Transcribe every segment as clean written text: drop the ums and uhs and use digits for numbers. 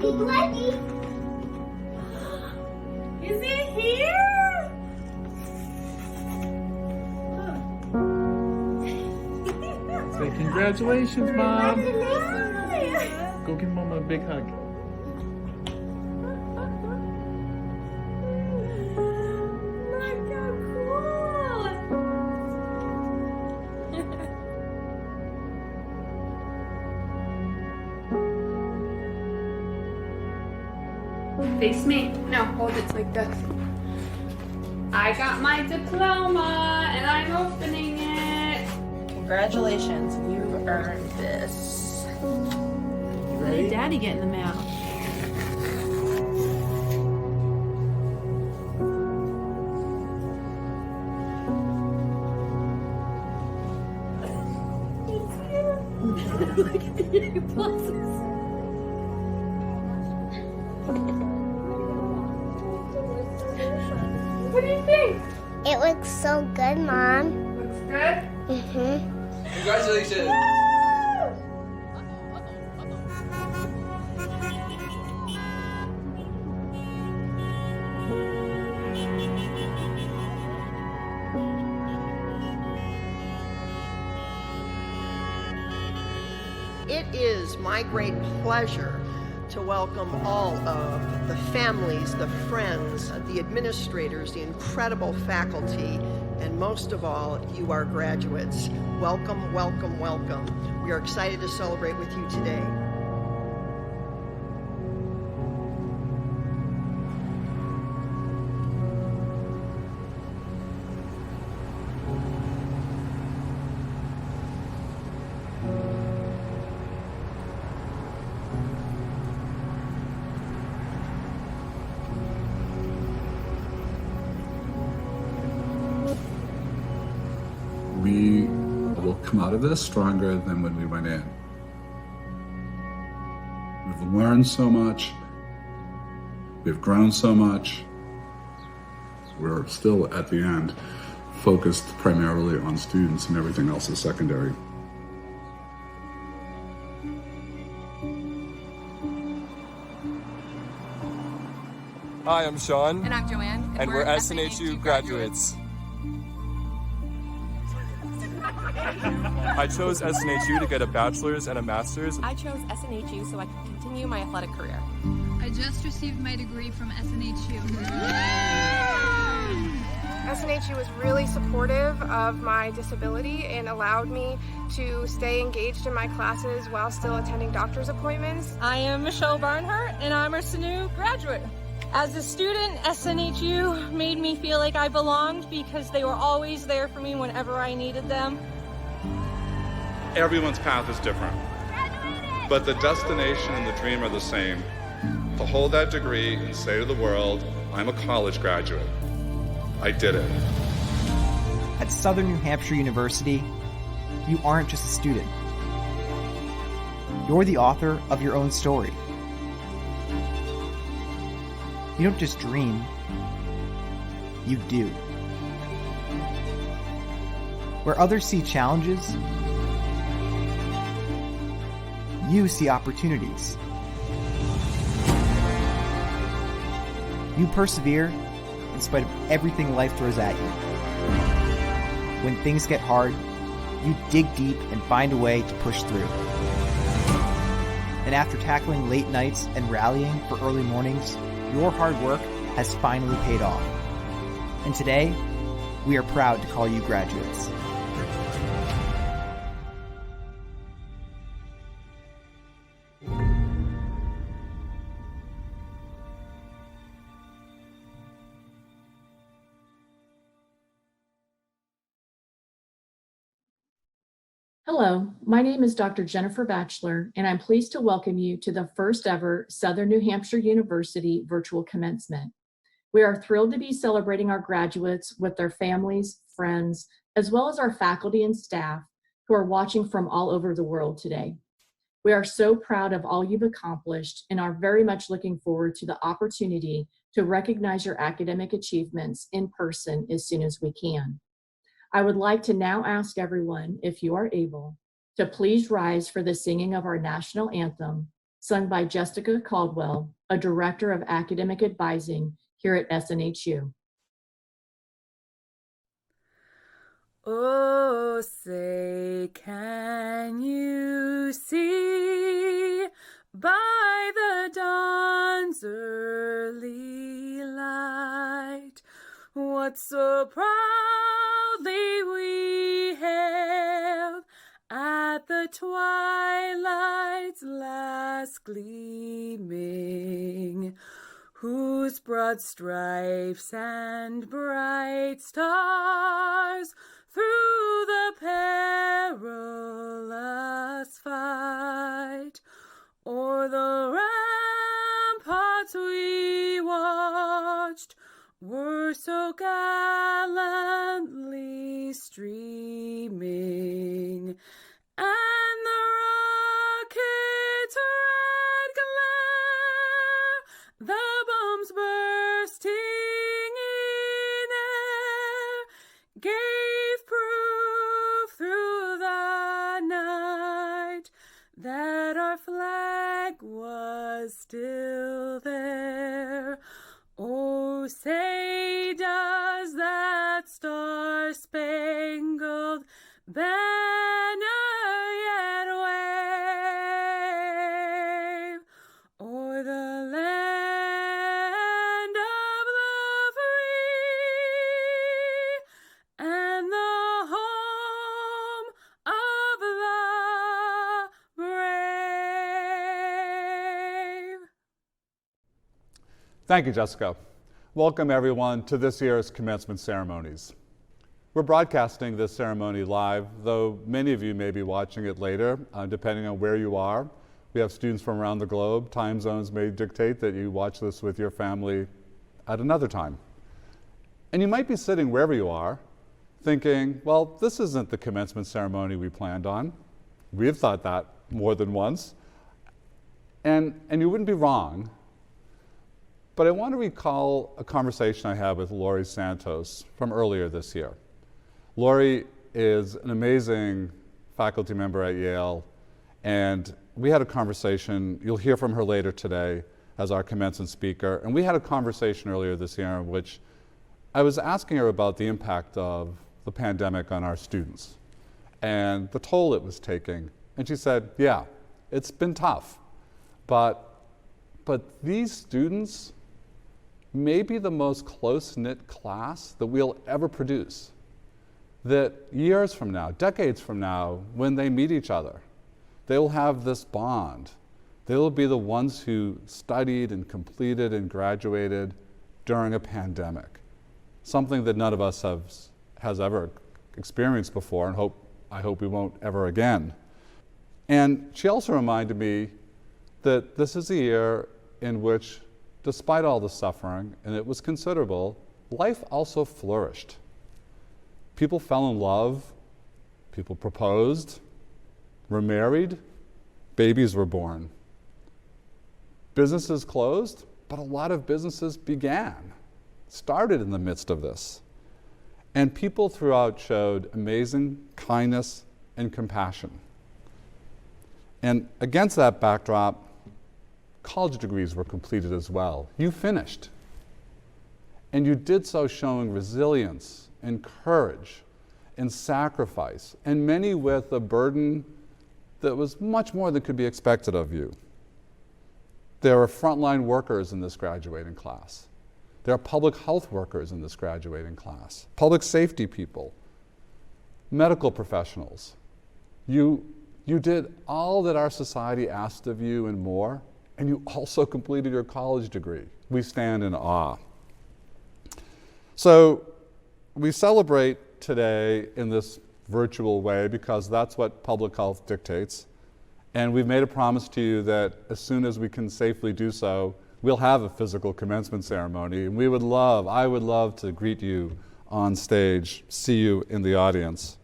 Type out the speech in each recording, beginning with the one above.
Is it here? Say congratulations, Mom. Congratulations. Go give Mama a big hug. Look how cool. Face me. No, hold it like this. I got my diploma and I'm opening it. Congratulations, you've earned this. What did Daddy get in the mail? Look at the pluses. What do you think? It looks so good, Mom. Looks good? Mm-hmm. Congratulations! It is my great pleasure to welcome all of the families, the friends, the administrators, the incredible faculty, and most of all, you, our graduates. Welcome, welcome, welcome. We are excited to celebrate with you today. We will come out of this stronger than when we went in. We've learned so much. We've grown so much. We're still, at the end, focused primarily on students, and everything else is secondary. Hi, I'm Sean. And I'm Joanne. And we're SNHU graduates. I chose SNHU to get a bachelor's and a master's. I chose SNHU so I could continue my athletic career. I just received my degree from SNHU. SNHU was really supportive of my disability and allowed me to stay engaged in my classes while still attending doctor's appointments. I am Michelle Barnhart, and I'm a SNU graduate. As a student, SNHU made me feel like I belonged because they were always there for me whenever I needed them. Everyone's path is different, but the destination and the dream are the same. To hold that degree and say to the world, I'm a college graduate. I did it. At Southern New Hampshire University, you aren't just a student. You're the author of your own story. You don't just dream, you do. Where others see challenges, you see opportunities. You persevere in spite of everything life throws at you. When things get hard, you dig deep and find a way to push through. And after tackling late nights and rallying for early mornings, your hard work has finally paid off. And today, we are proud to call you graduates. Hello, my name is Dr. Jennifer Bachelor, and I'm pleased to welcome you to the first ever Southern New Hampshire University virtual commencement. We are thrilled to be celebrating our graduates with their families, friends, as well as our faculty and staff who are watching from all over the world today. We are so proud of all you've accomplished and are very much looking forward to the opportunity to recognize your academic achievements in person as soon as we can. I would like to now ask everyone, if you are able, to please rise for the singing of our national anthem, sung by Jessica Caldwell, a Director of Academic Advising here at SNHU. Oh, say, can you see by the dawn's early light what so proudly we hailed at the twilight's last gleaming, whose broad stripes and bright stars through the perilous fight o'er the ramparts we watched were so gallantly streaming, and the rocket's red glare, the bombs bursting in air, gave proof through the night that our flag was still there. Oh, say does that star-spangled banner yet wave o'er the land of the free and the home of the brave? Thank you, Jessica. Welcome everyone to this year's commencement ceremonies. We're broadcasting this ceremony live, though many of you may be watching it later, depending on where you are. We have students from around the globe. Time zones may dictate that you watch this with your family at another time. And you might be sitting wherever you are, thinking, well, this isn't the commencement ceremony we planned on. We've thought that more than once. And you wouldn't be wrong. But I want to recall a conversation I had with Laurie Santos from earlier this year. Laurie is an amazing faculty member at Yale, and we had a conversation. You'll hear from her later today as our commencement speaker. And we had a conversation earlier this year in which I was asking her about the impact of the pandemic on our students and the toll it was taking. And she said, yeah, it's been tough, but these students may be the most close-knit class that we'll ever produce. That years from now, decades from now, when they meet each other, they will have this bond. They will be the ones who studied and completed and graduated during a pandemic, something that none of us has ever experienced before, and I hope we won't ever again. And she also reminded me that this is a year in which, despite all the suffering, and it was considerable, life also flourished. People fell in love, people proposed, were married, babies were born. Businesses closed, but a lot of businesses started in the midst of this. And people throughout showed amazing kindness and compassion. And against that backdrop, college degrees were completed as well. You finished. And you did so showing resilience and courage and sacrifice, and many with a burden that was much more than could be expected of you. There are frontline workers in this graduating class. There are public health workers in this graduating class, public safety people, medical professionals. You did all that our society asked of you and more, and you also completed your college degree. We stand in awe. So we celebrate today in this virtual way because that's what public health dictates. And we've made a promise to you that as soon as we can safely do so, we'll have a physical commencement ceremony. And I would love to greet you on stage, see you in the audience.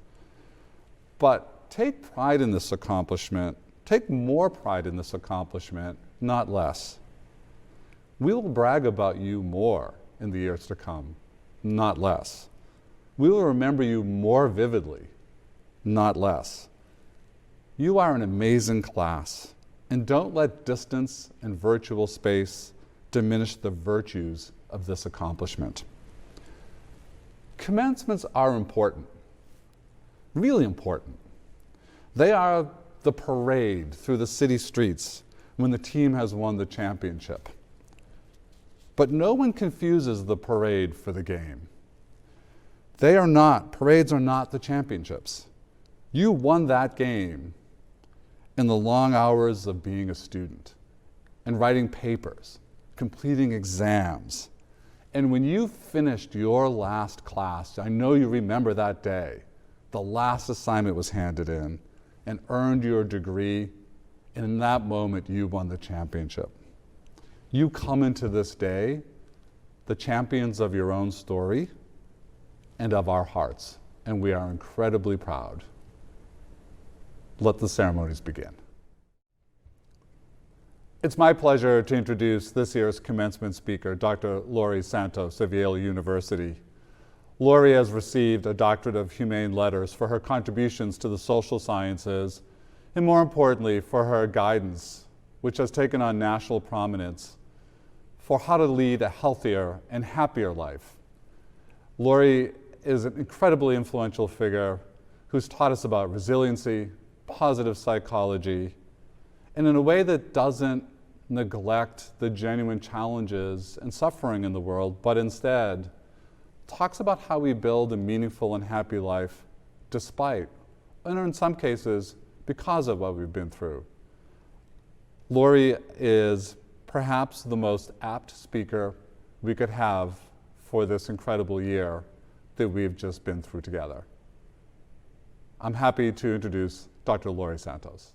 But take pride in this accomplishment. Take more pride in this accomplishment, not less. We will brag about you more in the years to come, not less. We will remember you more vividly, not less. You are an amazing class. And don't let distance and virtual space diminish the virtues of this accomplishment. Commencements are important, really important. They are the parade through the city streets when the team has won the championship. But no one confuses the parade for the game. Parades are not the championships. You won that game in the long hours of being a student and writing papers, completing exams. And when you finished your last class, I know you remember that day, the last assignment was handed in and earned your degree, and in that moment you won the championship. You come into this day the champions of your own story and of our hearts, and we are incredibly proud. Let the ceremonies begin. It's my pleasure to introduce this year's commencement speaker, Dr. Laurie Santos of Yale University. Laurie has received a Doctorate of Humane Letters for her contributions to the social sciences, and more importantly, for her guidance, which has taken on national prominence for how to lead a healthier and happier life. Laurie is an incredibly influential figure who's taught us about resiliency, positive psychology, and in a way that doesn't neglect the genuine challenges and suffering in the world, but instead talks about how we build a meaningful and happy life despite, and in some cases, because of what we've been through. Laurie is perhaps the most apt speaker we could have for this incredible year that we've just been through together. I'm happy to introduce Dr. Laurie Santos.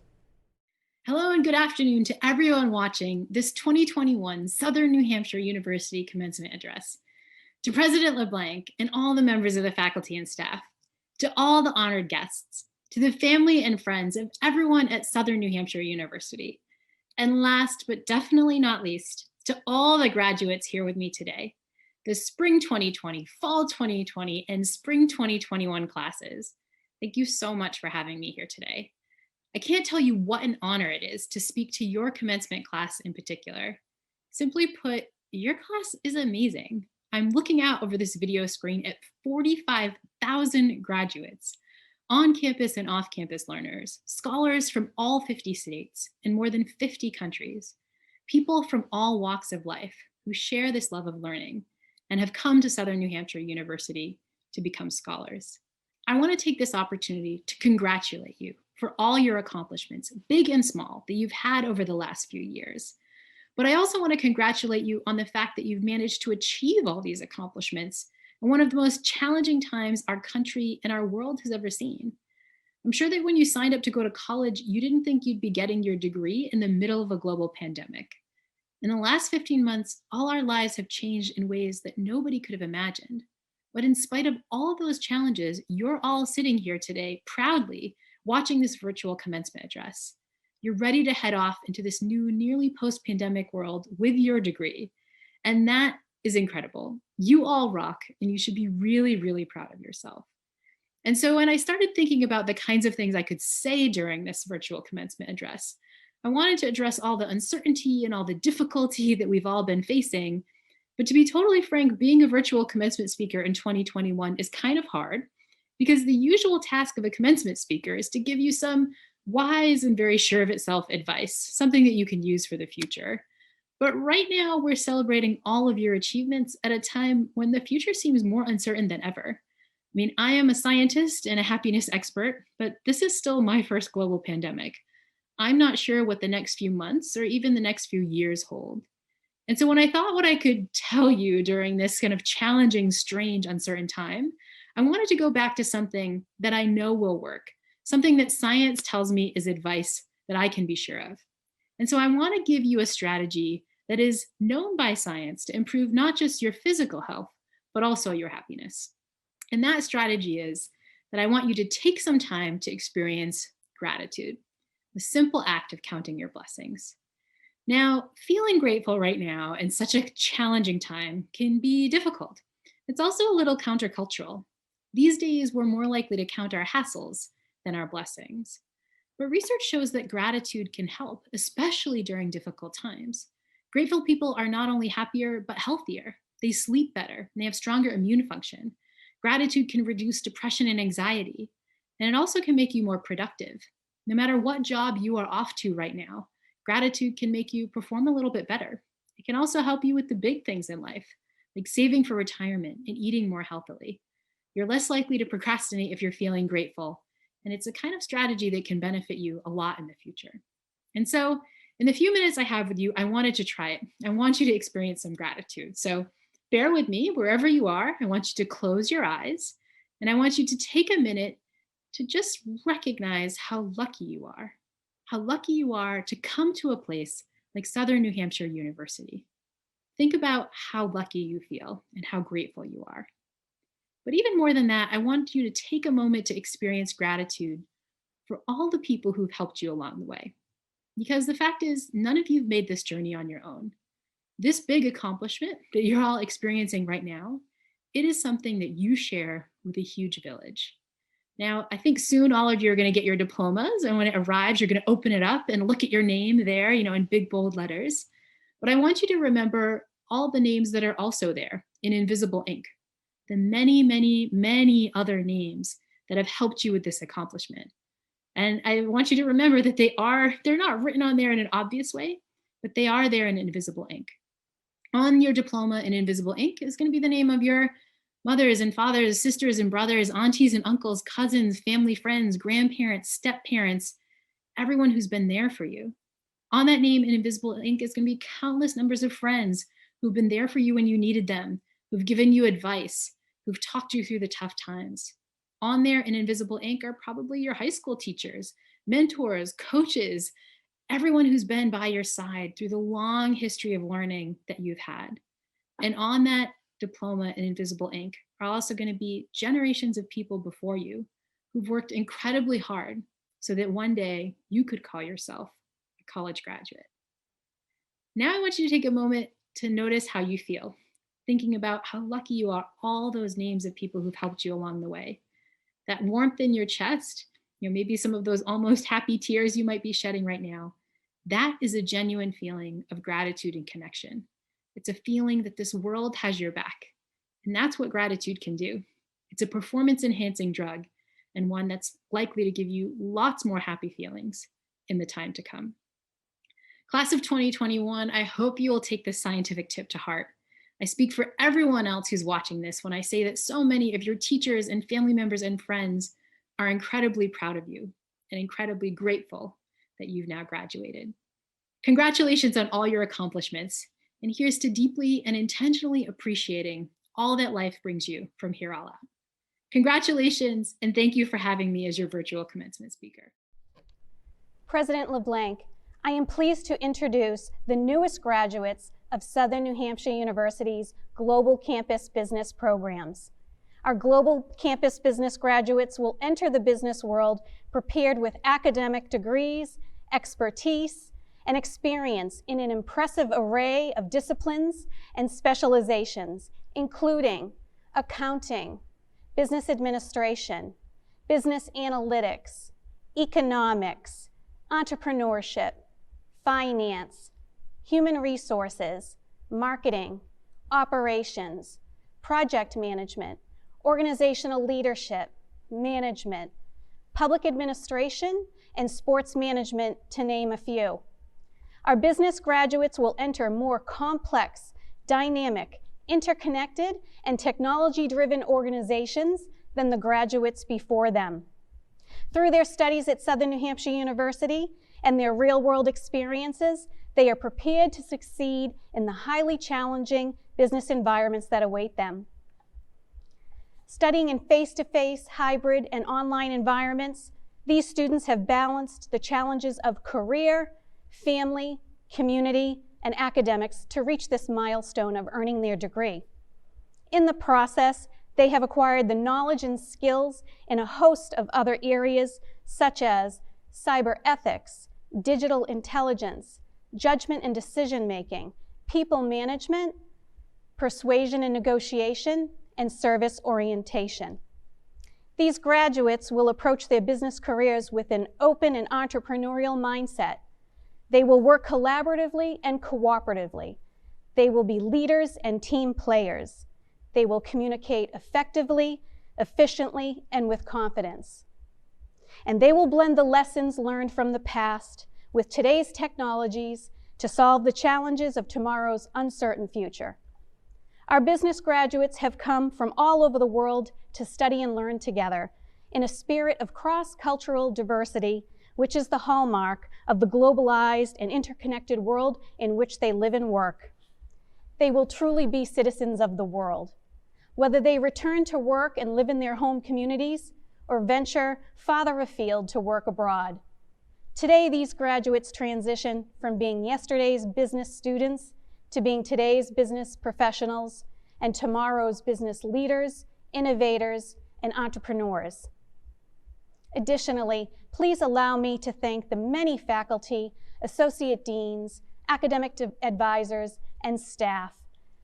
Hello and good afternoon to everyone watching this 2021 Southern New Hampshire University Commencement Address. To President LeBlanc and all the members of the faculty and staff, to all the honored guests, to the family and friends of everyone at Southern New Hampshire University, and last but definitely not least, to all the graduates here with me today, the Spring 2020, Fall 2020, and Spring 2021 classes. Thank you so much for having me here today. I can't tell you what an honor it is to speak to your commencement class in particular. Simply put, your class is amazing. I'm looking out over this video screen at 45,000 graduates, on-campus and off-campus learners, scholars from all 50 states and more than 50 countries, people from all walks of life who share this love of learning and have come to Southern New Hampshire University to become scholars. I want to take this opportunity to congratulate you for all your accomplishments, big and small, that you've had over the last few years. But I also want to congratulate you on the fact that you've managed to achieve all these accomplishments in one of the most challenging times our country and our world has ever seen. I'm sure that when you signed up to go to college, you didn't think you'd be getting your degree in the middle of a global pandemic. In the last 15 months, all our lives have changed in ways that nobody could have imagined. But in spite of all of those challenges, you're all sitting here today proudly watching this virtual commencement address. You're ready to head off into this new, nearly post-pandemic world with your degree. And that is incredible. You all rock, and you should be really, really proud of yourself. And so when I started thinking about the kinds of things I could say during this virtual commencement address, I wanted to address all the uncertainty and all the difficulty that we've all been facing. But to be totally frank, being a virtual commencement speaker in 2021 is kind of hard, because the usual task of a commencement speaker is to give you some wise and very sure of itself advice, something that you can use for the future. But right now, we're celebrating all of your achievements at a time when the future seems more uncertain than ever. I mean, I am a scientist and a happiness expert, but this is still my first global pandemic. I'm not sure what the next few months or even the next few years hold. And so when I thought what I could tell you during this kind of challenging, strange, uncertain time, I wanted to go back to something that I know will work, something that science tells me is advice that I can be sure of. And so I want to give you a strategy that is known by science to improve not just your physical health, but also your happiness. And that strategy is that I want you to take some time to experience gratitude, the simple act of counting your blessings. Now, feeling grateful right now in such a challenging time can be difficult. It's also a little countercultural. These days, we're more likely to count our hassles than our blessings. But research shows that gratitude can help, especially during difficult times. Grateful people are not only happier, but healthier. They sleep better, and they have stronger immune function. Gratitude can reduce depression and anxiety, and it also can make you more productive. No matter what job you are off to right now, gratitude can make you perform a little bit better. It can also help you with the big things in life, like saving for retirement and eating more healthily. You're less likely to procrastinate if you're feeling grateful, and it's a kind of strategy that can benefit you a lot in the future. And so, in the few minutes I have with you, I wanted to try it. I want you to experience some gratitude. So, bear with me wherever you are. I want you to close your eyes, and I want you to take a minute to just recognize how lucky you are to come to a place like Southern New Hampshire University. Think about how lucky you feel and how grateful you are. But even more than that, I want you to take a moment to experience gratitude for all the people who've helped you along the way. Because the fact is, none of you've made this journey on your own. This big accomplishment that you're all experiencing right now, it is something that you share with a huge village. Now, I think soon all of you are going to get your diplomas, and when it arrives, you're going to open it up and look at your name there, in big bold letters. But I want you to remember all the names that are also there in invisible ink, the many, many, many other names that have helped you with this accomplishment. And I want you to remember that they're not written on there in an obvious way, but they are there in invisible ink. On your diploma in invisible ink is going to be the name of your mothers and fathers, sisters and brothers, aunties and uncles, cousins, family, friends, grandparents, step-parents, everyone who's been there for you. On that name in invisible ink is going to be countless numbers of friends who've been there for you when you needed them, who've given you advice, who've talked you through the tough times. On there in invisible ink are probably your high school teachers, mentors, coaches, everyone who's been by your side through the long history of learning that you've had. And on that diploma in invisible ink are also going to be generations of people before you who've worked incredibly hard so that one day you could call yourself a college graduate. Now I want you to take a moment to notice how you feel, thinking about how lucky you are, all those names of people who've helped you along the way. That warmth in your chest, maybe some of those almost happy tears you might be shedding right now, that is a genuine feeling of gratitude and connection. It's a feeling that this world has your back. And that's what gratitude can do. It's a performance-enhancing drug, and one that's likely to give you lots more happy feelings in the time to come. Class of 2021, I hope you will take this scientific tip to heart. I speak for everyone else who's watching this when I say that so many of your teachers and family members and friends are incredibly proud of you and incredibly grateful that you've now graduated. Congratulations on all your accomplishments. And here's to deeply and intentionally appreciating all that life brings you from here all out. Congratulations, and thank you for having me as your virtual commencement speaker. President LeBlanc, I am pleased to introduce the newest graduates of Southern New Hampshire University's Global Campus Business programs. Our Global Campus Business graduates will enter the business world prepared with academic degrees, expertise, and experience in an impressive array of disciplines and specializations, including accounting, business administration, business analytics, economics, entrepreneurship, finance, human resources, marketing, operations, project management, organizational leadership, management, public administration, and sports management, to name a few. Our business graduates will enter more complex, dynamic, interconnected, and technology-driven organizations than the graduates before them. Through their studies at Southern New Hampshire University and their real-world experiences, they are prepared to succeed in the highly challenging business environments that await them. Studying in face-to-face, hybrid, and online environments, these students have balanced the challenges of career, family, community, and academics to reach this milestone of earning their degree. In the process, they have acquired the knowledge and skills in a host of other areas such as cyber ethics, digital intelligence, judgment and decision-making, people management, persuasion and negotiation, and service orientation. These graduates will approach their business careers with an open and entrepreneurial mindset. They will work collaboratively and cooperatively. They will be leaders and team players. They will communicate effectively, efficiently, and with confidence. And they will blend the lessons learned from the past with today's technologies to solve the challenges of tomorrow's uncertain future. Our business graduates have come from all over the world to study and learn together in a spirit of cross-cultural diversity, which is the hallmark of the globalized and interconnected world in which they live and work. They will truly be citizens of the world. Whether they return to work and live in their home communities or venture farther afield to work abroad. Today, these graduates transition from being yesterday's business students to being today's business professionals and tomorrow's business leaders, innovators, and entrepreneurs. Additionally, please allow me to thank the many faculty, associate deans, academic advisors, and staff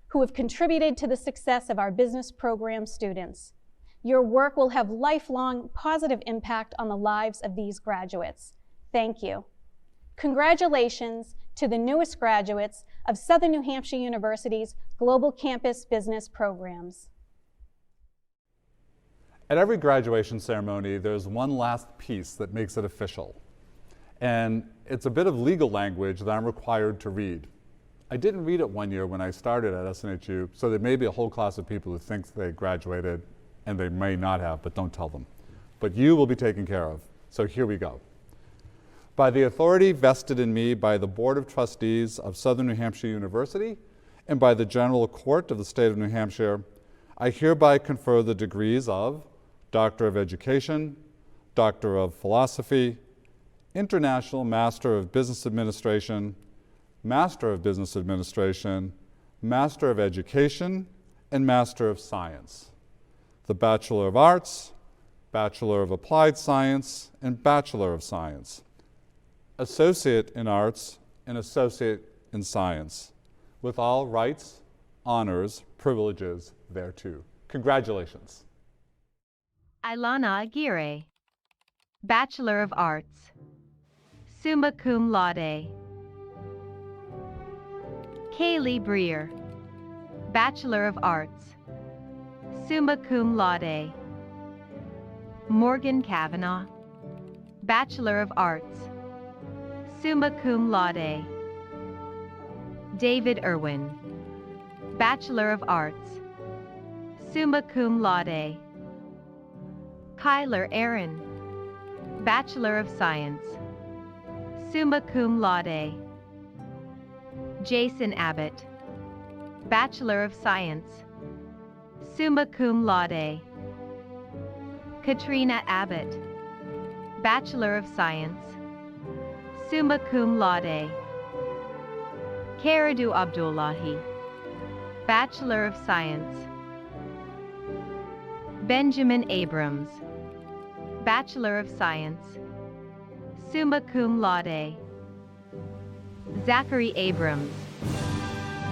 who have contributed to the success of our business program students. Your work will have lifelong positive impact on the lives of these graduates. Thank you. Congratulations to the newest graduates of Southern New Hampshire University's Global Campus Business Programs. At every graduation ceremony, there's one last piece that makes it official. And it's a bit of legal language that I'm required to read. I didn't read it one year when I started at SNHU, so there may be a whole class of people who think they graduated and they may not have, but don't tell them. But you will be taken care of. So here we go. By the authority vested in me by the Board of Trustees of Southern New Hampshire University and by the General Court of the State of New Hampshire, I hereby confer the degrees of Doctor of Education, Doctor of Philosophy, International Master of Business Administration, Master of Business Administration, Master of Education, and Master of Science. The Bachelor of Arts, Bachelor of Applied Science, and Bachelor of Science. Associate in Arts and Associate in Science, with all rights, honors, privileges thereto. Congratulations. Ilana Aguirre, Bachelor of Arts, summa cum laude. Kaylee Breer, Bachelor of Arts, summa cum laude. Morgan Kavanaugh, Bachelor of Arts, summa cum laude. David Irwin, Bachelor of Arts, summa cum laude. Kyler Aaron, Bachelor of Science, summa cum laude. Jason Abbott, Bachelor of Science, summa cum laude. Katrina Abbott, Bachelor of Science, summa cum laude. Karadu Abdullahi, Bachelor of Science. Benjamin Abrams, Bachelor of Science, summa cum laude. Zachary Abrams,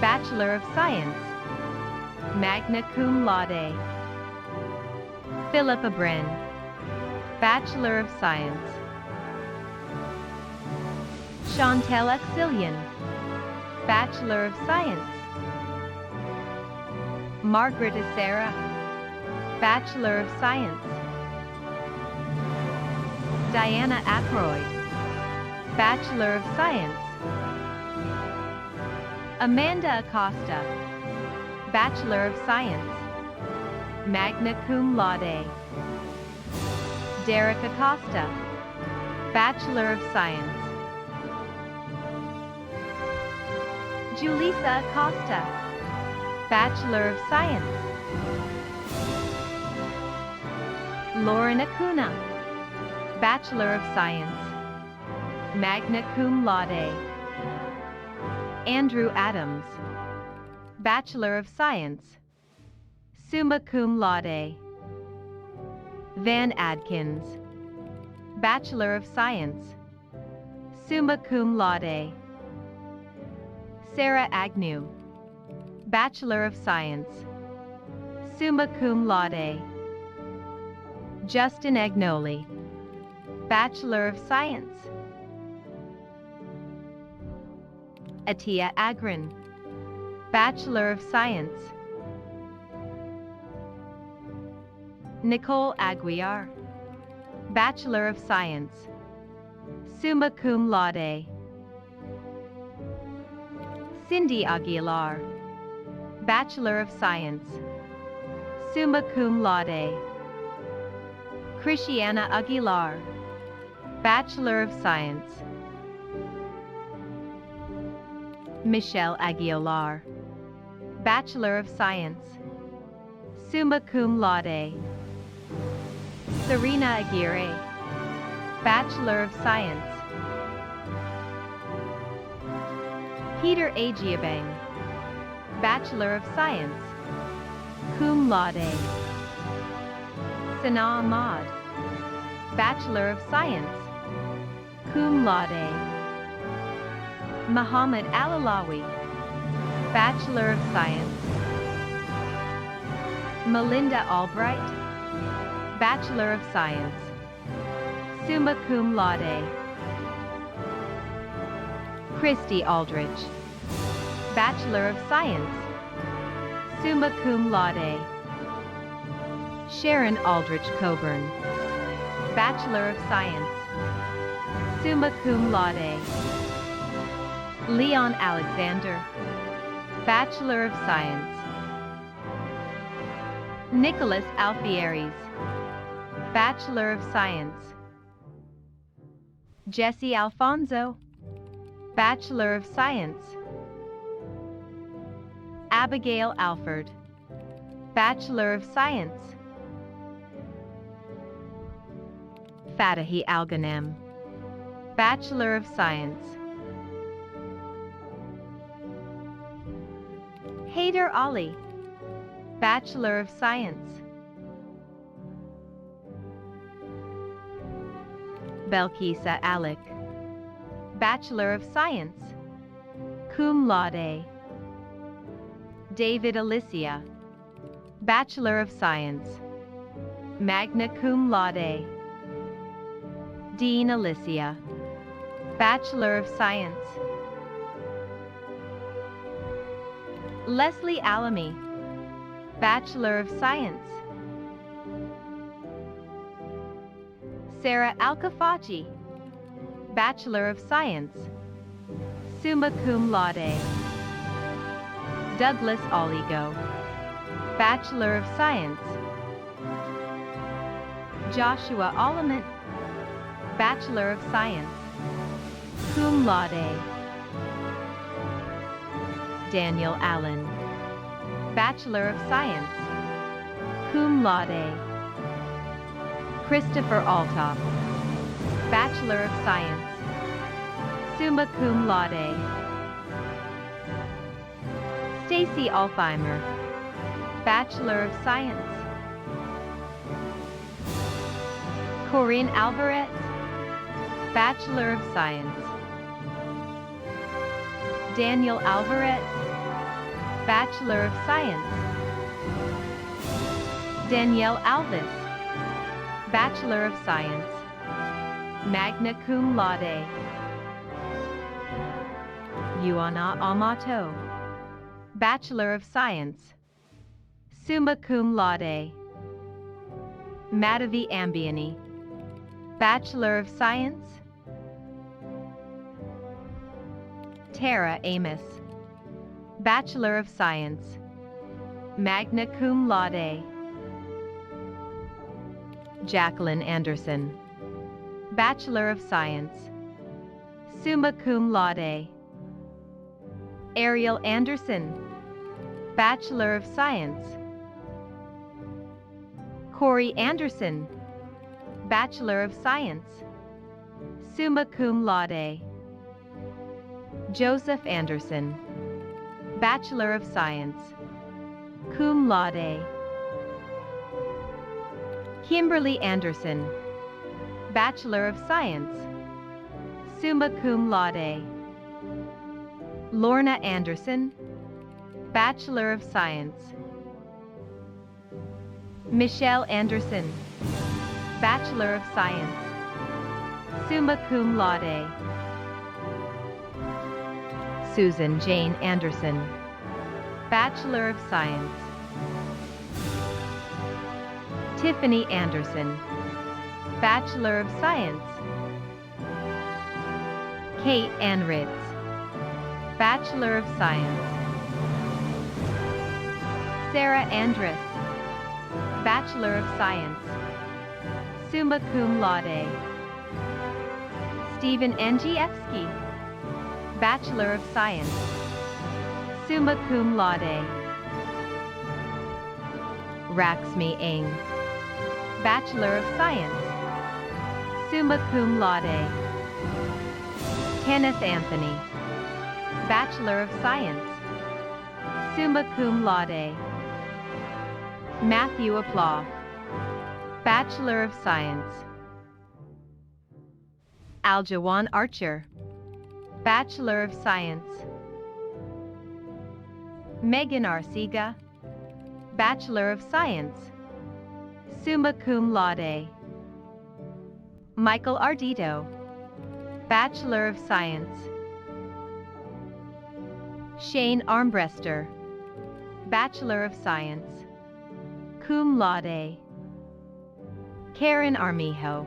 Bachelor of Science, magna cum laude. Philippa Bren, Bachelor of Science. Chantel Exilian, Bachelor of Science. Margaret Isera, Bachelor of Science. Diana Ackroyd, Bachelor of Science. Amanda Acosta, Bachelor of Science, magna cum laude. Derek Acosta, Bachelor of Science. Julissa Acosta, Bachelor of Science. Lauren Acuna, Bachelor of Science, magna cum laude. Andrew Adams, Bachelor of Science, summa cum laude. Van Adkins, Bachelor of Science, summa cum laude. Sarah Agnew, Bachelor of Science, summa cum laude. Justin Agnoli, Bachelor of Science. Atia Agrin, Bachelor of Science. Nicole Aguiar, Bachelor of Science, summa cum laude. Cindy Aguilar, Bachelor of Science, summa cum laude. Christiana Aguilar, Bachelor of Science. Michelle Aguilar, Bachelor of Science, summa cum laude. Serena Aguirre, Bachelor of Science. Peter Agiabang, Bachelor of Science, cum laude. Sana Ahmad, Bachelor of Science, cum laude. Muhammad Alalawi, Bachelor of Science. Melinda Albright, Bachelor of Science, summa cum laude. Christy Aldrich, Bachelor of Science, summa cum laude. Sharon Aldrich Coburn, Bachelor of Science, summa cum laude. Leon Alexander, Bachelor of Science. Nicholas Alfieres, Bachelor of Science. Jesse Alfonso, Bachelor of Science. Abigail Alford, Bachelor of Science. Fatahi Alghanem, Bachelor of Science. Haider Ali, Bachelor of Science. Belkisa Alec, Bachelor of Science, cum laude. David Alicia, Bachelor of Science, magna cum laude. Dean Alicia, Bachelor of Science. Leslie Alamy, Bachelor of Science. Sarah Alkafaji, Bachelor of Science, summa cum laude. Douglas Oligo, Bachelor of Science. Joshua Alliment, Bachelor of Science, cum laude. Daniel Allen, Bachelor of Science, cum laude. Christopher Altop, Bachelor of Science, summa cum laude. Stacy Altheimer, Bachelor of Science. Corinne Alvarez, Bachelor of Science. Daniel Alvarez, Bachelor of Science. Danielle Alvis, Bachelor of Science, magna cum laude. Yuana Amato, Bachelor of Science, summa cum laude. Madhavi Ambiani, Bachelor of Science. Tara Amos, Bachelor of Science, magna cum laude. Jacqueline Anderson, Bachelor of Science, summa cum laude. Ariel Anderson, Bachelor of Science. Corey Anderson, Bachelor of Science, summa cum laude. Joseph Anderson, Bachelor of Science, cum laude. Kimberly Anderson, Bachelor of Science, summa cum laude. Lorna Anderson, Bachelor of Science. Michelle Anderson, Bachelor of Science, summa cum laude. Susan Jane Anderson, Bachelor of Science. Tiffany Anderson, Bachelor of Science. Kate Ann Ritz, Bachelor of Science. Sarah Andrus, Bachelor of Science, summa cum laude. Stephen Angiewski, Bachelor of Science, summa cum laude. Raxmi Ng, Bachelor of Science, summa cum laude. Kenneth Anthony, Bachelor of Science, summa cum laude. Matthew Applaw, Bachelor of Science. Aljawan Archer, Bachelor of Science. Megan Arcega, Bachelor of Science, summa cum laude. Michael Ardito, Bachelor of Science. Shane Armbrester, Bachelor of Science, cum laude. Karen Armijo,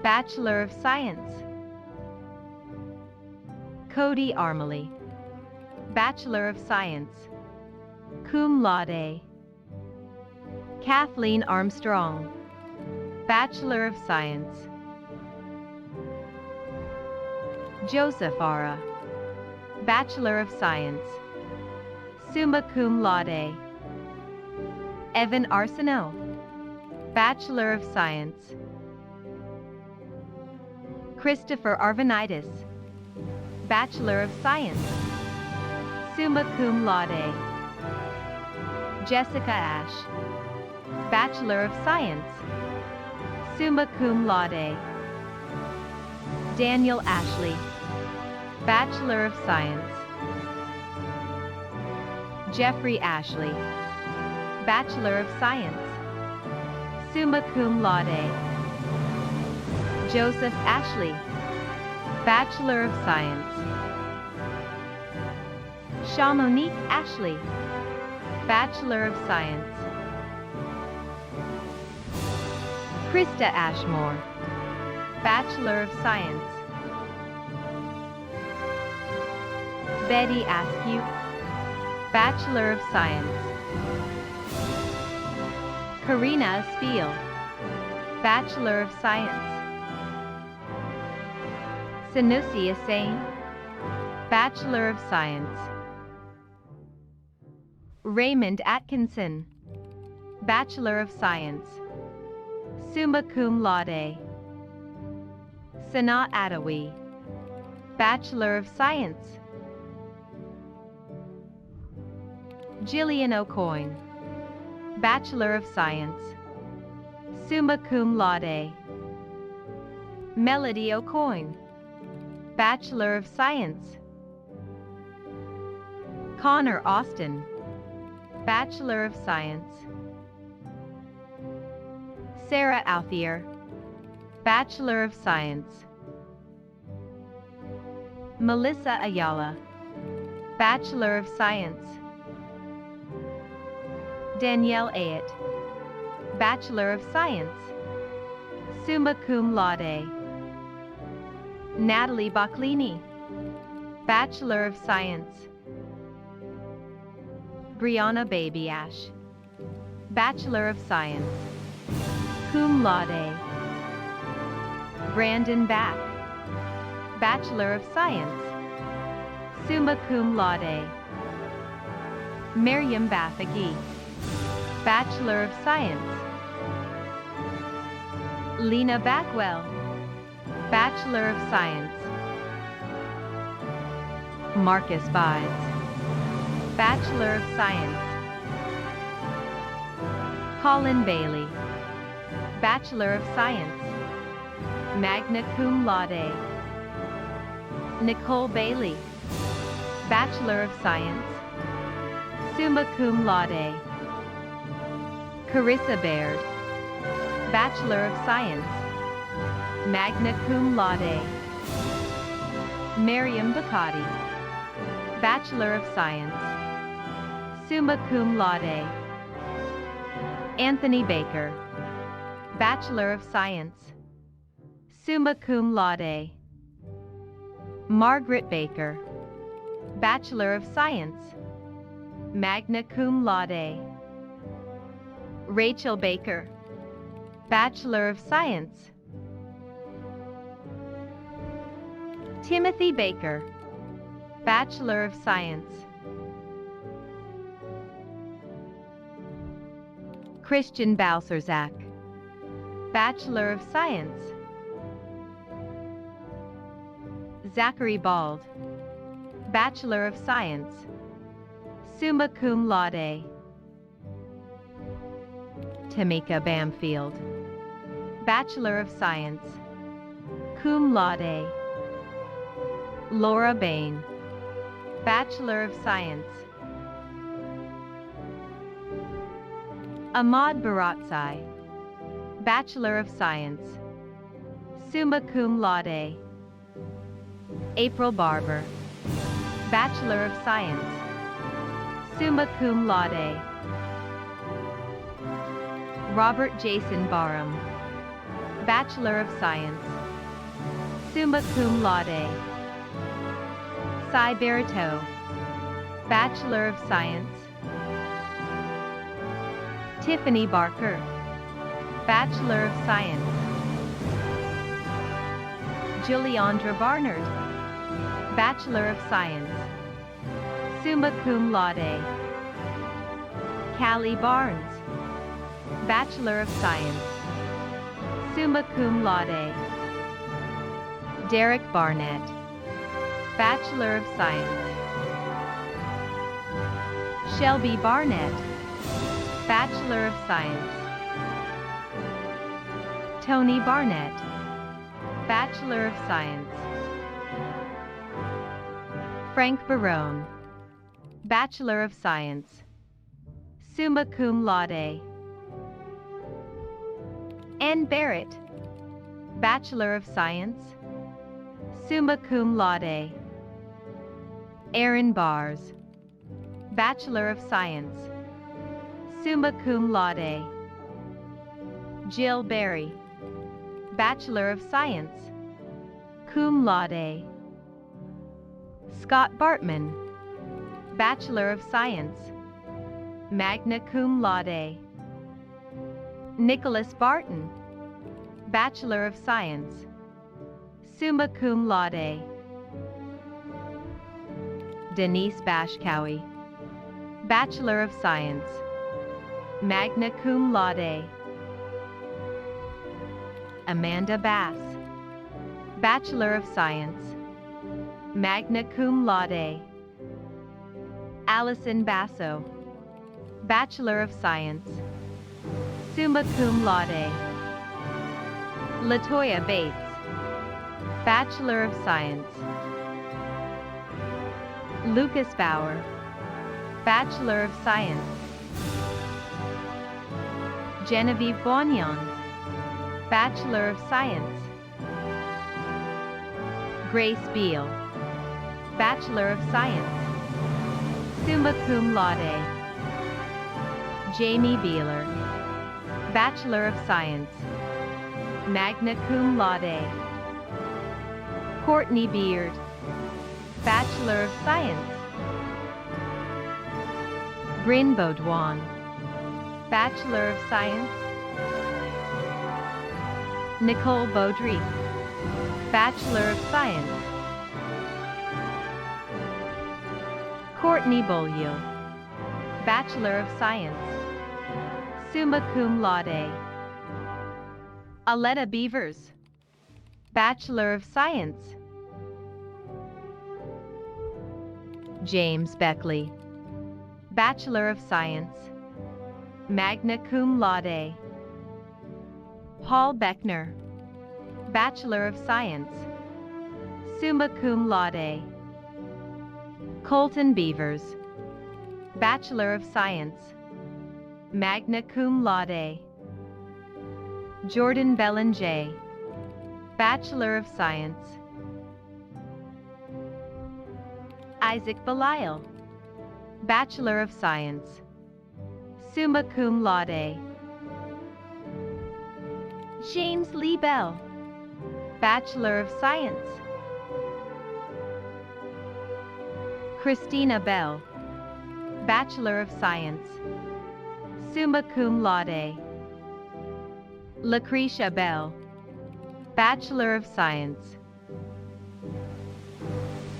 Bachelor of Science. Cody Armley, Bachelor of Science, cum laude. Kathleen Armstrong, Bachelor of Science. Joseph Ara, Bachelor of Science, summa cum laude. Evan Arsenault, Bachelor of Science. Christopher Arvanitis, Bachelor of Science, summa cum laude. Jessica Ash, Bachelor of Science, summa cum laude. Daniel Ashley, Bachelor of Science. Jeffrey Ashley, Bachelor of Science, summa cum laude. Joseph Ashley, Bachelor of Science. Shamonique Ashley, Bachelor of Science. Krista Ashmore, Bachelor of Science. Betty Askew, Bachelor of Science. Karina Spiel, Bachelor of Science. Sanusi Asain, Bachelor of Science. Raymond Atkinson, Bachelor of Science, summa cum laude. Sanaa Adawi, Bachelor of Science. Jillian O'Coin, Bachelor of Science, summa cum laude. Melody O'Coin, Bachelor of Science. Connor Austin, Bachelor of Science. Sarah Alfier, Bachelor of Science. Melissa Ayala, Bachelor of Science. Danielle Ayat, Bachelor of Science, summa cum laude. Natalie Boclini, Bachelor of Science. Brianna Baby Ash, Bachelor of Science, cum laude. Brandon Back, Bachelor of Science, summa cum laude. Miriam Bafagi, Bachelor of Science. Lena Backwell, Bachelor of Science. Marcus Bides, Bachelor of Science. Colin Bailey, Bachelor of Science, magna cum laude. Nicole Bailey, Bachelor of Science, summa cum laude. Carissa Baird, Bachelor of Science, Magna Cum Laude. Miriam Bacati, Bachelor of Science, Summa Cum Laude. Anthony Baker, Bachelor of Science, Summa Cum Laude. Margaret Baker, Bachelor of Science, Magna Cum Laude. Rachel Baker, Bachelor of Science. Timothy Baker, Bachelor of Science. Christian Balserzak, Bachelor of Science. Zachary Bald, Bachelor of Science, Summa Cum Laude. Tamika Bamfield, Bachelor of Science, Cum Laude. Laura Bain, Bachelor of Science. Ahmad Baratsai, Bachelor of Science, Summa Cum Laude. April Barber, Bachelor of Science, Summa Cum Laude. Robert Jason Barham, Bachelor of Science, Summa Cum Laude. Cy Barito, Bachelor of Science. Tiffany Barker, Bachelor of Science. Juliandra Barnhart, Bachelor of Science, Summa Cum Laude. Callie Barnes, Bachelor of Science, Summa Cum Laude. Derek Barnett, Bachelor of Science. Shelby Barnett, Bachelor of Science. Tony Barnett, Bachelor of Science. Frank Barone, Bachelor of Science, Summa Cum Laude. Ann Barrett, Bachelor of Science, Summa Cum Laude. Aaron Bars, Bachelor of Science, Summa Cum Laude. Jill Berry, Bachelor of Science, Cum Laude. Scott Bartman, Bachelor of Science, Magna Cum Laude. Nicholas Barton, Bachelor of Science, Summa Cum Laude. Denise Bashkowie, Bachelor of Science, Magna Cum Laude. Amanda Bass, Bachelor of Science, Magna Cum Laude. Allison Basso, Bachelor of Science, Summa Cum Laude. Latoya Bates, Bachelor of Science. Lucas Bauer, Bachelor of Science. Genevieve Bonyon, Bachelor of Science. Grace Beal, Bachelor of Science, Summa Cum Laude. Jamie Beeler, Bachelor of Science, Magna Cum Laude. Courtney Beard, Bachelor of Science. Bryn Baudouin, Bachelor of Science. Nicole Baudry, Bachelor of Science. Courtney Beaulieu, Bachelor of Science, Summa Cum Laude. Aletta Beavers, Bachelor of Science. James Beckley, Bachelor of Science, Magna Cum Laude. Paul Beckner, Bachelor of Science, Summa Cum Laude. Colton Beavers, Bachelor of Science, Magna Cum Laude. Jordan Belanger, Bachelor of Science. Isaac Belial, Bachelor of Science, summa cum laude. James Lee Bell, Bachelor of Science. Christina Bell, Bachelor of Science, summa cum laude. Lucretia Bell, Bachelor of Science.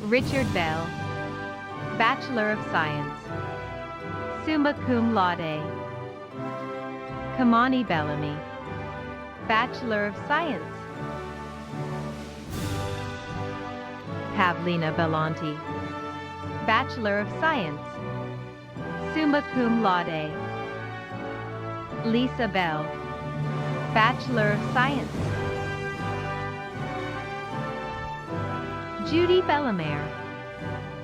Richard Bell, Bachelor of Science, summa cum laude. Kamani Bellamy, Bachelor of Science. Pavlina Bellanti, Bachelor of Science, summa cum laude. Lisa Bell, Bachelor of Science. Judy Bellemare,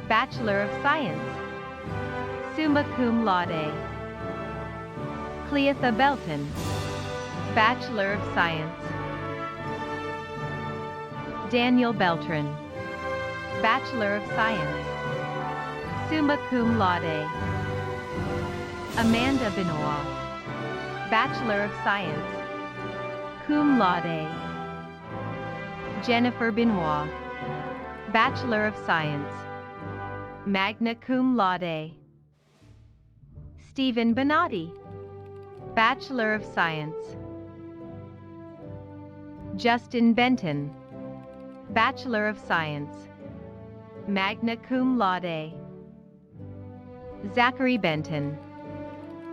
Bachelor of Science, summa cum laude. Cleotha Belton, Bachelor of Science. Daniel Beltran, Bachelor of Science, summa cum laude. Amanda Benoit, Bachelor of Science, cum laude. Jennifer Benoit, Bachelor of Science, magna cum laude. Stephen Bonatti, Bachelor of Science. Justin Benton, Bachelor of Science, magna cum laude. Zachary Benton,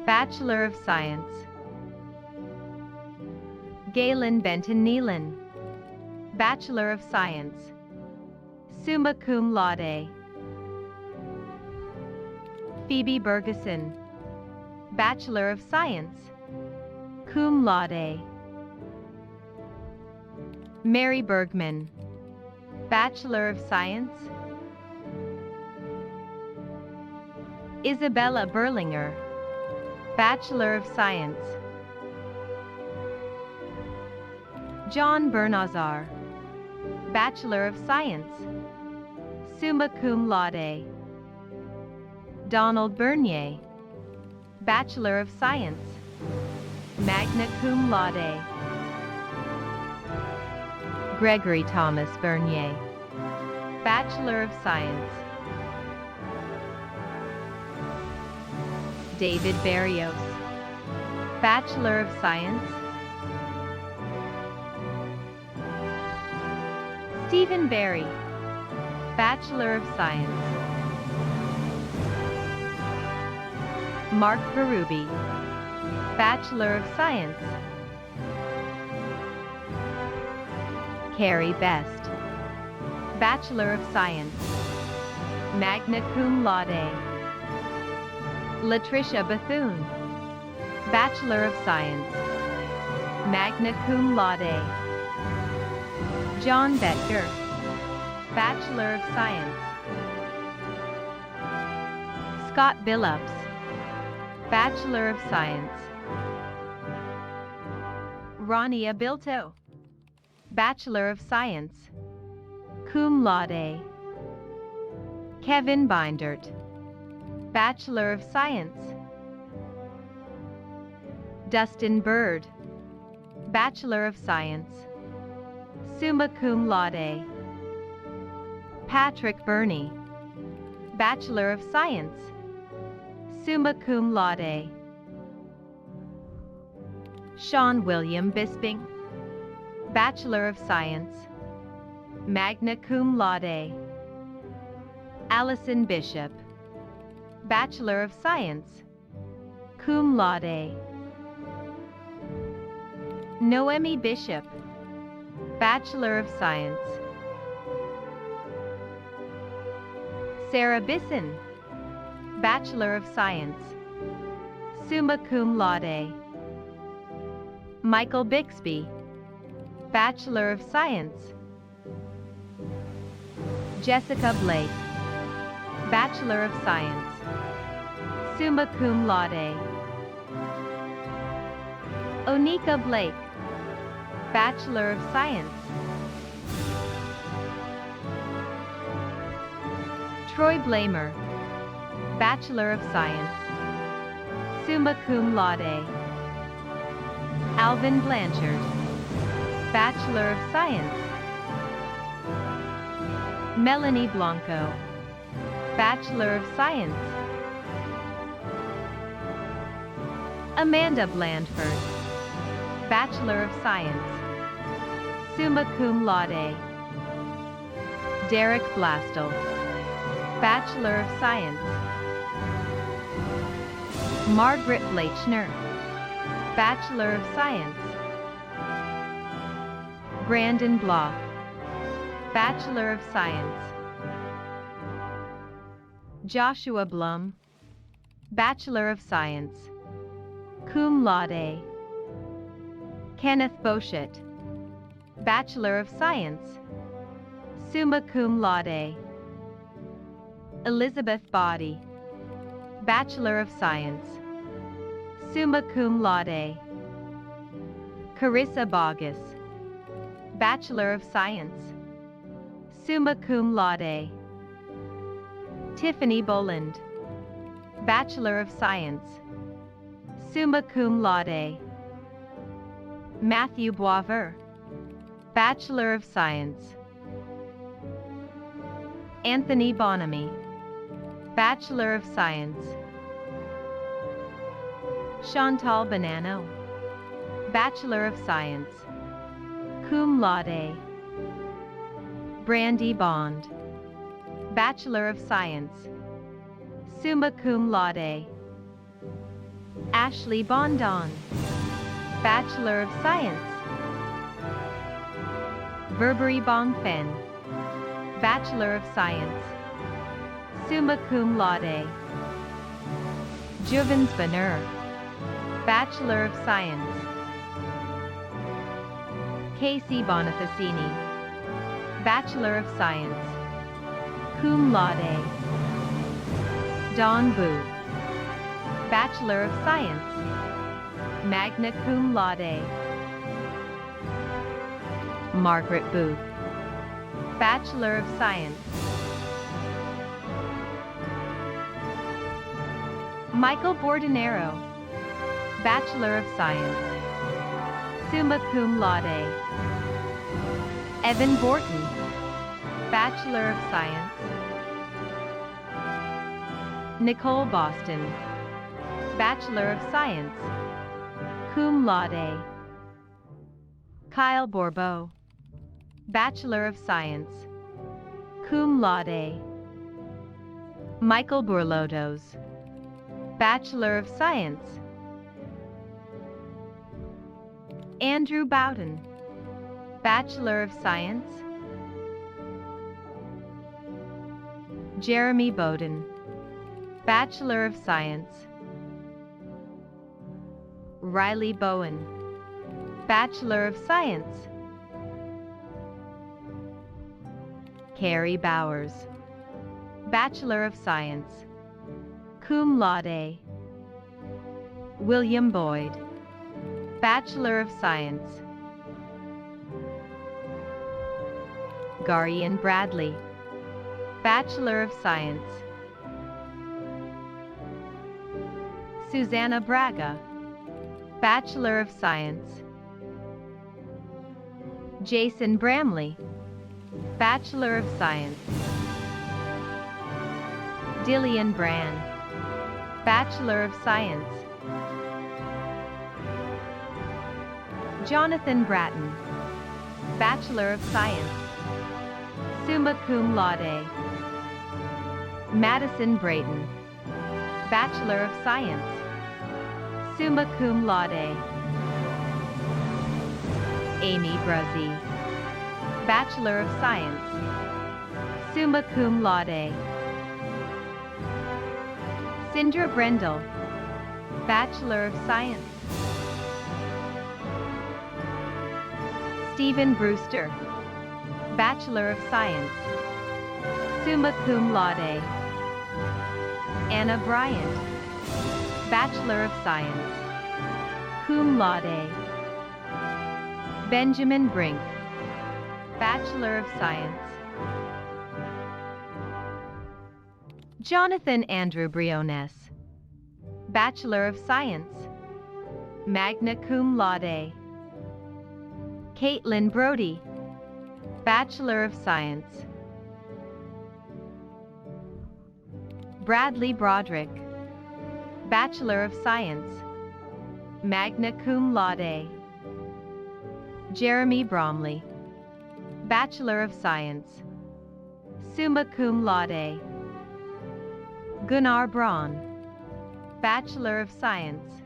Bachelor of Science. Galen Benton Nealon, Bachelor of Science, summa cum laude. Phoebe Bergeson, Bachelor of Science, cum laude. Mary Bergman, Bachelor of Science. Isabella Berlinger, Bachelor of Science. John Bernazar, Bachelor of Science, summa cum laude. Donald Bernier, Bachelor of Science, magna cum laude. Gregory Thomas Bernier, Bachelor of Science. David Barrios, Bachelor of Science. Stephen Barry, Bachelor of Science. Mark Berube, Bachelor of Science. Carrie Best, Bachelor of Science, magna cum laude. Latricia Bethune, Bachelor of Science, magna cum laude. John Betger, Bachelor of Science. Scott Billups, Bachelor of Science. Ronnie Abilto, Bachelor of Science, cum laude. Kevin Bindert, Bachelor of Science. Dustin Bird, Bachelor of Science, summa cum laude. Patrick Burney, Bachelor of Science, summa cum laude. Sean William Bisping, Bachelor of Science, magna cum laude. Allison Bishop, Bachelor of Science, cum laude. Noemi Bishop, Bachelor of Science. Sarah Bisson, Bachelor of Science, summa cum laude. Michael Bixby, Bachelor of Science. Jessica Blake, Bachelor of Science, summa cum laude. Onika Blake, Bachelor of Science. Troy Blamer, Bachelor of Science, summa cum laude. Alvin Blanchard, Bachelor of Science. Melanie Blanco, Bachelor of Science. Amanda Blandford, Bachelor of Science, summa cum laude. Derek Blastel, Bachelor of Science. Margaret Blachner, Bachelor of Science. Brandon Block, Bachelor of Science. Joshua Blum, Bachelor of Science, cum laude. Kenneth Boschet, Bachelor of Science, summa cum laude. Elizabeth Body, Bachelor of Science, summa cum laude. Carissa Bogus, Bachelor of Science, summa cum laude. Tiffany Boland, Bachelor of Science, summa cum laude. Matthew Boisvert, Bachelor of Science. Anthony Bonamy, Bachelor of Science. Chantal Bonanno, Bachelor of Science, cum laude. Brandy Bond, Bachelor of Science, summa cum laude. Ashley Bondon, Bachelor of Science. Verbery Bongfen, Bachelor of Science, summa cum laude. Juvens Banner, Bachelor of Science. Casey Bonificini, Bachelor of Science, cum laude. Dawn Booth, Bachelor of Science, magna cum laude. Margaret Booth, Bachelor of Science. Michael Bordenero, Bachelor of Science, summa cum laude. Evan Borton, Bachelor of Science. Nicole Boston, Bachelor of Science, cum laude. Kyle Bourbeau, Bachelor of Science, cum laude. Michael Bourlodos, Bachelor of Science. Andrew Bowden, Bachelor of Science. Jeremy Bowden, Bachelor of Science. Riley Bowen, Bachelor of Science. Carrie Bowers, Bachelor of Science, cum laude. William Boyd, Bachelor of Science. Garian Bradley, Bachelor of Science. Susanna Braga, Bachelor of Science. Jason Bramley, Bachelor of Science. Dillian Brand, Bachelor of Science. Jonathan Bratton, Bachelor of Science, summa cum laude. Madison Brayton, Bachelor of Science, summa cum laude. Amy Bruzzi, Bachelor of Science, summa cum laude. Sindra Brendel, Bachelor of Science. Stephen Brewster, Bachelor of Science, summa cum laude. Anna Bryant, Bachelor of Science, cum laude. Benjamin Brink, Bachelor of Science. Jonathan Andrew Briones, Bachelor of Science, Magna Cum Laude. Caitlin Brody, Bachelor of Science. Bradley Broderick, Bachelor of Science, Magna Cum Laude. Jeremy Bromley, Bachelor of Science, Summa Cum Laude. Gunnar Braun, Bachelor of Science.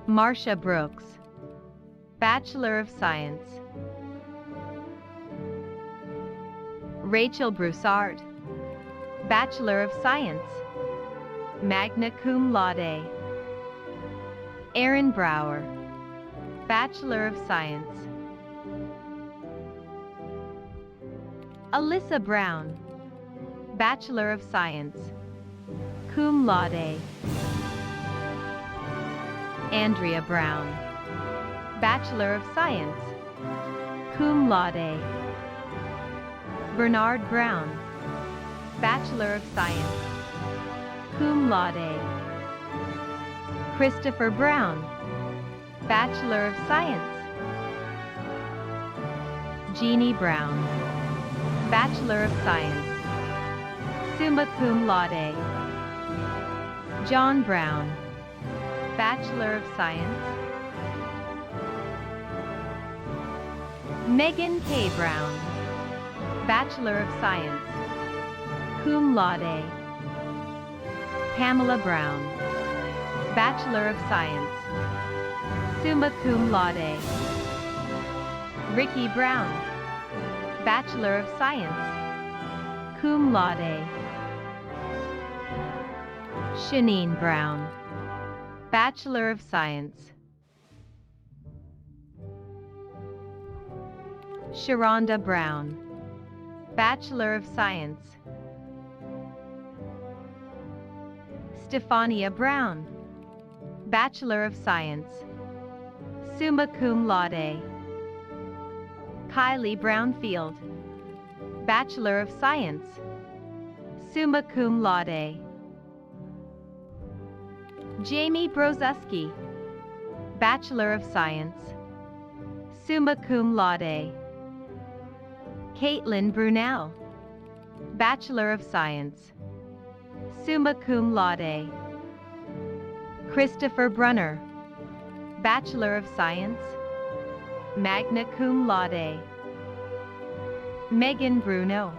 Marcia Brooks, Bachelor of Science. Rachel Broussard, Bachelor of Science, Magna Cum Laude. Aaron Brower, Bachelor of Science. Alyssa Brown, Bachelor of Science, Cum Laude. Andrea Brown, Bachelor of Science, Cum Laude. Bernard Brown, Bachelor of Science, Cum Laude. Christopher Brown, Bachelor of Science. Jeannie Brown, Bachelor of Science, Summa Cum Laude. John Brown, Bachelor of Science. Megan K. Brown, Bachelor of Science, Cum Laude. Pamela Brown, Bachelor of Science, Summa Cum Laude. Ricky Brown, Bachelor of Science, Cum Laude. Shanine Brown, Bachelor of Science. Sharonda Brown, Bachelor of Science. Stefania Brown, Bachelor of Science, Summa Cum Laude. Kylie Brownfield, Bachelor of Science, Summa Cum Laude. Jamie Brozeski, Bachelor of Science, Summa Cum Laude. Caitlin Brunel, Bachelor of Science, Summa Cum Laude. Christopher Brunner, Bachelor of Science, Magna Cum Laude. Megan Bruno,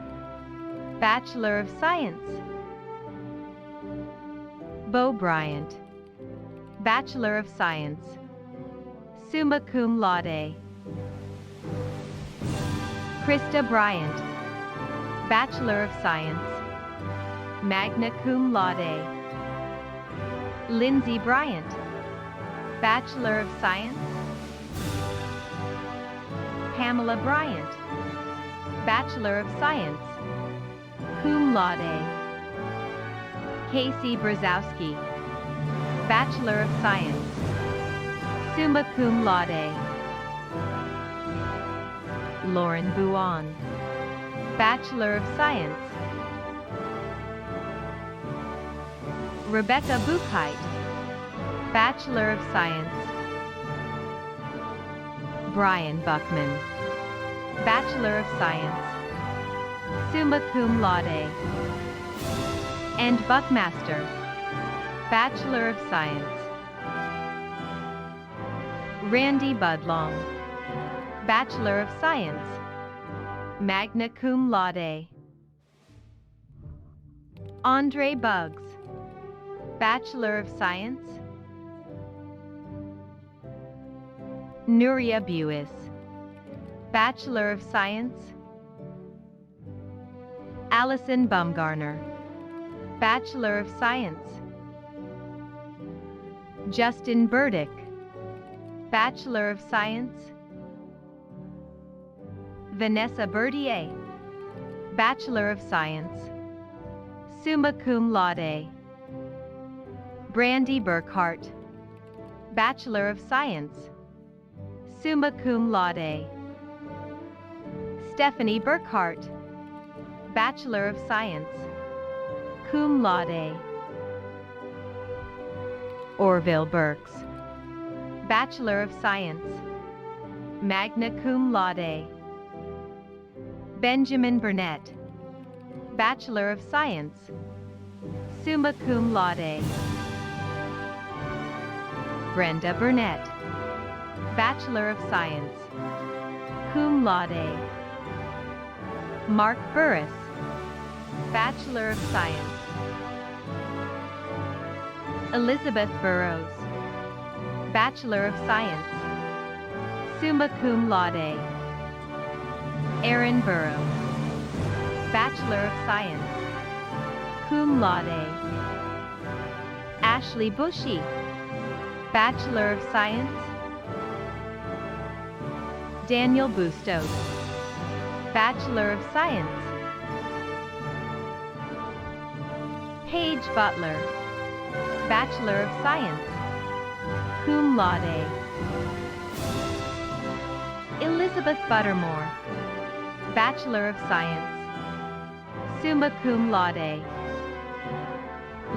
Bachelor of Science. Bo Bryant, Bachelor of Science, Summa Cum Laude. Krista Bryant, Bachelor of Science, Magna Cum Laude. Lindsay Bryant, Bachelor of Science. Pamela Bryant, Bachelor of Science, Cum Laude. Casey Brzezowski, Bachelor of Science, Summa Cum Laude. Lauren Buon, Bachelor of Science. Rebecca Buchheit, Bachelor of Science. Brian Buckman, Bachelor of Science, Summa Cum Laude. And Buckmaster, Bachelor of Science. Randy Budlong, Bachelor of Science, Magna Cum Laude. Andre Buggs, Bachelor of Science. Nuria Buis, Bachelor of Science. Allison Bumgarner, Bachelor of Science. Justin Burdick, Bachelor of Science. Vanessa Berdier, Bachelor of Science, Summa Cum Laude. Brandy Burkhart, Bachelor of Science, summa cum laude. Stephanie Burkhart, Bachelor of Science, cum laude. Orville Burks, Bachelor of Science, magna cum laude. Benjamin Burnett, Bachelor of Science, summa cum laude. Brenda Burnett, Bachelor of Science, cum laude. Mark Burris, Bachelor of Science. Elizabeth Burrows, Bachelor of Science, summa cum laude. Aaron Burrows, Bachelor of Science, cum laude. Ashley Bushy, Bachelor of Science. Daniel Bustos, Bachelor of Science. Paige Butler, Bachelor of Science, cum laude. Elizabeth Buttermore, Bachelor of Science, summa cum laude.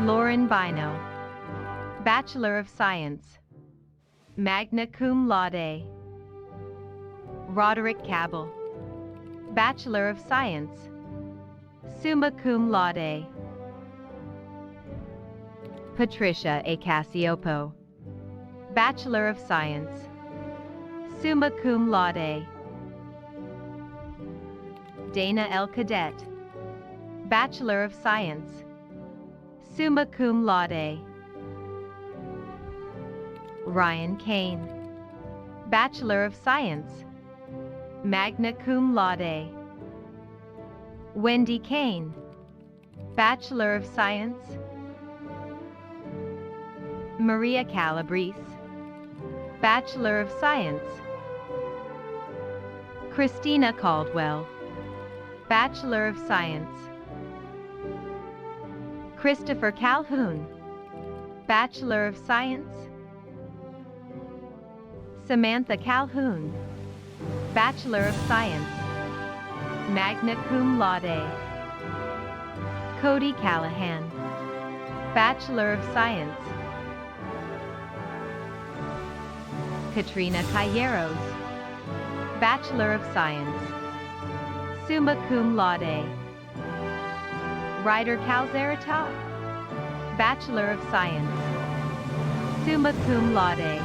Lauren Bino, Bachelor of Science, magna cum laude. Roderick Cabell, Bachelor of Science, summa cum laude. Patricia A. Cassiopo, Bachelor of Science, summa cum laude. Dana L. Cadet, Bachelor of Science, summa cum laude. Ryan Kane, Bachelor of Science, magna cum laude. Wendy Kane, Bachelor of Science. Maria Calabrese, Bachelor of Science. Christina Caldwell, Bachelor of Science. Christopher Calhoun, Bachelor of Science. Samantha Calhoun, Bachelor of Science, magna cum laude. Cody Callahan, Bachelor of Science. Katrina Calleros, Bachelor of Science, summa cum laude. Ryder Calzerita, Bachelor of Science, summa cum laude.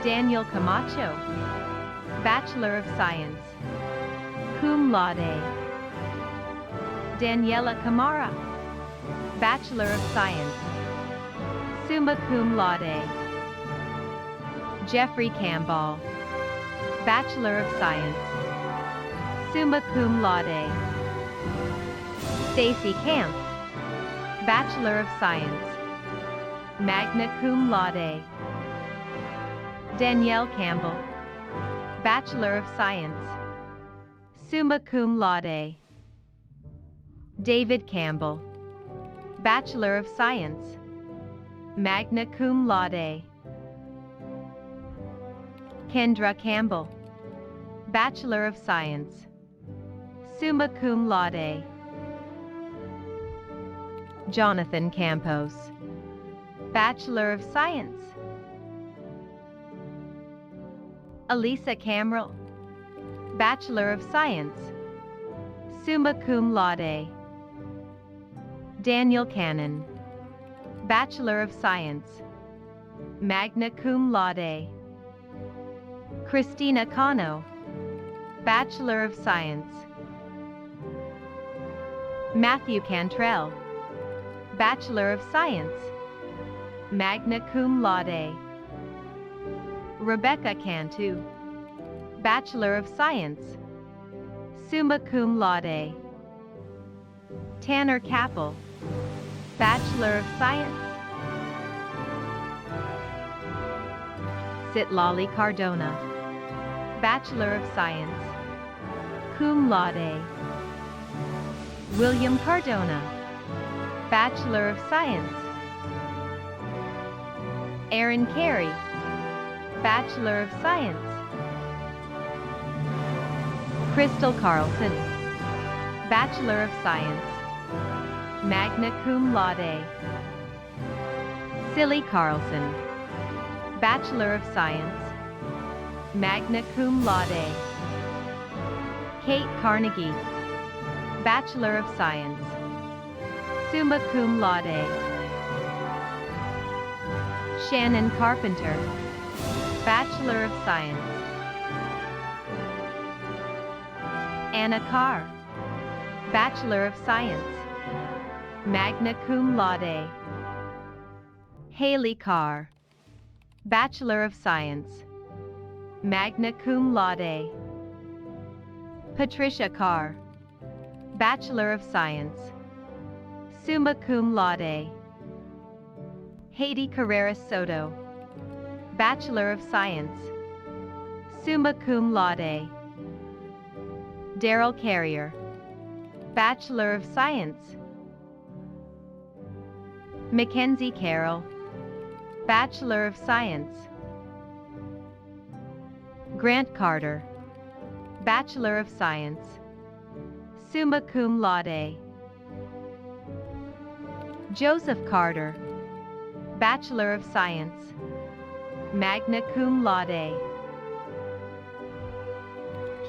Daniel Camacho, Bachelor of Science, cum laude. Daniela Camara, Bachelor of Science, summa cum laude. Jeffrey Campbell, Bachelor of Science, summa cum laude. Stacy Camp, Bachelor of Science, magna cum laude. Danielle Campbell, Bachelor of Science, summa cum laude. David Campbell, Bachelor of Science, magna cum laude. Kendra Campbell, Bachelor of Science, summa cum laude. Jonathan Campos, Bachelor of Science. Elisa Camrell, Bachelor of Science, summa cum laude. Daniel Cannon, Bachelor of Science, magna cum laude. Christina Cano, Bachelor of Science. Matthew Cantrell, Bachelor of Science, magna cum laude. Rebecca Cantu, Bachelor of Science, summa cum laude. Tanner Capel, Bachelor of Science. Citlali Cardona, Bachelor of Science, cum laude. William Cardona, Bachelor of Science. Aaron Carey, Bachelor of Science. Crystal Carlson, Bachelor of Science, Magna Cum Laude. Silly Carlson, Bachelor of Science, Magna Cum Laude. Kate Carnegie, Bachelor of Science, Summa Cum Laude. Shannon Carpenter, Bachelor of Science. Anna Carr, Bachelor of Science, Magna Cum Laude. Haley Carr, Bachelor of Science, Magna Cum Laude. Patricia Carr, Bachelor of Science, Summa Cum Laude. Haiti Carreras Soto, Bachelor of Science, Summa Cum Laude. Daryl Carrier, Bachelor of Science. Mackenzie Carroll, Bachelor of Science. Grant Carter, Bachelor of Science, Summa Cum Laude. Joseph Carter, Bachelor of Science, Magna Cum Laude.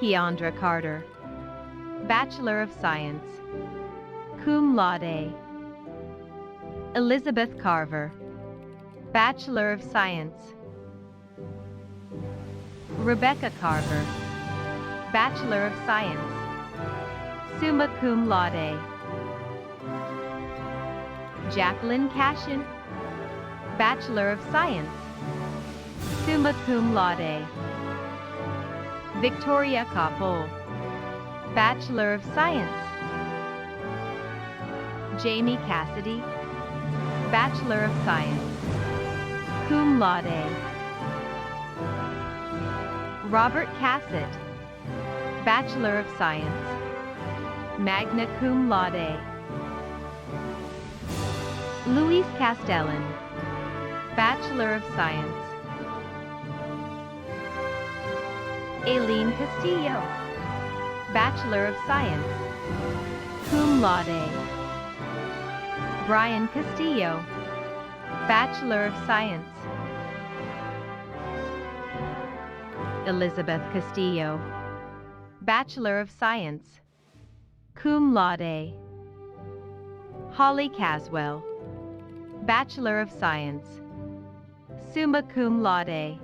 Keandra Carter, Bachelor of Science, Cum Laude. Elizabeth Carver, Bachelor of Science. Rebecca Carver, Bachelor of Science, Summa Cum Laude. Jacqueline Cashin, Bachelor of Science, Summa Cum Laude. Victoria Koppel, Bachelor of Science. Jamie Cassidy, Bachelor of Science, Cum Laude. Robert Cassett, Bachelor of Science, Magna Cum Laude. Luis Castellan, Bachelor of Science. Aileen Castillo, Bachelor of Science, Cum Laude. Brian Castillo, Bachelor of Science. Elizabeth Castillo, Bachelor of Science, Cum Laude. Holly Caswell, Bachelor of Science, Summa Cum Laude.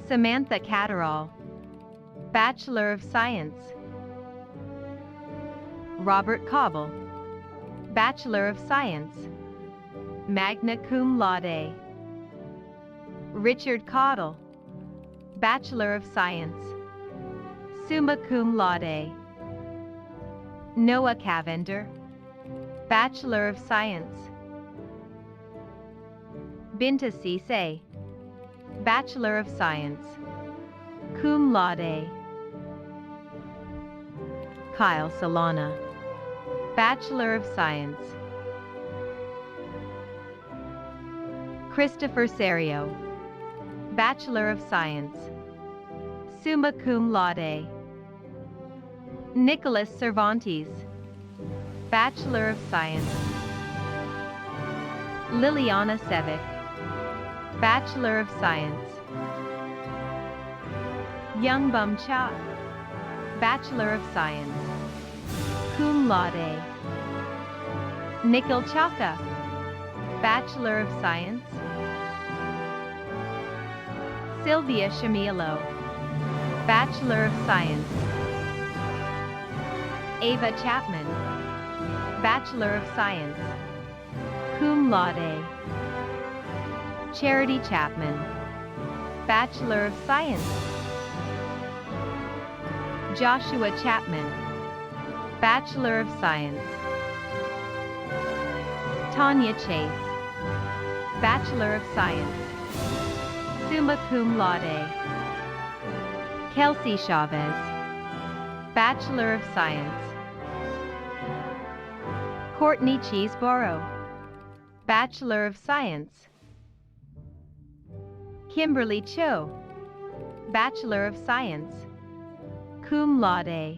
Samantha Catterall, Bachelor of Science. Robert Cobble, Bachelor of Science, Magna Cum Laude. Richard Caudle, Bachelor of Science, Summa Cum Laude. Noah Cavender, Bachelor of Science. Binta Cisse, Bachelor of Science, Cum Laude. Kyle Solana, Bachelor of Science. Christopher Serio, Bachelor of Science, Summa Cum Laude. Nicholas Cervantes, Bachelor of Science. Liliana Sevic, Bachelor of Science. Young Bum Cha, Bachelor of Science, Cum Laude. Nikhil Chaka, Bachelor of Science. Sylvia Shamilo, Bachelor of Science. Ava Chapman, Bachelor of Science, Cum Laude. Charity Chapman, Bachelor of Science. Joshua Chapman, Bachelor of Science. Tanya Chase, Bachelor of Science, Summa Cum Laude. Kelsey Chavez, Bachelor of Science. Courtney Cheeseborough, Bachelor of Science, Kimberly Cho, Bachelor of Science, cum laude.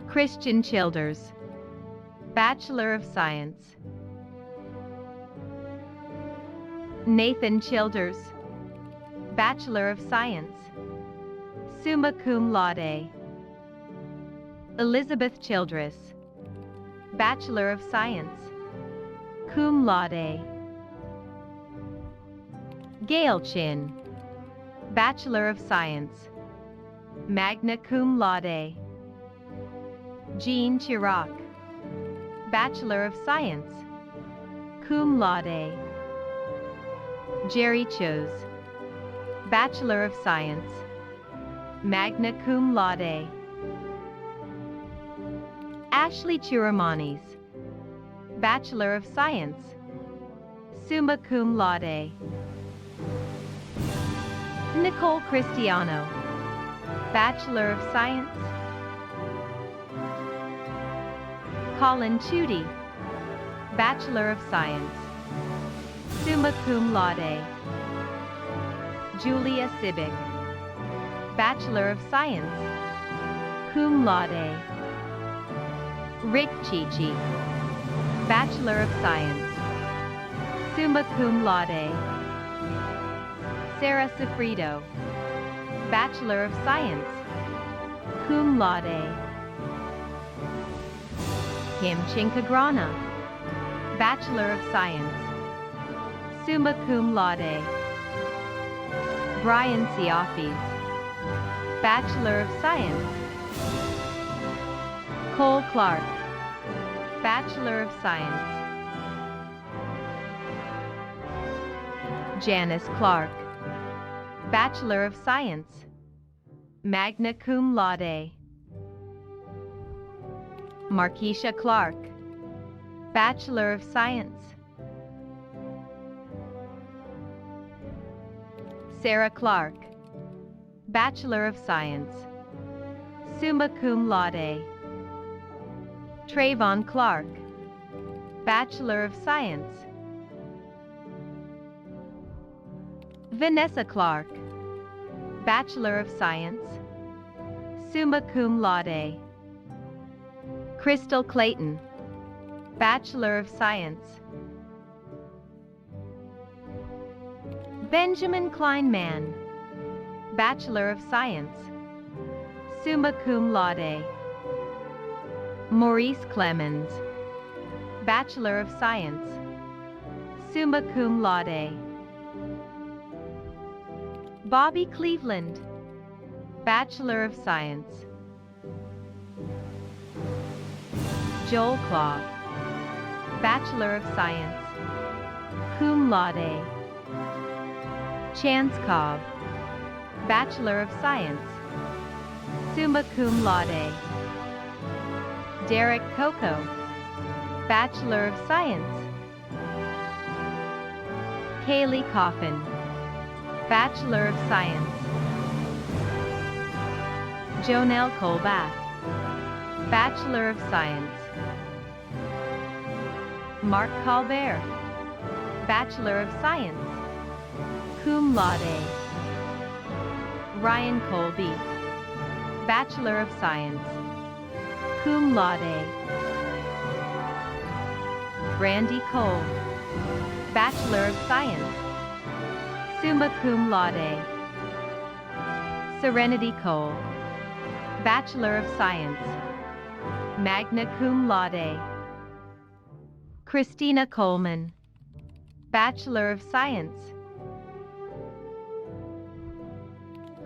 Christian Childers, Bachelor of Science. Nathan Childers, Bachelor of Science, summa cum laude. Elizabeth Childress, Bachelor of Science, cum laude. Gail Chin, Bachelor of Science, magna cum laude. Jean Chirac, Bachelor of Science, cum laude. Jerry Chose, Bachelor of Science, magna cum laude. Ashley Chiramanis, Bachelor of Science, summa cum laude. Nicole Cristiano, Bachelor of Science. Colin Chudy, Bachelor of Science, summa cum laude. Julia Sibic, Bachelor of Science, cum laude. Rick Chichi, Bachelor of Science, summa cum laude. Sarah Sofrito, Bachelor of Science, cum laude. Kim Chinkagrana, Bachelor of Science, summa cum laude. Brian Siafis, Bachelor of Science. Cole Clark, Bachelor of Science. Janice Clark, Bachelor of Science, magna cum laude. Markeisha Clark, Bachelor of Science. Sarah Clark, Bachelor of Science, summa cum laude. Trayvon Clark, Bachelor of Science. Vanessa Clark, Bachelor of Science, summa cum laude. Crystal Clayton, Bachelor of Science. Benjamin Kleinman, Bachelor of Science, summa cum laude. Maurice Clemens, Bachelor of Science, summa cum laude. Bobby Cleveland, Bachelor of Science. Joel Claw, Bachelor of Science, cum laude. Chance Cobb, Bachelor of Science, summa cum laude. Derek Coco, Bachelor of Science. Kaylee Coffin, Bachelor of Science. Jonelle Colbath, Bachelor of Science. Mark Colbert, Bachelor of Science, cum laude. Ryan Colby, Bachelor of Science, cum laude. Brandy Cole, Bachelor of Science, summa cum laude. Serenity Cole, Bachelor of Science, magna cum laude. Christina Coleman, Bachelor of Science.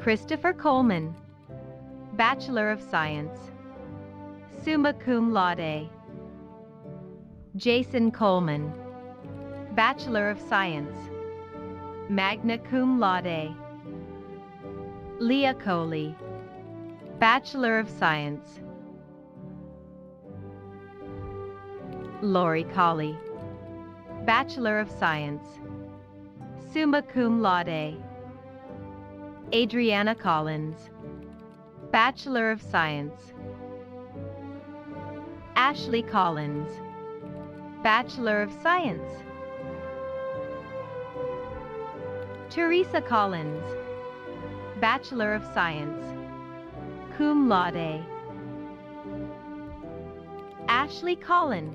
Christopher Coleman, Bachelor of Science, summa cum laude. Jason Coleman, Bachelor of Science, magna cum laude. Leah Coley, Bachelor of Science. Laurie Colley, Bachelor of Science, summa cum laude. Adriana Collins, Bachelor of Science. Ashley Collins, Bachelor of Science. Teresa Collins, Bachelor of Science, cum laude. Ashley Collin,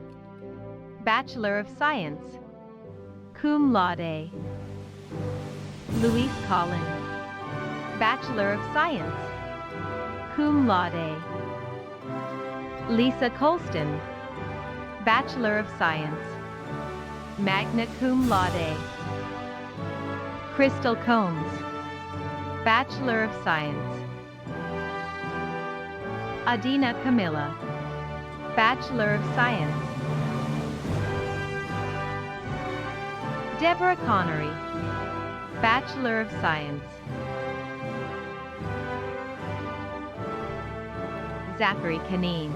Bachelor of Science, cum laude. Louise Collin, Bachelor of Science, cum laude. Lisa Colston, Bachelor of Science, magna cum laude. Crystal Combs, Bachelor of Science. Adina Camilla, Bachelor of Science. Deborah Connery, Bachelor of Science. Zachary Canine,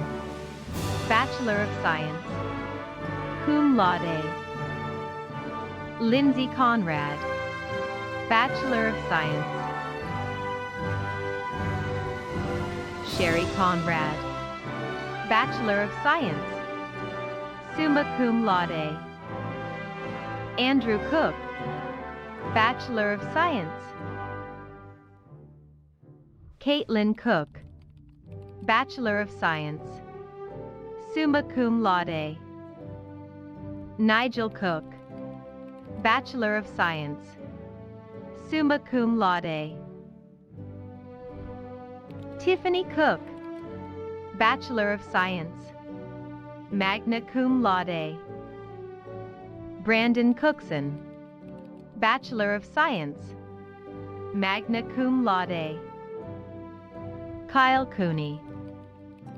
Bachelor of Science, cum laude. Lindsay Conrad, Bachelor of Science. Sherry Conrad, Bachelor of Science, summa cum laude. Andrew Cook, Bachelor of Science. Caitlin Cook, Bachelor of Science, summa cum laude. Nigel Cook, Bachelor of Science, summa cum laude. Tiffany Cook, Bachelor of Science, magna cum laude. Brandon Cookson, Bachelor of Science, magna cum laude. Kyle Cooney,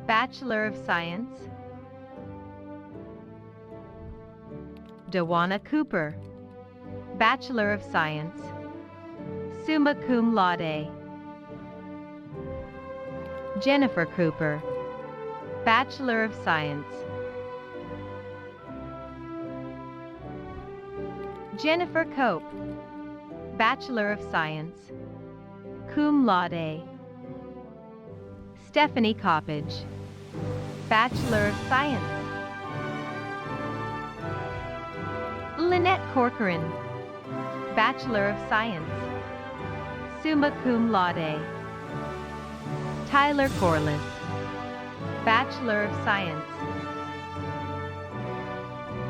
Bachelor of Science. Dawana Cooper, Bachelor of Science, summa cum laude. Jennifer Cooper, Bachelor of Science. Jennifer Cope, Bachelor of Science, cum laude. Stephanie Coppage, Bachelor of Science. Lynette Corcoran, Bachelor of Science, summa cum laude. Tyler Corliss, Bachelor of Science.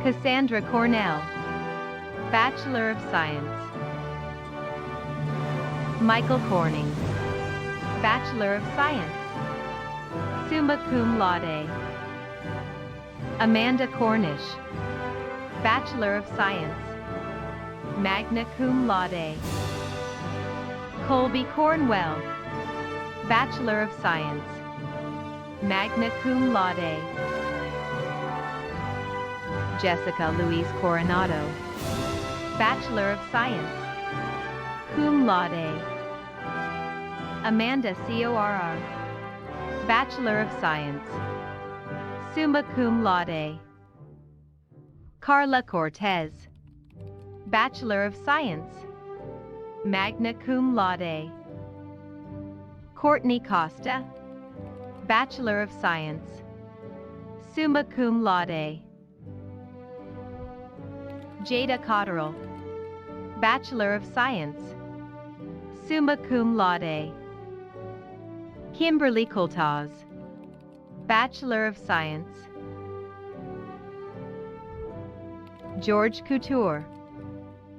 Cassandra Cornell, Bachelor of Science. Michael Corning, Bachelor of Science, summa cum laude. Amanda Cornish, Bachelor of Science, magna cum laude. Colby Cornwell, Bachelor of Science, magna cum laude. Jessica Louise Coronado, Bachelor of Science, cum laude. Amanda Corr, Bachelor of Science, summa cum laude. Carla Cortez, Bachelor of Science, magna cum laude. Courtney Costa, Bachelor of Science, summa cum laude. Jada Cotterill, Bachelor of Science, summa cum laude. Kimberly Kultaz, Bachelor of Science. George Couture,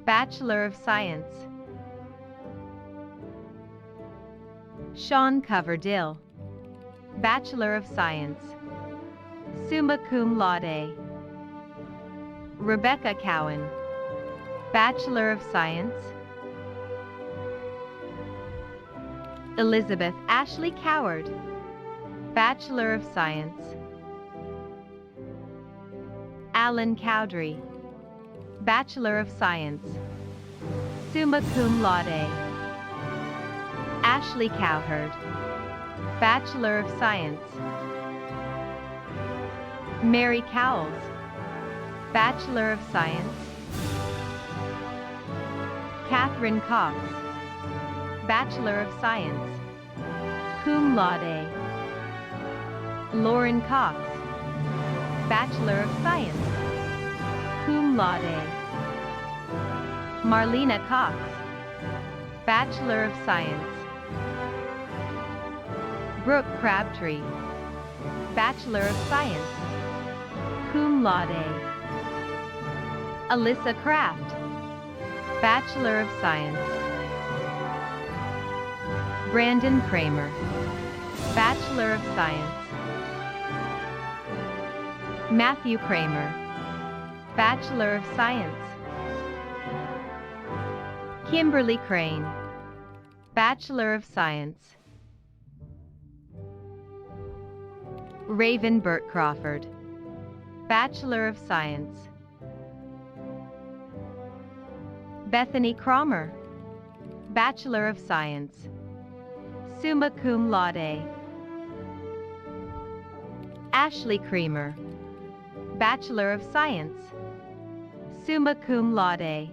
Bachelor of Science. Sean Coverdale, Bachelor of Science, summa cum laude. Rebecca Cowan, Bachelor of Science. Elizabeth Ashley Coward, Bachelor of Science. Alan Cowdery, Bachelor of Science, summa cum laude. Ashley Cowherd, Bachelor of Science. Mary Cowles, Bachelor of Science. Catherine Cox, Bachelor of Science, cum laude. Lauren Cox, Bachelor of Science, cum laude. Marlena Cox, Bachelor of Science. Brooke Crabtree, Bachelor of Science, cum laude. Alyssa Kraft, Bachelor of Science. Brandon Kramer, Bachelor of Science. Matthew Kramer, Bachelor of Science. Kimberly Crane, Bachelor of Science. Raven Burt Crawford, Bachelor of Science. Bethany Cromer, Bachelor of Science, summa cum laude. Ashley Creamer, Bachelor of Science, summa cum laude.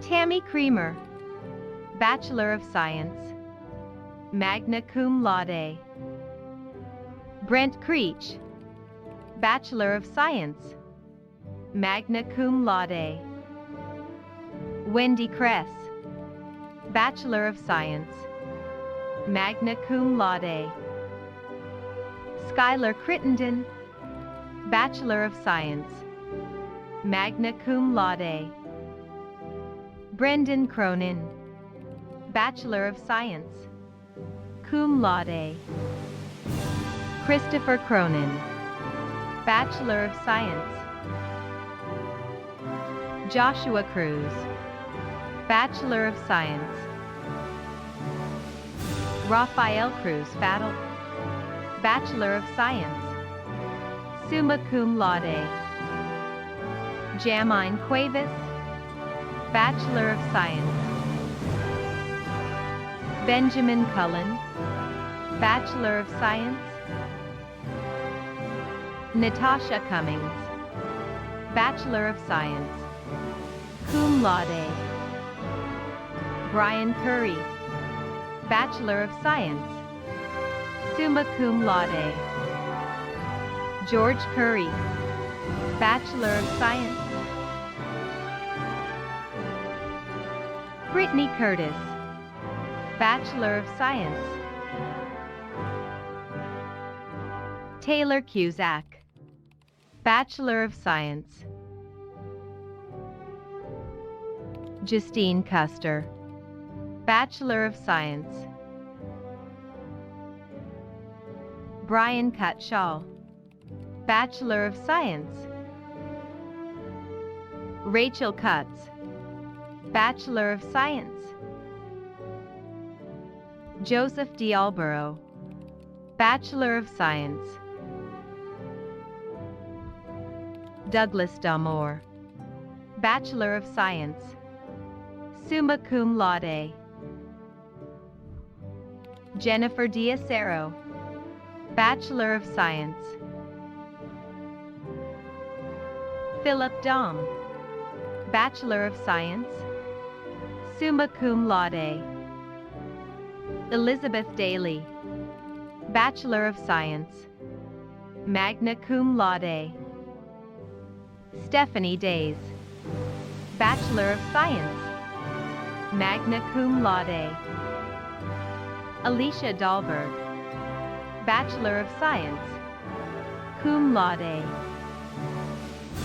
Tammy Creamer, Bachelor of Science, magna cum laude. Brent Creech, Bachelor of Science, magna cum laude. Wendy Kress, Bachelor of Science, magna cum laude. Skylar Crittenden, Bachelor of Science, magna cum laude. Brendan Cronin, Bachelor of Science, cum laude. Christopher Cronin, Bachelor of Science. Joshua Cruz, Bachelor of Science. Rafael Cruz Fattle, Bachelor of Science, summa cum laude. Jamine Cuevas, Bachelor of Science. Benjamin Cullen, Bachelor of Science. Natasha Cummings, Bachelor of Science, cum laude. Brian Curry, Bachelor of Science, summa cum laude. George Curry, Bachelor of Science. Brittany Curtis, Bachelor of Science. Taylor Cusack, Bachelor of Science. Justine Custer, Bachelor of Science. Brian Cutshall, Bachelor of Science. Rachel Cutts, Bachelor of Science. Joseph D'Alborough, Bachelor of Science. Douglas Damore, Bachelor of Science, summa cum laude. Jennifer Diacero, Bachelor of Science. Philip Dom, Bachelor of Science, summa cum laude. Elizabeth Daly, Bachelor of Science, magna cum laude. Stephanie Days, Bachelor of Science, magna cum laude. Alicia Dahlberg, Bachelor of Science, cum laude.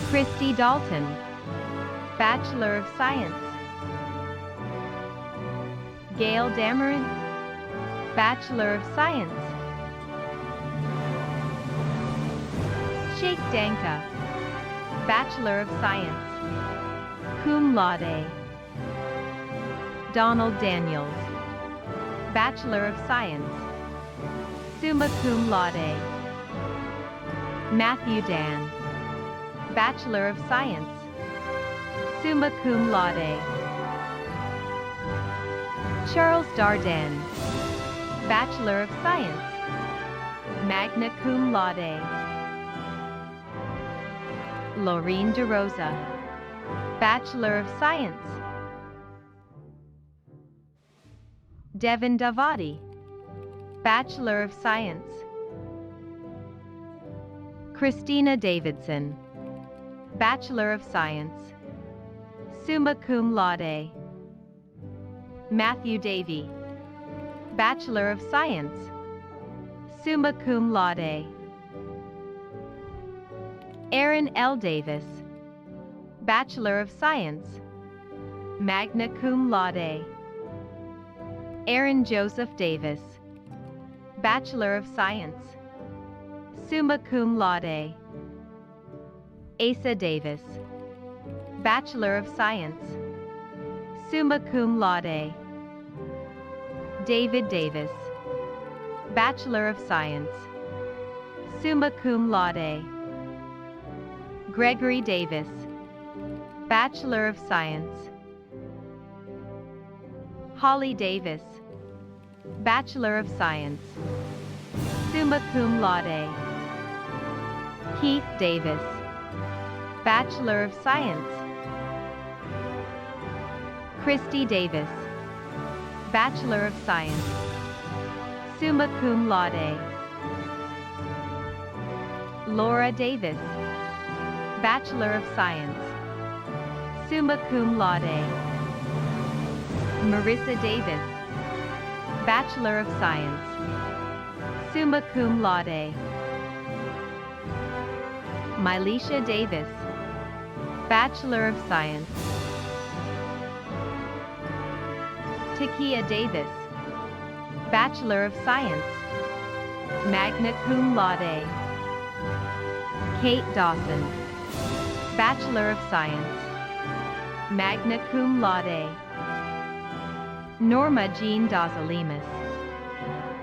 Christy Dalton, Bachelor of Science. Gail Dameron, Bachelor of Science. Sheikh Danka, Bachelor of Science, cum laude. Donald Daniels, Bachelor of Science, summa cum laude. Matthew Dan, Bachelor of Science, summa cum laude. Charles Darden, Bachelor of Science, magna cum laude. Laureen DeRosa, Bachelor of Science. Devin Davati, Bachelor of Science. Christina Davidson, Bachelor of Science, summa cum laude. Matthew Davey, Bachelor of Science, summa cum laude. Aaron L. Davis, Bachelor of Science, magna cum laude. Aaron Joseph Davis, Bachelor of Science, summa cum laude. Asa Davis, Bachelor of Science, summa cum laude. David Davis, Bachelor of Science, summa cum laude. Gregory Davis, Bachelor of Science. Holly Davis, Bachelor of Science, summa cum laude. Keith Davis, Bachelor of Science. Christy Davis, Bachelor of Science, summa cum laude. Laura Davis, Bachelor of Science, summa cum laude. Marissa Davis, Bachelor of Science, summa cum laude. Mylisha Davis, Bachelor of Science. Takia Davis, Bachelor of Science, magna cum laude. Kate Dawson, Bachelor of Science, magna cum laude. Norma Jean Dazalimas,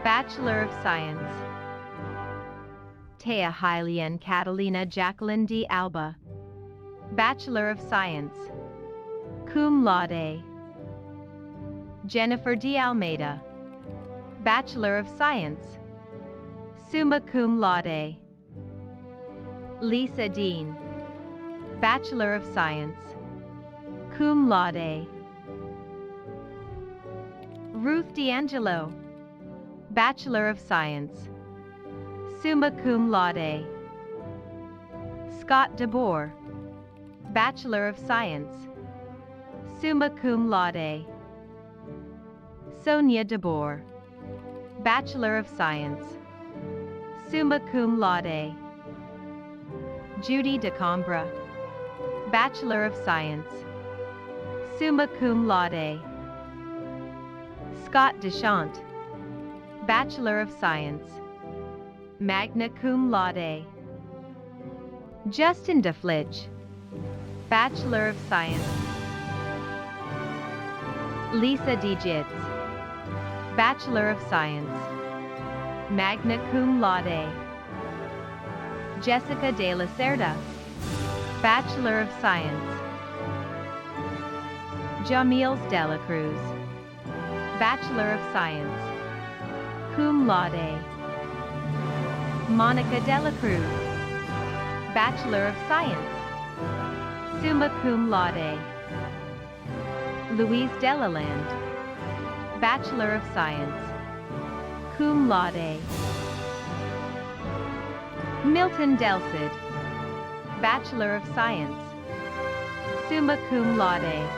Bachelor of Science. Tea Hylian Catalina Jacqueline D. Alba, Bachelor of Science, cum laude. Jennifer D. Almeida, Bachelor of Science, summa cum laude. Lisa Dean, Bachelor of Science, cum laude. Ruth D'Angelo, Bachelor of Science, summa cum laude. Scott DeBoer, Bachelor of Science, summa cum laude. Sonia DeBoer, Bachelor of Science, summa cum laude. Judy DeCombra, Bachelor of Science, summa cum laude. Scott DeShant, Bachelor of Science, magna cum laude. Justin DeFlitch, Bachelor of Science. Lisa DeJitz, Bachelor of Science, magna cum laude. Jessica De La Cerda, Bachelor of Science. Jamils De La Cruz, Bachelor of Science, cum laude. Monica De La Cruz, Bachelor of Science, summa cum laude. Louise Delaland, Bachelor of Science, cum laude. Milton Delcid, Bachelor of Science, summa cum laude.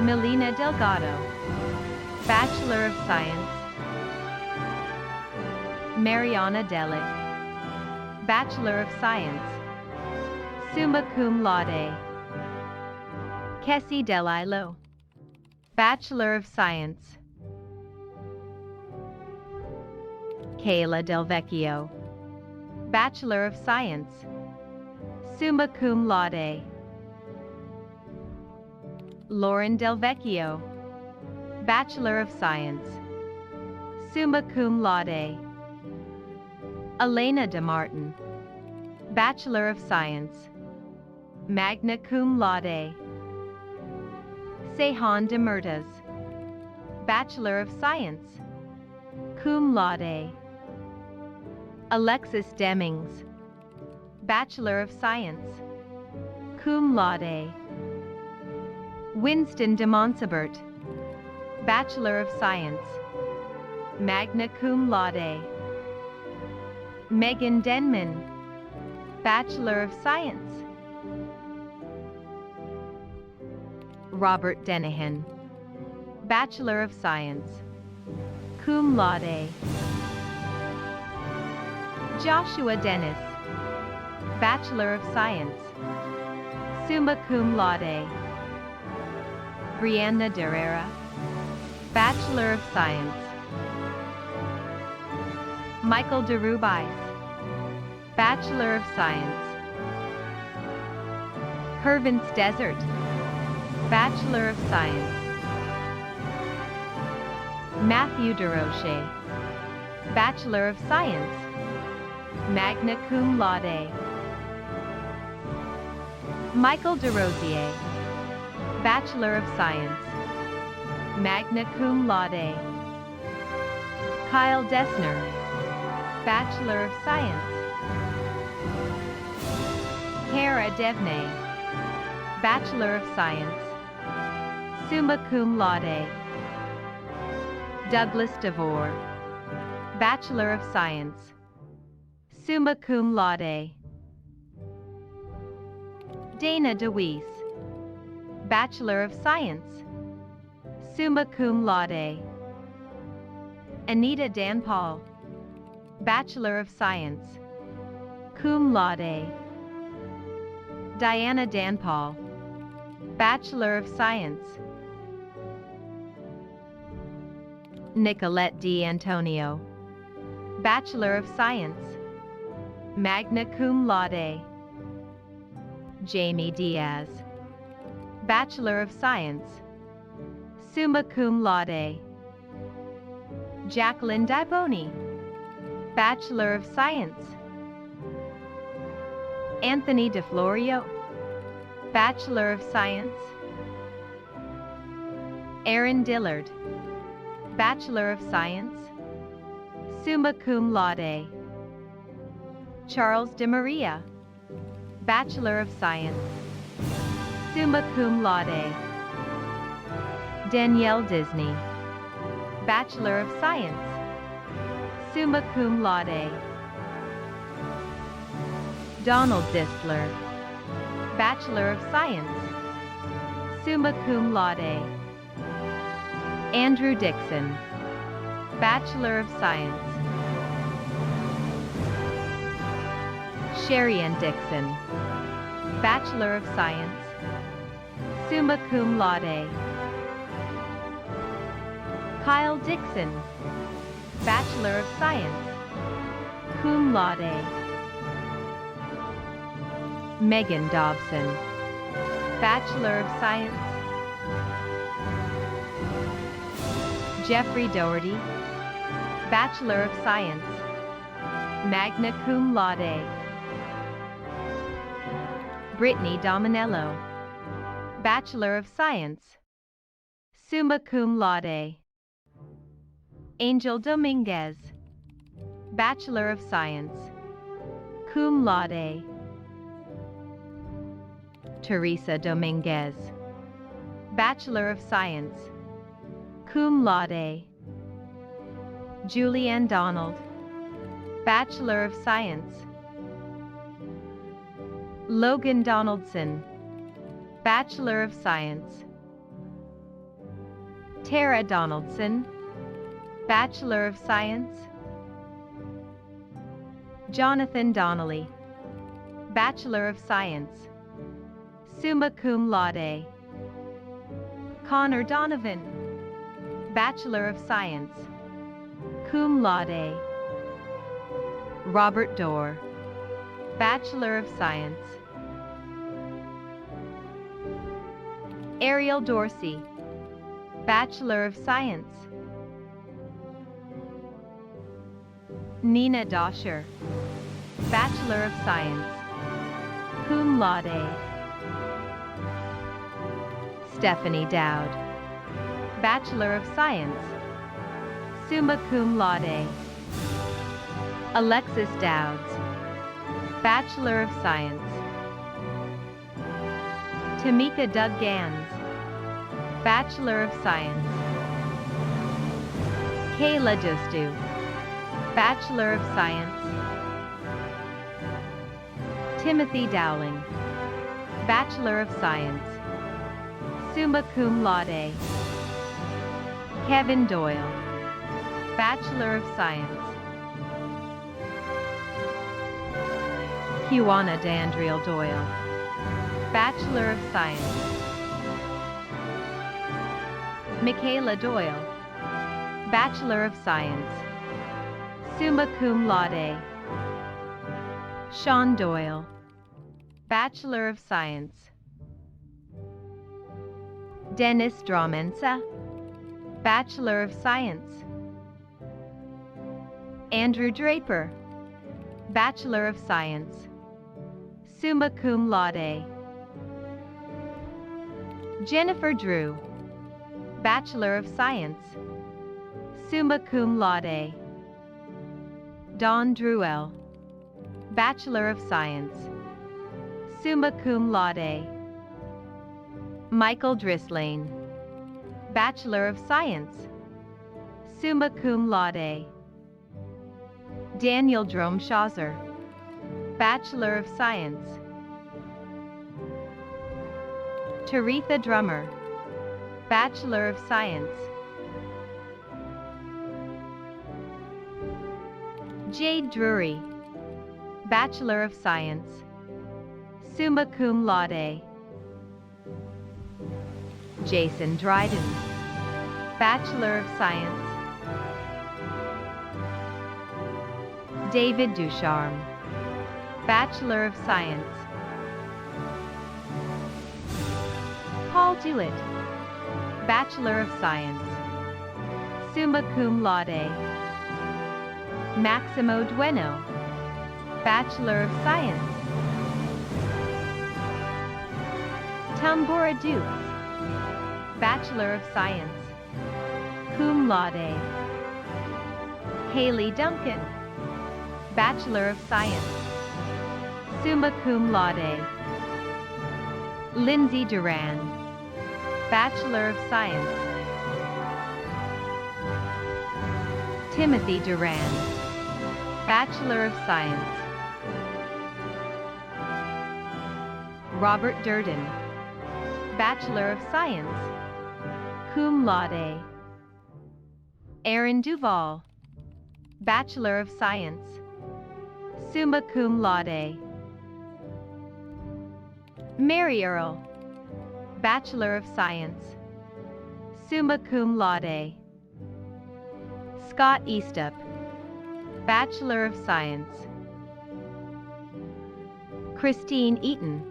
Melina Delgado, Bachelor of Science. Mariana Delic, Bachelor of Science, summa cum laude. Kessie Delilo, Bachelor of Science. Kayla Del Vecchio, Bachelor of Science, summa cum laude. Lauren Del Vecchio, Bachelor of Science, summa cum laude. Elena DeMartin, Bachelor of Science, magna cum laude. Sehan Demertas, Bachelor of Science, cum laude. Alexis Demings, Bachelor of Science, cum laude. Winston de Montsobert, Bachelor of Science, magna cum laude. Megan Denman, Bachelor of Science. Robert Denahan, Bachelor of Science, cum laude. Joshua Dennis, Bachelor of Science, summa cum laude. Brianna Derrera, Bachelor of Science. Michael DeRubis, Bachelor of Science. Hervance Desert, Bachelor of Science. Matthew DeRoche, Bachelor of Science, magna cum laude. Michael DeRosier, Bachelor of Science, magna cum laude. Kyle Dessner, Bachelor of Science. Kara Devney, Bachelor of Science, summa cum laude. Douglas DeVore, Bachelor of Science, summa cum laude. Dana DeWeese, Bachelor of Science, summa cum laude. Anita Danpaul, Bachelor of Science, cum laude. Diana Danpaul, Bachelor of Science. Nicolette D'Antonio, Bachelor of Science, magna cum laude. Jamie Diaz, Bachelor of Science, summa cum laude. Jacqueline Diboni, Bachelor of Science. Anthony DeFlorio, Bachelor of Science. Aaron Dillard, Bachelor of Science, summa cum laude. Charles DeMaria, Bachelor of Science, summa cum laude. Danielle Disney, Bachelor of Science, summa cum laude. Donald Distler, Bachelor of Science, summa cum laude. Andrew Dixon, Bachelor of Science. Sherrianne Dixon, Bachelor of Science, summa cum laude. Kyle Dixon, Bachelor of Science, cum laude. Megan Dobson, Bachelor of Science. Jeffrey Doherty, Bachelor of Science, magna cum laude. Brittany Dominello, Bachelor of Science, summa cum laude. Angel Dominguez, Bachelor of Science, cum laude. Teresa Dominguez, Bachelor of Science, cum laude. Julianne Donald, Bachelor of Science. Logan Donaldson, Bachelor of Science. Tara Donaldson, Bachelor of Science. Jonathan Donnelly, Bachelor of Science, summa cum laude. Connor Donovan, Bachelor of Science, cum laude. Robert Dorr, Bachelor of Science. Ariel Dorsey, Bachelor of Science. Nina Dosher, Bachelor of Science, cum laude. Stephanie Dowd, Bachelor of Science, summa cum laude. Alexis Dowds, Bachelor of Science. Tamika Doug Gans, Bachelor of Science. Kayla Justu, Bachelor of Science. Timothy Dowling, Bachelor of Science, summa cum laude. Kevin Doyle, Bachelor of Science. Kiwana Dandriel Doyle, Bachelor of Science. Michaela Doyle, Bachelor of Science, summa cum laude. Sean Doyle, Bachelor of Science. Dennis Dramensa, Bachelor of Science. Andrew Draper, Bachelor of Science, summa cum laude. Jennifer Drew, Bachelor of Science, summa cum laude. Dawn Druell, Bachelor of Science, summa cum laude. Michael Drislane, Bachelor of Science, summa cum laude. Daniel Dromschauser, Bachelor of Science. Taretha Drummer, Bachelor of Science. Jade Drury, Bachelor of Science, summa cum laude. Jason Dryden, Bachelor of Science. David Ducharme, Bachelor of Science. Paul Dewitt, Bachelor of Science, summa cum laude. Maximo Dueno, Bachelor of Science. Tambora Dukes, Bachelor of Science, cum laude. Haley Duncan, Bachelor of Science, summa cum laude. Lindsay Duran, Bachelor of Science. Timothy Duran, Bachelor of Science. Robert Durden, Bachelor of Science, cum laude. Aaron Duval, Bachelor of Science, summa cum laude. Mary Earl, Bachelor of Science, summa cum laude. Scott Eastup, Bachelor of Science. Christine Eaton,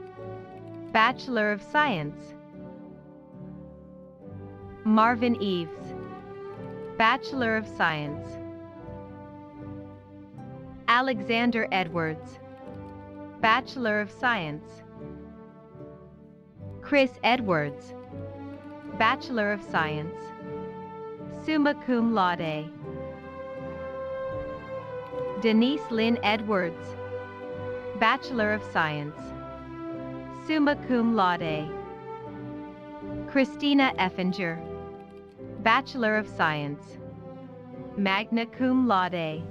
Bachelor of Science. Marvin Eves, Bachelor of Science. Alexander Edwards, Bachelor of Science. Chris Edwards, Bachelor of Science, summa cum laude. Denise Lynn Edwards, Bachelor of Science, summa cum laude. Christina Effinger, Bachelor of Science, magna cum laude.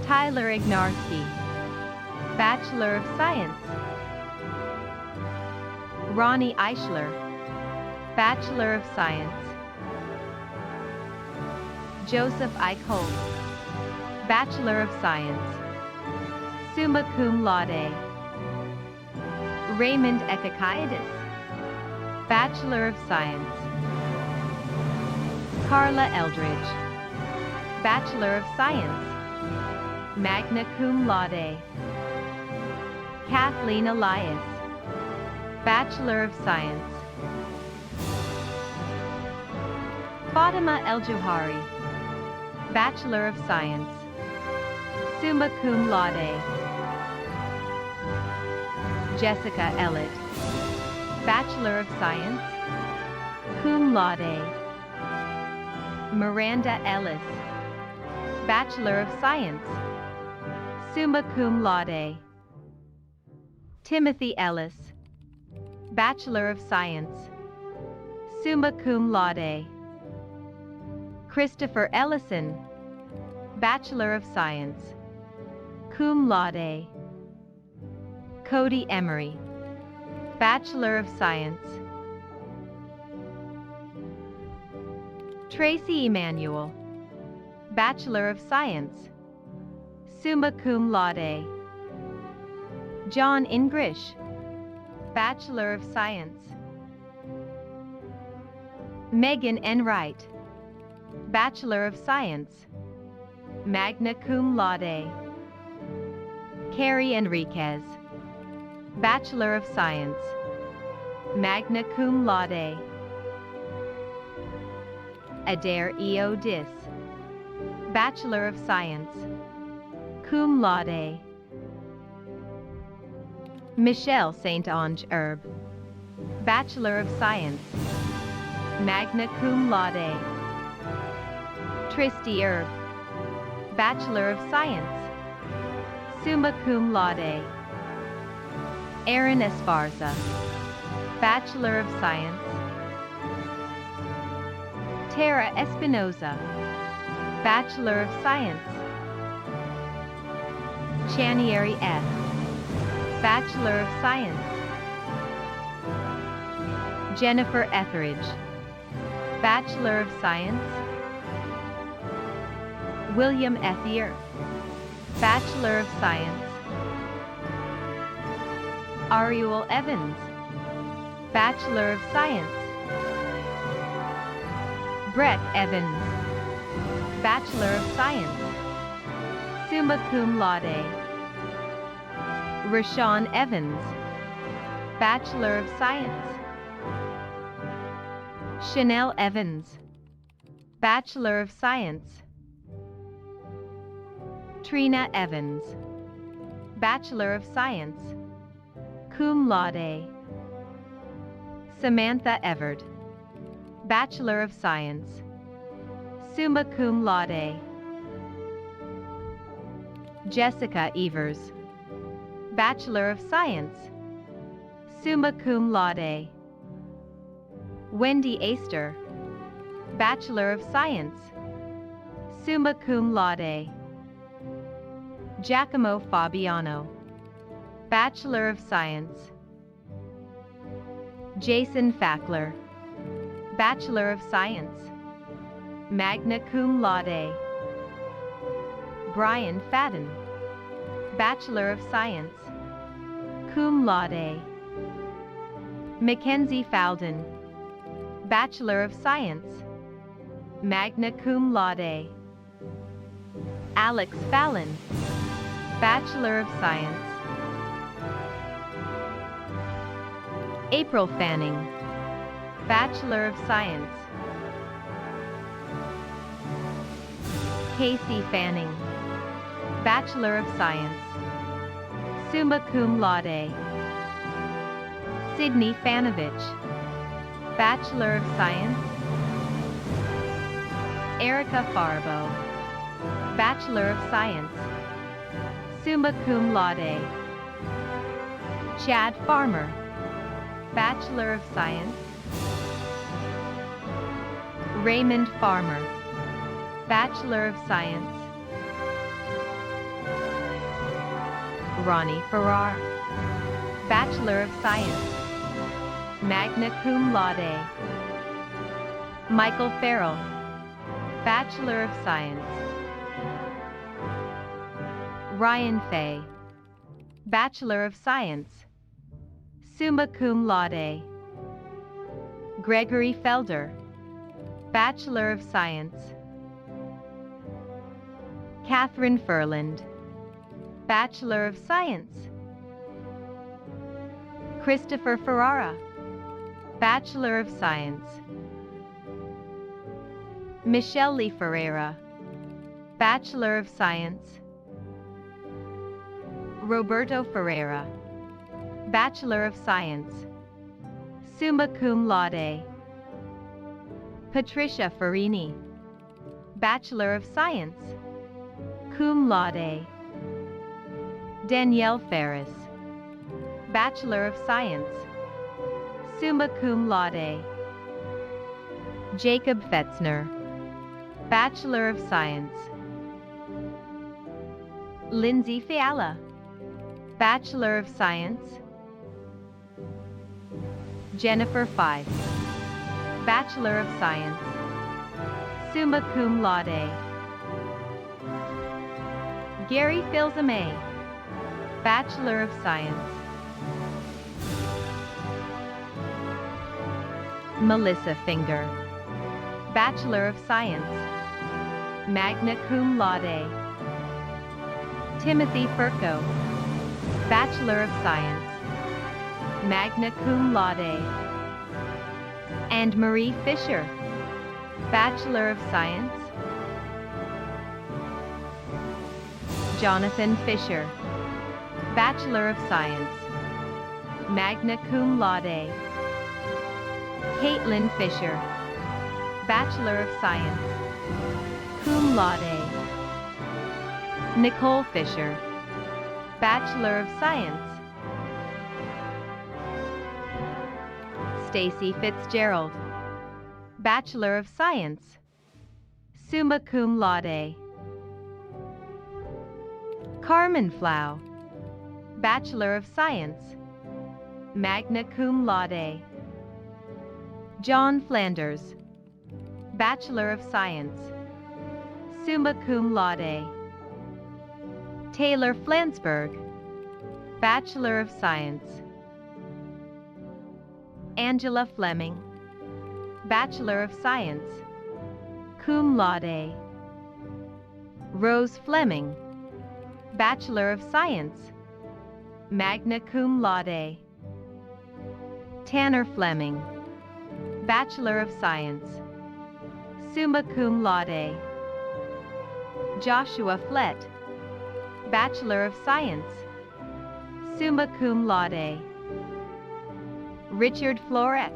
Tyler Ignarski, Bachelor of Science. Ronnie Eichler, Bachelor of Science. Joseph Eichholz, Bachelor of Science, summa cum laude. Raymond Ekakaitis, Bachelor of Science. Carla Eldridge, Bachelor of Science, magna cum laude. Kathleen Elias, Bachelor of Science. Fatima El-Johari, Bachelor of Science, summa cum laude. Jessica Ellett, Bachelor of Science, cum laude. Miranda Ellis, Bachelor of Science, summa cum laude. Timothy Ellis, Bachelor of Science, summa cum laude. Christopher Ellison, Bachelor of Science, cum laude. Cody Emery, Bachelor of Science. Tracy Emanuel, Bachelor of Science, summa cum laude. John Ingrish, Bachelor of Science. Megan Enright, Bachelor of Science, magna cum laude. Carrie Enriquez, Bachelor of Science, magna cum laude. Adair E.O. Dis, Bachelor of Science, cum laude. Michelle St. Ange Herb, Bachelor of Science, magna cum laude. Tristy Herb, Bachelor of Science, summa cum laude. Aaron Esparza, Bachelor of Science. Tara Espinoza, Bachelor of Science. Chanieri F., Bachelor of Science. Jennifer Etheridge, Bachelor of Science. William Ethier, Bachelor of Science. Ariel Evans, Bachelor of Science. Brett Evans, Bachelor of Science, summa cum laude. Rashawn Evans, Bachelor of Science. Chanel Evans, Bachelor of Science. Trina Evans, Bachelor of Science, cum laude. Samantha Everett, Bachelor of Science, summa cum laude. Jessica Evers, Bachelor of Science, summa cum laude. Wendy Aister, Bachelor of Science, summa cum laude. Giacomo Fabiano, Bachelor of Science. Jason Fackler, Bachelor of Science, magna cum laude. Brian Fadden, Bachelor of Science, cum laude. Mackenzie Falden, Bachelor of Science, magna cum laude. Alex Fallon, Bachelor of Science. April Fanning, Bachelor of Science. Casey Fanning, Bachelor of Science, summa cum laude. Sydney Fanovich, Bachelor of Science. Erica Farbo, Bachelor of Science, summa cum laude. Chad Farmer, Bachelor of Science. Raymond Farmer, Bachelor of Science. Ronnie Farrar, Bachelor of Science, magna cum laude. Michael Farrell, Bachelor of Science. Ryan Fay, Bachelor of Science, summa cum laude. Gregory Felder, Bachelor of Science. Catherine Furland, Bachelor of Science. Christopher Ferrara, Bachelor of Science. Michelle Lee Ferreira, Bachelor of Science. Roberto Ferreira, Bachelor of Science, summa cum laude. Patricia Farini, Bachelor of Science, cum laude. Danielle Ferris, Bachelor of Science, summa cum laude. Jacob Fetzner, Bachelor of Science. Lindsay Fiala, Bachelor of Science. Jennifer Fife, Bachelor of Science. summa cum laude. Gary Filzame, Bachelor of Science. Melissa Finger, Bachelor of Science, magna cum laude. Timothy Furco, Bachelor of Science, magna cum laude. And Marie Fisher, Bachelor of Science. Jonathan Fisher, Bachelor of Science, magna cum laude. Caitlin Fisher, Bachelor of Science, cum laude. Nicole Fisher, Bachelor of Science. Stacy Fitzgerald, Bachelor of Science, summa cum laude. Carmen Flau, Bachelor of Science, magna cum laude. John Flanders, Bachelor of Science, summa cum laude. Taylor Flansburgh, Bachelor of Science. Angela Fleming, Bachelor of Science, cum laude. Rose Fleming, Bachelor of Science, magna cum laude. Tanner Fleming, Bachelor of Science, summa cum laude. Joshua Flett, Bachelor of Science, summa cum laude. Richard Florek,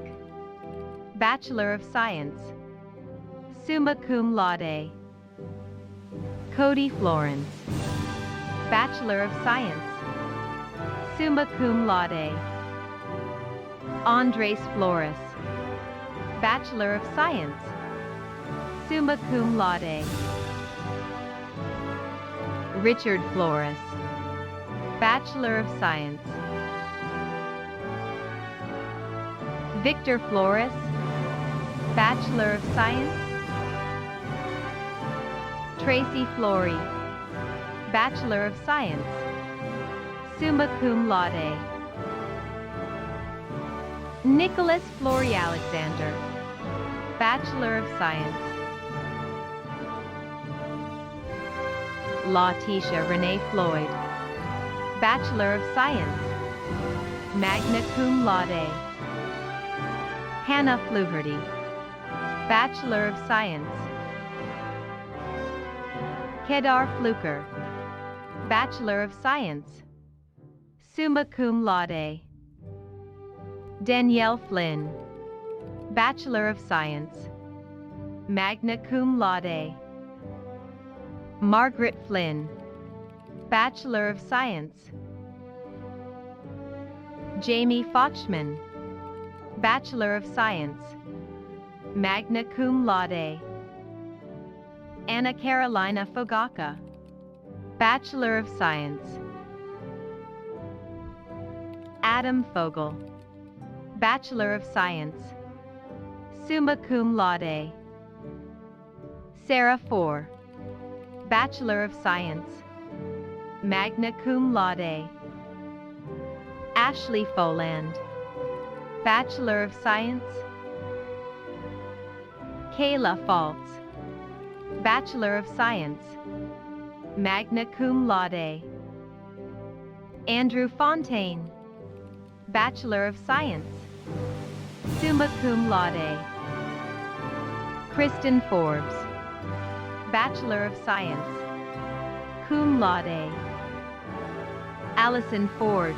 Bachelor of Science, summa cum laude. Cody Florence, Bachelor of Science, summa cum laude. Andres Flores, Bachelor of Science, summa cum laude. Richard Flores, Bachelor of Science. Victor Flores, Bachelor of Science. Tracy Flory, Bachelor of Science, summa cum laude. Nicholas Flory Alexander, Bachelor of Science. Letitia Renee Floyd, Bachelor of Science, magna cum laude. Hannah Fluharty, Bachelor of Science. Kedar Fluker, Bachelor of Science, summa cum laude. Danielle Flynn, Bachelor of Science, magna cum laude. Margaret Flynn, Bachelor of Science. Jamie Fochman, Bachelor of Science, magna cum laude. Anna Carolina Fogaka, Bachelor of Science. Adam Fogel, Bachelor of Science, summa cum laude. Sarah Four, Bachelor of Science, magna cum laude. Ashley Foland, Bachelor of Science. Kayla Faltz, Bachelor of Science, magna cum laude. Andrew Fontaine, Bachelor of Science, summa cum laude. Kristen Forbes, Bachelor of Science, cum laude. Allison Ford,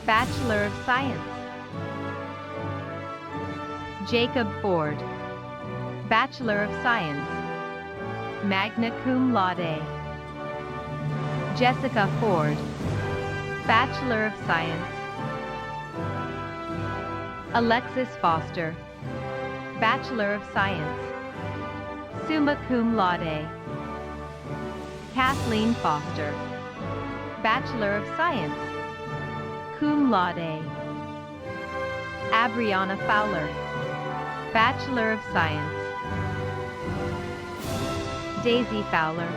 Bachelor of Science. Jacob Ford, Bachelor of Science, magna cum laude. Jessica Ford, Bachelor of Science. Alexis Foster, Bachelor of Science, summa cum laude. Kathleen Foster, Bachelor of Science, cum laude. Abriana Fowler, Bachelor of Science. Daisy Fowler,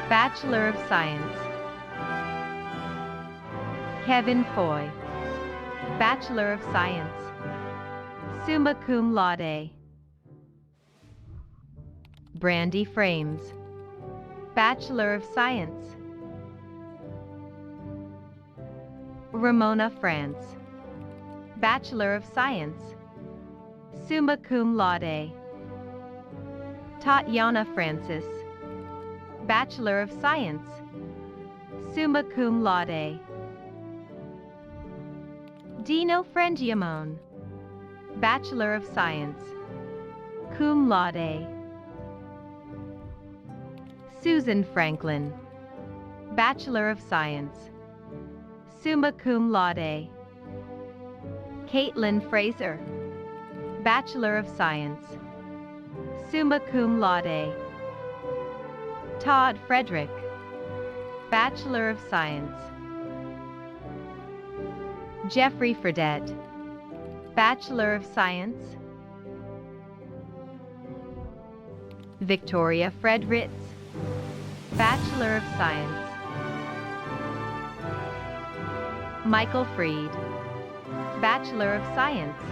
Bachelor of Science. Kevin Foy, Bachelor of Science, summa cum laude. Brandy Frames, Bachelor of Science. Ramona France, Bachelor of Science, summa cum laude. Tatiana Francis, Bachelor of Science, summa cum laude. Dino Frangiamone, Bachelor of Science, cum laude. Susan Franklin, Bachelor of Science, summa cum laude. Caitlin Fraser, Bachelor of Science, summa cum laude. Todd Frederick, Bachelor of Science. Jeffrey Fredette, Bachelor of Science. Victoria Fredritz, Bachelor of Science. Michael Freed, Bachelor of Science,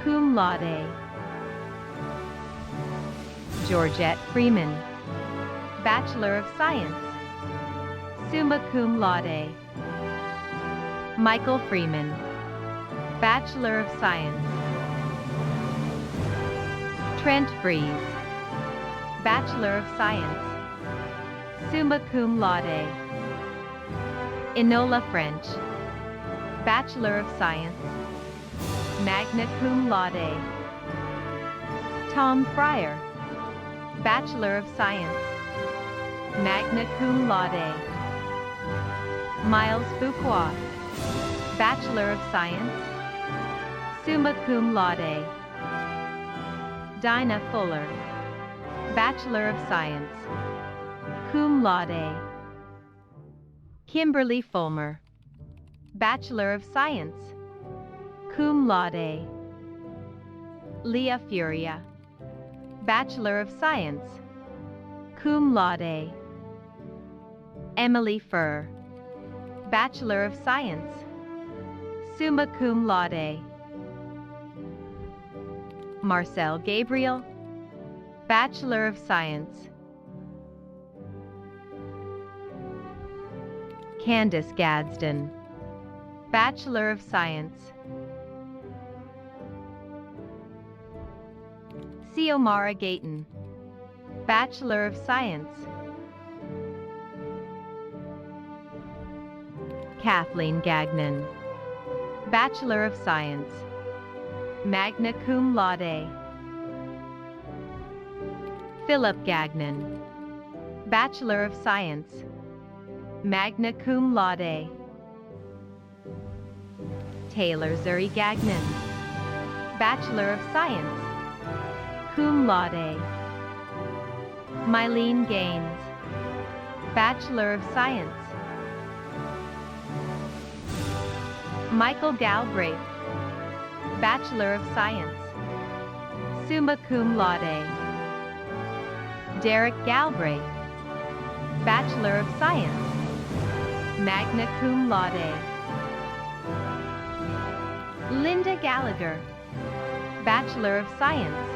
cum laude. Georgette Freeman, Bachelor of Science, summa cum laude. Michael Freeman, Bachelor of Science. Trent Freeze, Bachelor of Science, summa cum laude. Enola French, Bachelor of Science, magna cum laude. Tom Fryer, Bachelor of Science, magna cum laude. Miles Fuqua, Bachelor of Science, summa cum laude. Dinah Fuller, Bachelor of Science, cum laude. Kimberly Fulmer, Bachelor of Science, cum laude. Leah Furia, Bachelor of Science, cum laude. Emily Furr, Bachelor of Science, summa cum laude. Marcel Gabriel, Bachelor of Science. Candace Gadsden, Bachelor of Science. Xiomara Gayton, Bachelor of Science. Kathleen Gagnon, Bachelor of Science, magna cum laude. Philip Gagnon, Bachelor of Science, magna cum laude. Taylor Zuri Gagnon, Bachelor of Science, cum laude. Mylene Gaines, Bachelor of Science. Michael Galbraith, Bachelor of Science, summa cum laude. Derek Galbraith, Bachelor of Science, magna cum laude. Linda Gallagher, Bachelor of Science,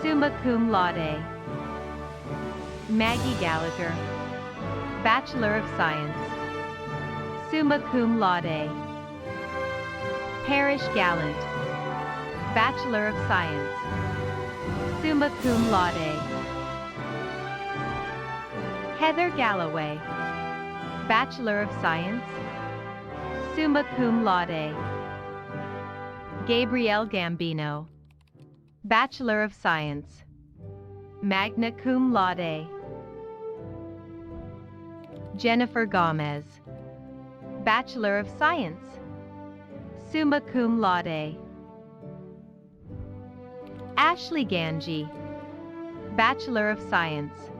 summa cum laude. Maggie Gallagher, Bachelor of Science, summa cum laude. Parrish Gallant, Bachelor of Science, summa cum laude. Heather Galloway, Bachelor of Science, summa cum laude. Gabrielle Gambino, Bachelor of Science, magna cum laude. Jennifer Gomez, Bachelor of Science, summa cum laude. Ashley Ganji, Bachelor of Science,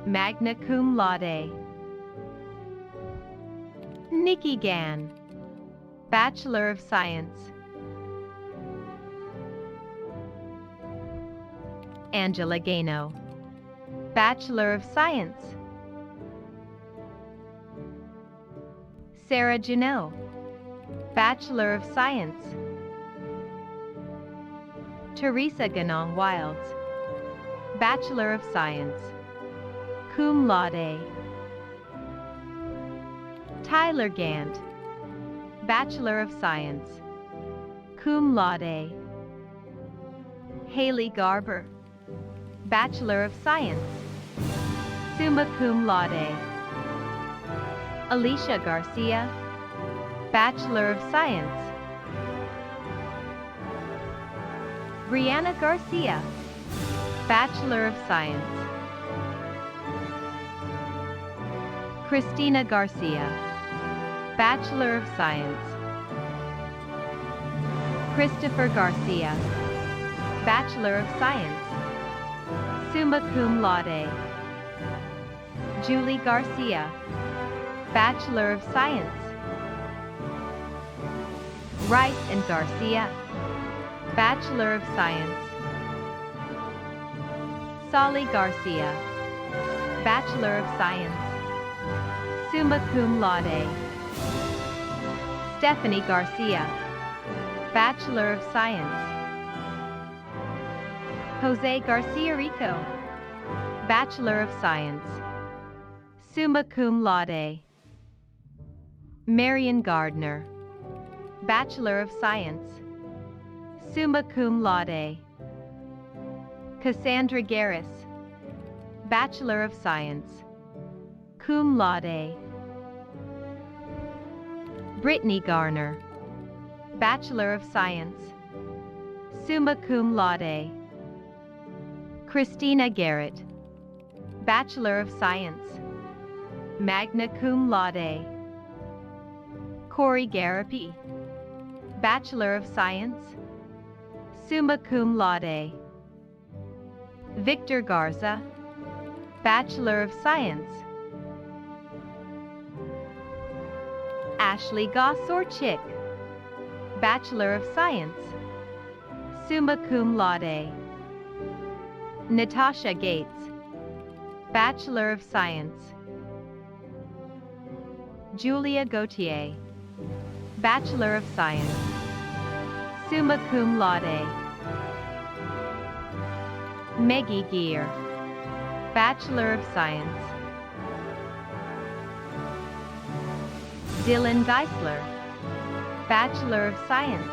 magna cum laude. Nikki Gann, Bachelor of Science. Angela Gano, Bachelor of Science. Sarah Janot, Bachelor of Science. Teresa Ganong Wilds, Bachelor of Science, cum laude. Tyler Gant, Bachelor of Science, cum laude. Haley Garber, Bachelor of Science, summa cum laude. Alicia Garcia, Bachelor of Science. Brianna Garcia, Bachelor of Science. Christina Garcia, Bachelor of Science. Christopher Garcia, Bachelor of Science, summa cum laude. Julie Garcia, Bachelor of Science. Rice and Garcia, Bachelor of Science. Solly Garcia, Bachelor of Science, summa cum laude. Stephanie Garcia, Bachelor of Science. Jose Garcia Rico, Bachelor of Science, summa cum laude. Marion Gardner, Bachelor of Science, summa cum laude. Cassandra Garris, Bachelor of Science, cum laude. Brittany Garner, Bachelor of Science, summa cum laude. Christina Garrett, Bachelor of Science, magna cum laude. Corey Garapi, Bachelor of Science, summa cum laude. Victor Garza, Bachelor of Science. Ashley Goss-Orchik, Bachelor of Science, summa cum laude. Natasha Gates, Bachelor of Science. Julia Gautier, Bachelor of Science, summa cum laude. Maggie Gear, Bachelor of Science. Dylan Geisler, Bachelor of Science.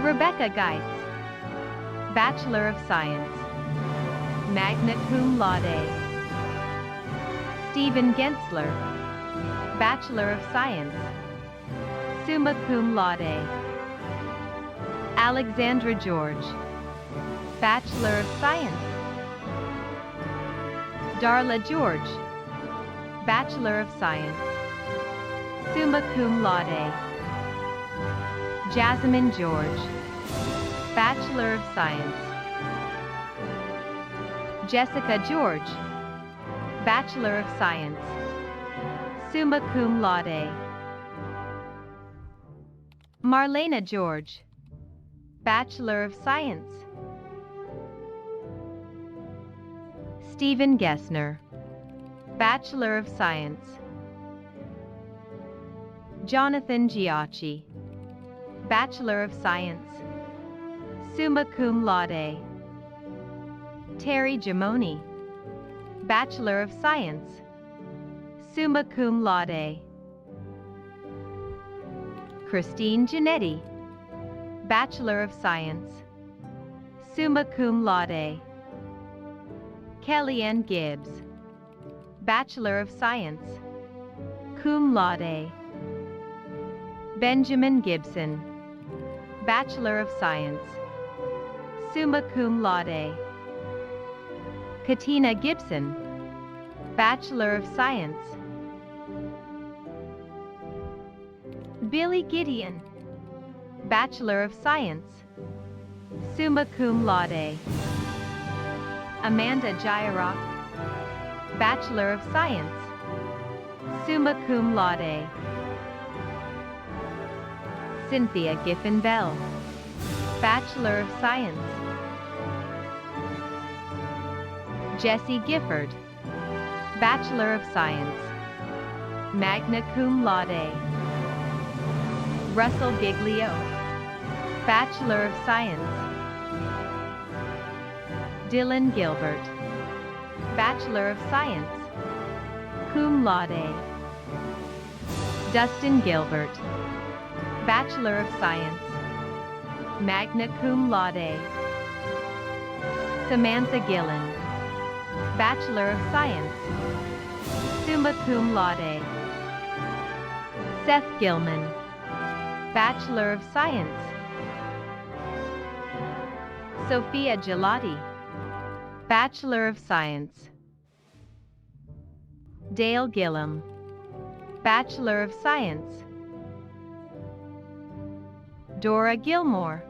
Rebecca Geitz, Bachelor of Science, magna cum laude. Stephen Gensler, Bachelor of Science, summa cum laude. Alexandra George, Bachelor of Science. Darla George, Bachelor of Science, summa cum laude. Jasmine George, Bachelor of Science. Jessica George, Bachelor of Science, summa cum laude. Marlena George, Bachelor of Science. Stephen Gessner, Bachelor of Science. Jonathan Giacchi, Bachelor of Science, summa cum laude. Terry Jamoni, Bachelor of Science, summa cum laude. Christine Giannetti, Bachelor of Science, summa cum laude. Kellyanne Gibbs, Bachelor of Science, cum laude. Benjamin Gibson, Bachelor of Science, summa cum laude. Katina Gibson, Bachelor of Science. Billy Gideon, Bachelor of Science, summa cum laude. Amanda Jairok, Bachelor of Science, summa cum laude. Cynthia Giffen Bell, Bachelor of Science. Jesse Gifford, Bachelor of Science, magna cum laude. Russell Giglio, Bachelor of Science. Dylan Gilbert, Bachelor of Science, cum laude. Dustin Gilbert, Bachelor of Science, magna cum laude. Samantha Gillen, Bachelor of Science, summa cum laude. Seth Gilman, Bachelor of Science. Sophia Gelati, Bachelor of Science. Dale Gillum, Bachelor of Science. Dora Gilmore,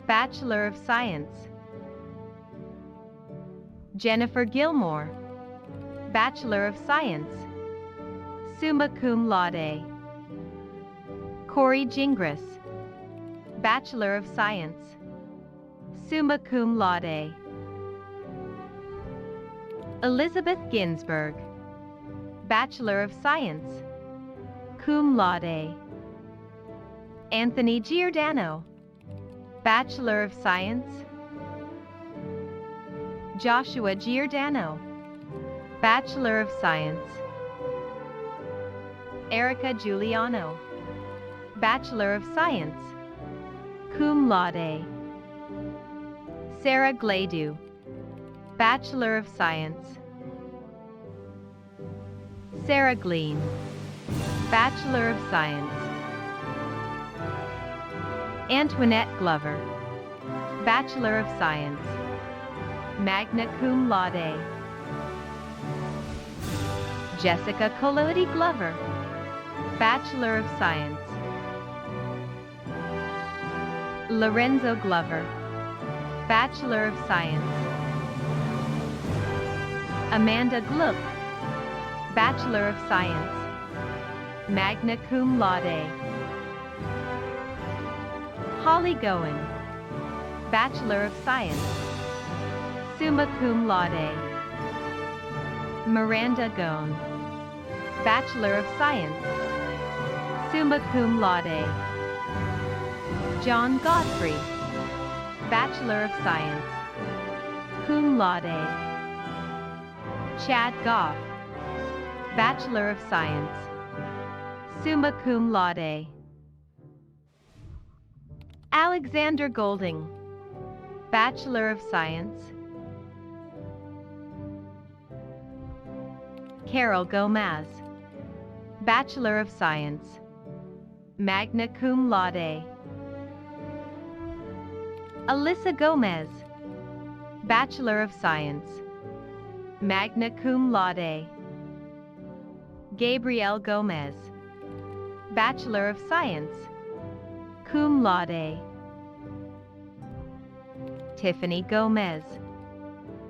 Bachelor of Science. Jennifer Gilmore, Bachelor of Science, summa cum laude. Corey Gingras, Bachelor of Science, summa cum laude. Elizabeth Ginsburg, Bachelor of Science, cum laude. Anthony Giordano, Bachelor of Science. Joshua Giordano, Bachelor of Science. Erica Giuliano, Bachelor of Science, cum laude. Sarah Gladu, Bachelor of Science. Sarah Glean, Bachelor of Science. Antoinette Glover, Bachelor of Science, magna cum laude. Jessica Collodi Glover, Bachelor of Science. Lorenzo Glover, Bachelor of Science. Amanda Gluck, Bachelor of Science, magna cum laude. Holly Goen, Bachelor of Science, summa cum laude. Miranda Goen, Bachelor of Science, summa cum laude. John Godfrey, Bachelor of Science, cum laude. Chad Goff, Bachelor of Science, summa cum laude. Alexander Golding, Bachelor of Science. Carol Gomez, Bachelor of Science, magna cum laude. Alyssa Gomez, Bachelor of Science, magna cum laude. Gabrielle Gomez, Bachelor of Science, cum laude. Tiffany Gomez,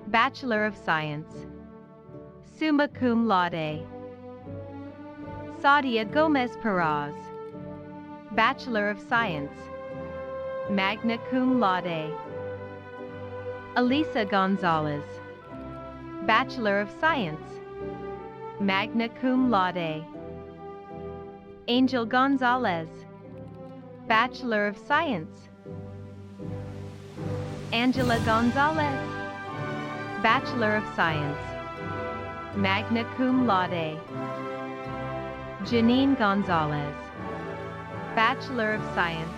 Bachelor of Science, summa cum laude. Sadia Gomez Peraz, Bachelor of Science, magna cum laude. Elisa Gonzalez, Bachelor of Science, magna cum laude. Angel Gonzalez, Bachelor of Science. Angela Gonzalez, Bachelor of Science, magna cum laude. Janine Gonzalez, Bachelor of Science.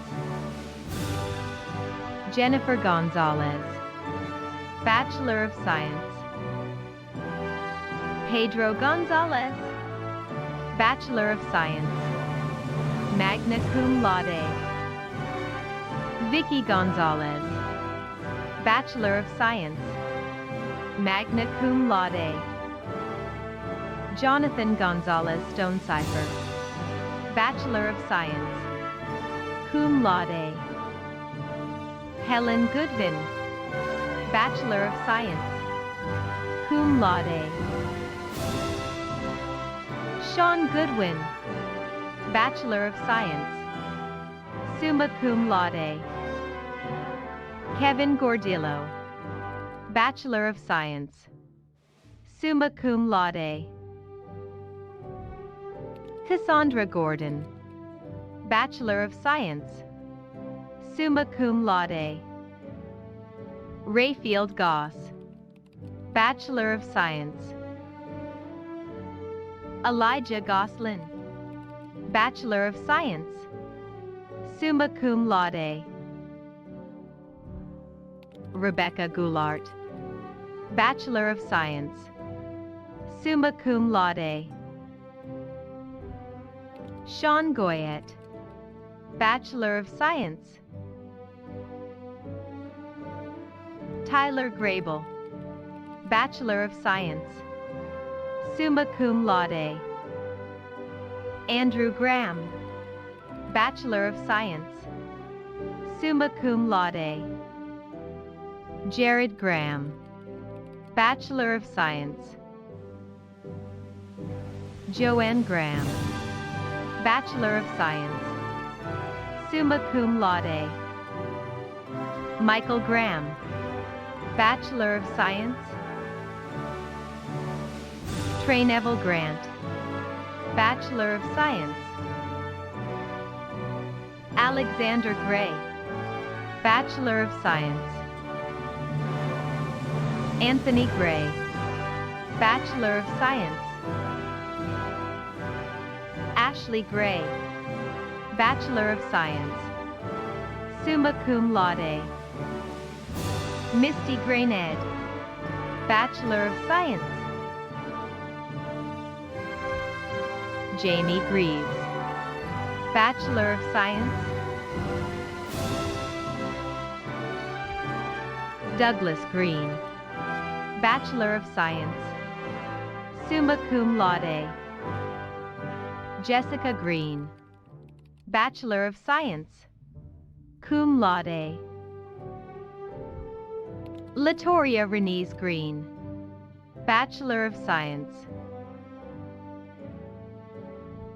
Jennifer Gonzalez, Bachelor of Science. Pedro Gonzalez, Bachelor of Science, magna cum laude. Vicky Gonzalez, Bachelor of Science, magna cum laude. Jonathan Gonzalez Stonecipher, Bachelor of Science, cum laude. Helen Goodvin, Bachelor of Science, cum laude. Sean Goodwin, Bachelor of Science, summa cum laude. Kevin Gordillo, Bachelor of Science, summa cum laude. Cassandra Gordon, Bachelor of Science, summa cum laude. Rayfield Goss, Bachelor of Science. Elijah Goslin, Bachelor of Science, summa cum laude. Rebecca Goulart, Bachelor of Science, summa cum laude. Sean Goyette, Bachelor of Science. Tyler Grable, Bachelor of Science, summa cum laude. Andrew Graham, Bachelor of Science, summa cum laude. Jared Graham, Bachelor of Science. Joanne Graham, Bachelor of Science, summa cum laude. Michael Graham, Bachelor of Science. Trey Neville Grant, Bachelor of Science. Alexander Gray, Bachelor of Science. Anthony Gray, Bachelor of Science. Ashley Gray, Bachelor of Science, summa cum laude. Misty Grayned, Bachelor of Science. Jamie Greaves, Bachelor of Science. Douglas Green, Bachelor of Science, summa cum laude. Jessica Green, Bachelor of Science, cum laude. Latoria Renese Green, Bachelor of Science.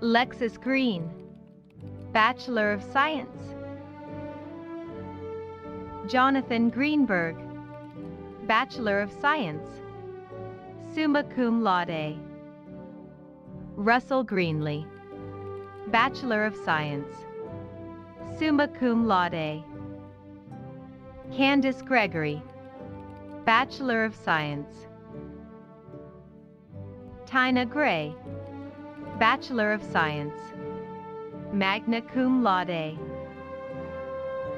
Lexus Green, Bachelor of Science. Jonathan Greenberg, Bachelor of Science, summa cum laude. Russell Greenlee, Bachelor of Science, summa cum laude. Candace Gregory, Bachelor of Science. Tina Gray, Bachelor of Science, magna cum laude.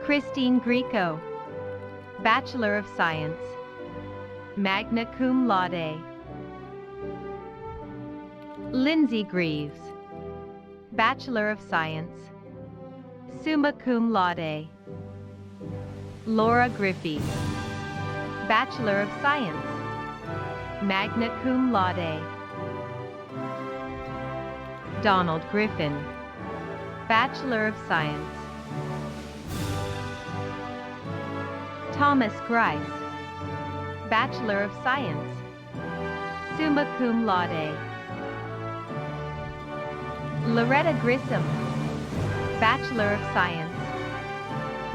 Christine Grieco, Bachelor of Science, magna cum laude. Lindsay Greaves, Bachelor of Science, summa cum laude. Laura Griffey, Bachelor of Science, magna cum laude. Donald Griffin, Bachelor of Science. Thomas Grice, Bachelor of Science, summa cum laude. Loretta Grissom, Bachelor of Science,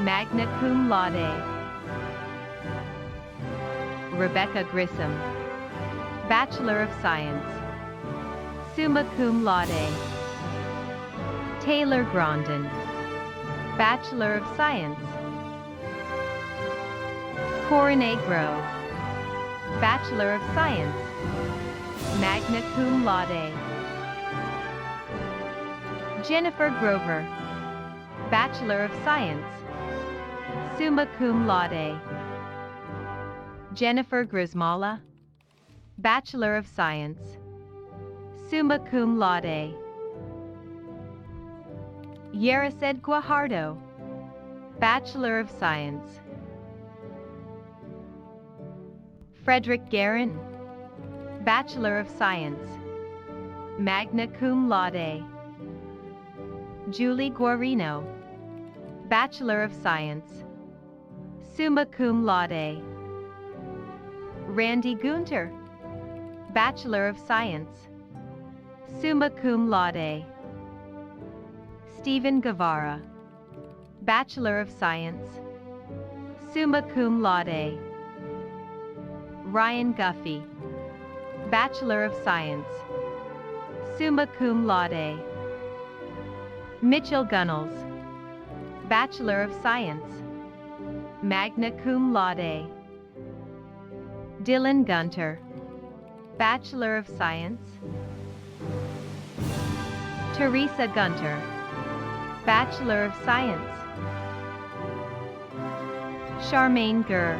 magna cum laude. Rebecca Grissom, Bachelor of Science, summa cum laude. Taylor Grondin, Bachelor of Science. Coronet Grove, Bachelor of Science, magna cum laude. Jennifer Grover, Bachelor of Science, summa cum laude. Jennifer Grismala, Bachelor of Science, summa cum laude. Yeraced Guajardo, Bachelor of Science. Frederick Guerin, Bachelor of Science, magna cum laude. Julie Guarino, Bachelor of Science, summa cum laude. Randy Gunter, Bachelor of Science, summa cum laude. Stephen Guevara, Bachelor of Science, summa cum laude. Ryan Guffey, Bachelor of Science, summa cum laude. Mitchell Gunnels, Bachelor of Science, magna cum laude. Dylan Gunter, Bachelor of Science. Teresa Gunter, Bachelor of Science. Charmaine Gurr,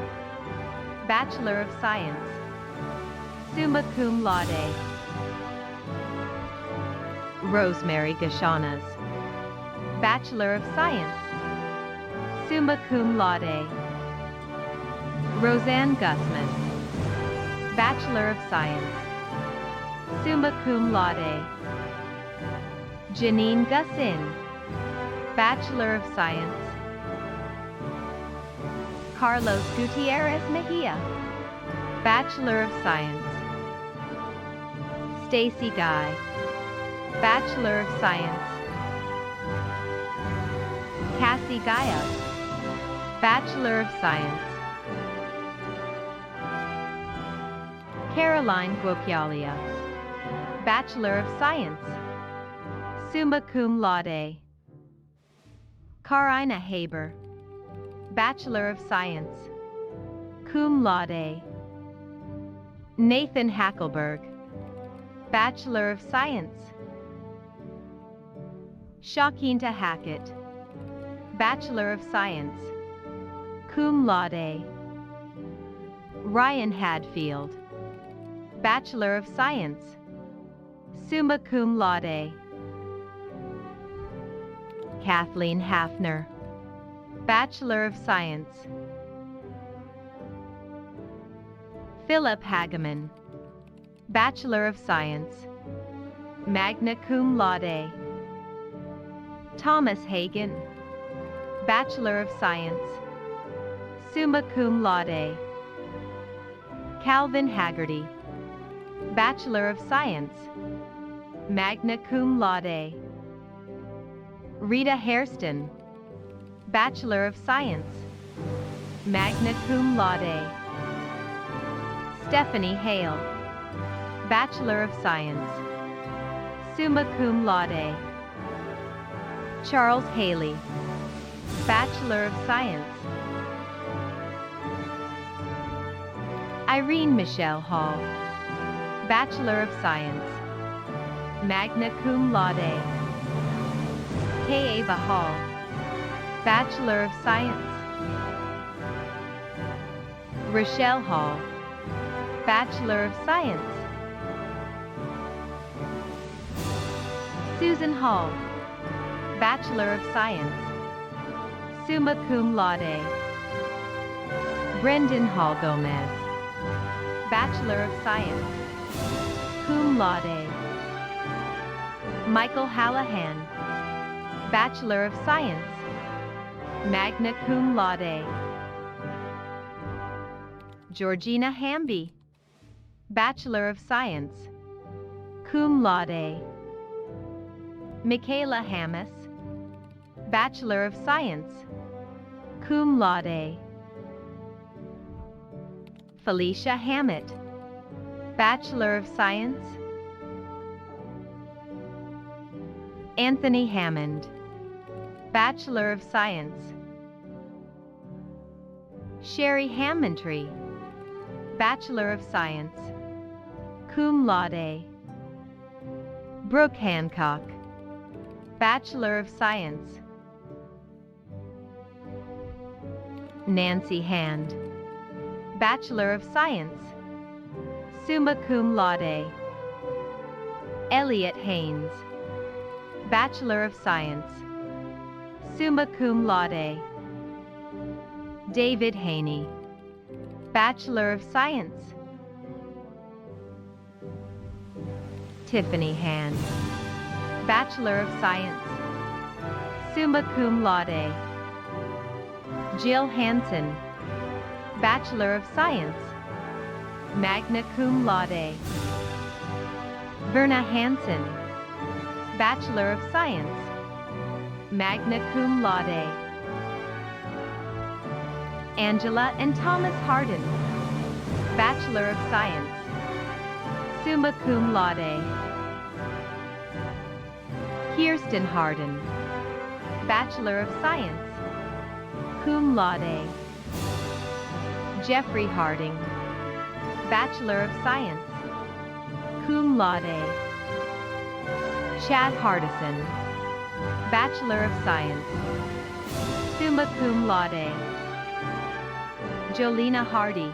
Bachelor of Science, summa cum laude. Rosemary Gashanas, Bachelor of Science, summa cum laude. Roseanne Gussman, Bachelor of Science, summa cum laude. Janine Gussin, Bachelor of Science. Carlos Gutierrez Mejia, Bachelor of Science. Stacy Guy, Bachelor of Science. Cassie Gaia, Bachelor of Science. Caroline Guocchialia, Bachelor of Science, summa cum laude. Karina Haber, Bachelor of Science, cum laude. Nathan Hackelberg, Bachelor of Science. Shaquinta Hackett, Bachelor of Science, cum laude. Ryan Hadfield, Bachelor of Science, summa cum laude. Kathleen Hafner, Bachelor of Science. Philip Hageman, Bachelor of Science, magna cum laude. Thomas Hagen, Bachelor of Science, summa cum laude. Calvin Haggerty, Bachelor of Science, magna cum laude. Rita Hairston, Bachelor of Science, magna cum laude. Stephanie Hale, Bachelor of Science, summa cum laude. Charles Haley, Bachelor of Science. Irene Michelle Hall, Bachelor of Science, magna cum laude. Kay Ava Hall, Bachelor of Science. Rochelle Hall, Bachelor of Science. Susan Hall, Bachelor of Science, summa cum laude. Brendan Hall Gomez, Bachelor of Science, cum laude. Michael Hallahan, Bachelor of Science, magna cum laude. Georgina Hamby, Bachelor of Science, cum laude. Michaela Hammis, Bachelor of Science, cum laude. Felicia Hammett, Bachelor of Science. Anthony Hammond, Bachelor of Science. Sherry Hammondtree, Bachelor of Science, cum laude. Brooke Hancock, Bachelor of Science. Nancy Hand, Bachelor of Science, summa cum laude. Elliot Haynes, Bachelor of Science, summa cum laude. David Haney, Bachelor of Science. Tiffany Hand, Bachelor of Science, summa cum laude. Jill Hansen, Bachelor of Science, magna cum laude. Verna Hansen, Bachelor of Science, magna cum laude. Angela and Thomas Harden, Bachelor of Science, Summa cum laude. Kirsten Harden, Bachelor of Science, cum laude. Jeffrey Harding, Bachelor of Science, cum laude. Chad Hardison, Bachelor of Science, summa cum laude. Jolena Hardy,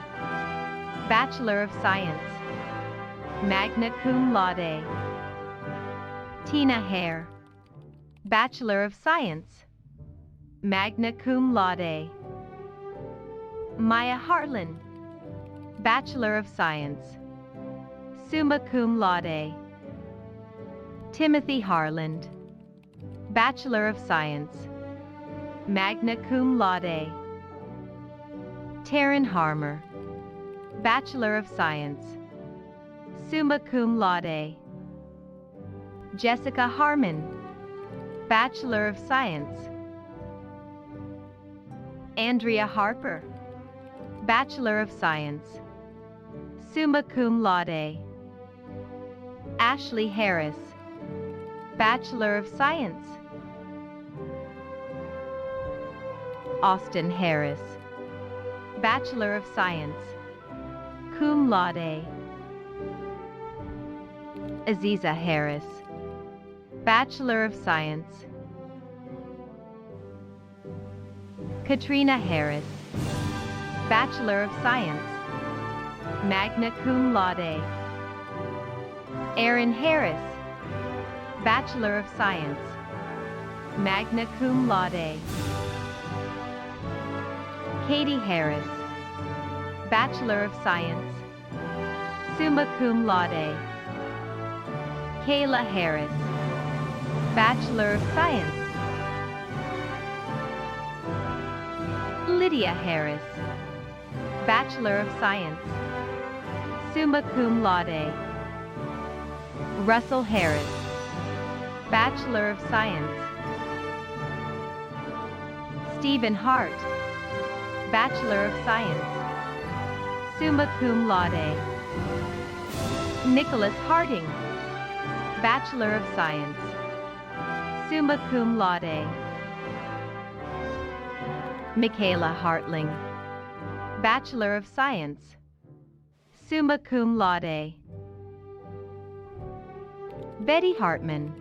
Bachelor of Science, magna cum laude. Tina Hare, Bachelor of Science, magna cum laude. Maya Harlan, Bachelor of Science, summa cum laude. Timothy Harland, Bachelor of Science, magna cum laude. Taryn Harmer, Bachelor of Science, summa cum laude. Jessica Harmon, Bachelor of Science. Andrea Harper, Bachelor of Science, summa cum laude. Ashley Harris, Bachelor of Science. Austin Harris, Bachelor of Science, cum laude. Aziza Harris, Bachelor of Science. Katrina Harris, Bachelor of Science, magna cum laude. Aaron Harris, Bachelor of Science, magna cum laude. Katie Harris, Bachelor of Science, summa cum laude. Kayla Harris, Bachelor of Science. Lydia Harris, Bachelor of Science, summa cum laude. Russell Harris, Bachelor of Science. Stephen Hart, Bachelor of Science, summa cum laude. Nicholas Harding, Bachelor of Science, summa cum laude. Michaela Hartling, Bachelor of Science, summa cum laude. Betty Hartman,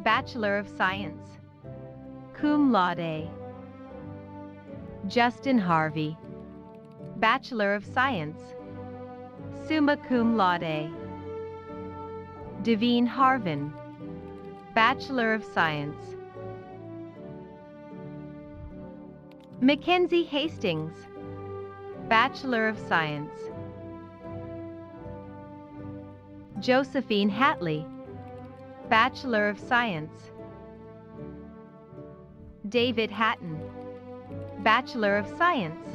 Bachelor of Science, cum laude. Justin Harvey, Bachelor of Science, summa cum laude. Devine Harvin, Bachelor of Science. Mackenzie Hastings, Bachelor of Science. Josephine Hatley, Bachelor of Science. David Hatton, Bachelor of Science,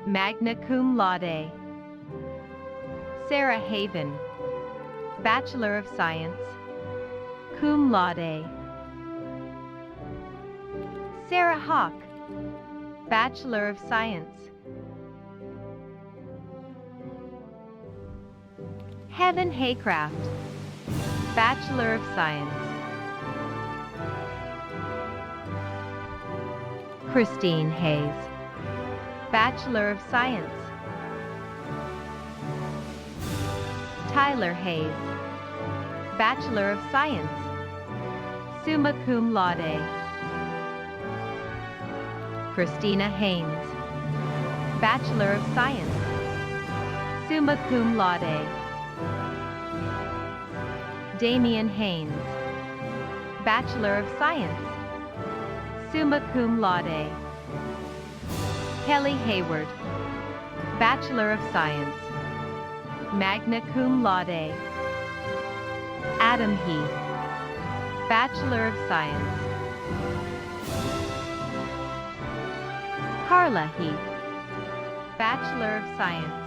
magna cum laude. Sarah Haven, Bachelor of Science, cum laude. Sarah Hawk, Bachelor of Science. Heaven Haycraft, Bachelor of Science. Christine Hayes, Bachelor of Science. Tyler Hayes, Bachelor of Science, summa cum laude. Christina Haynes, Bachelor of Science, summa cum laude. Damian Haynes, Bachelor of Science, summa cum laude. Kelly Hayward, Bachelor of Science, magna cum laude. Adam Heath, Bachelor of Science. Carla Heath, Bachelor of Science.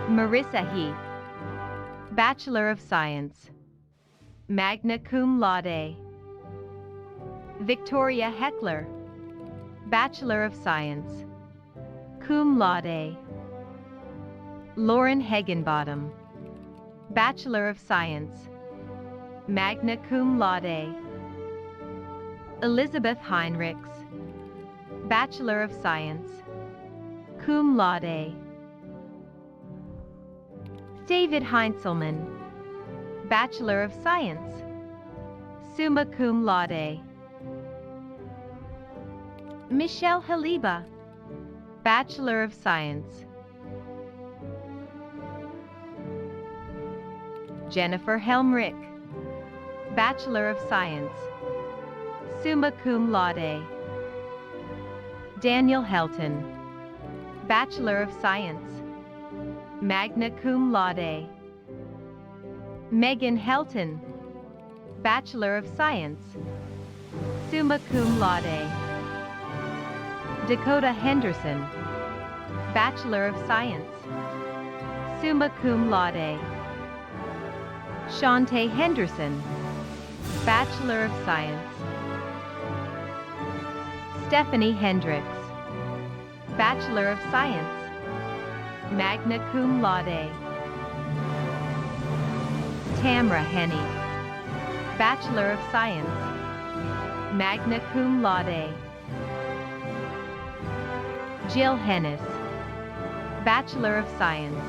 Marissa Heath, Bachelor of Science, magna cum laude. Victoria Heckler, Bachelor of Science, cum laude. Lauren Hegenbottom, Bachelor of Science, magna cum laude. Elizabeth Heinrichs, Bachelor of Science, cum laude. David Heinzelman, Bachelor of Science, summa cum laude. Michelle Haliba, Bachelor of Science. Jennifer Helmrich, Bachelor of Science, summa cum laude. Daniel Helton, Bachelor of Science, magna cum laude. Megan Helton, Bachelor of Science, summa cum laude. Dakota Henderson, Bachelor of Science, summa cum laude. Shantae Henderson, Bachelor of Science. Stephanie Hendricks, Bachelor of Science, magna cum laude. Tamra Henney, Bachelor of Science, magna cum laude. Jill Hennis, Bachelor of Science,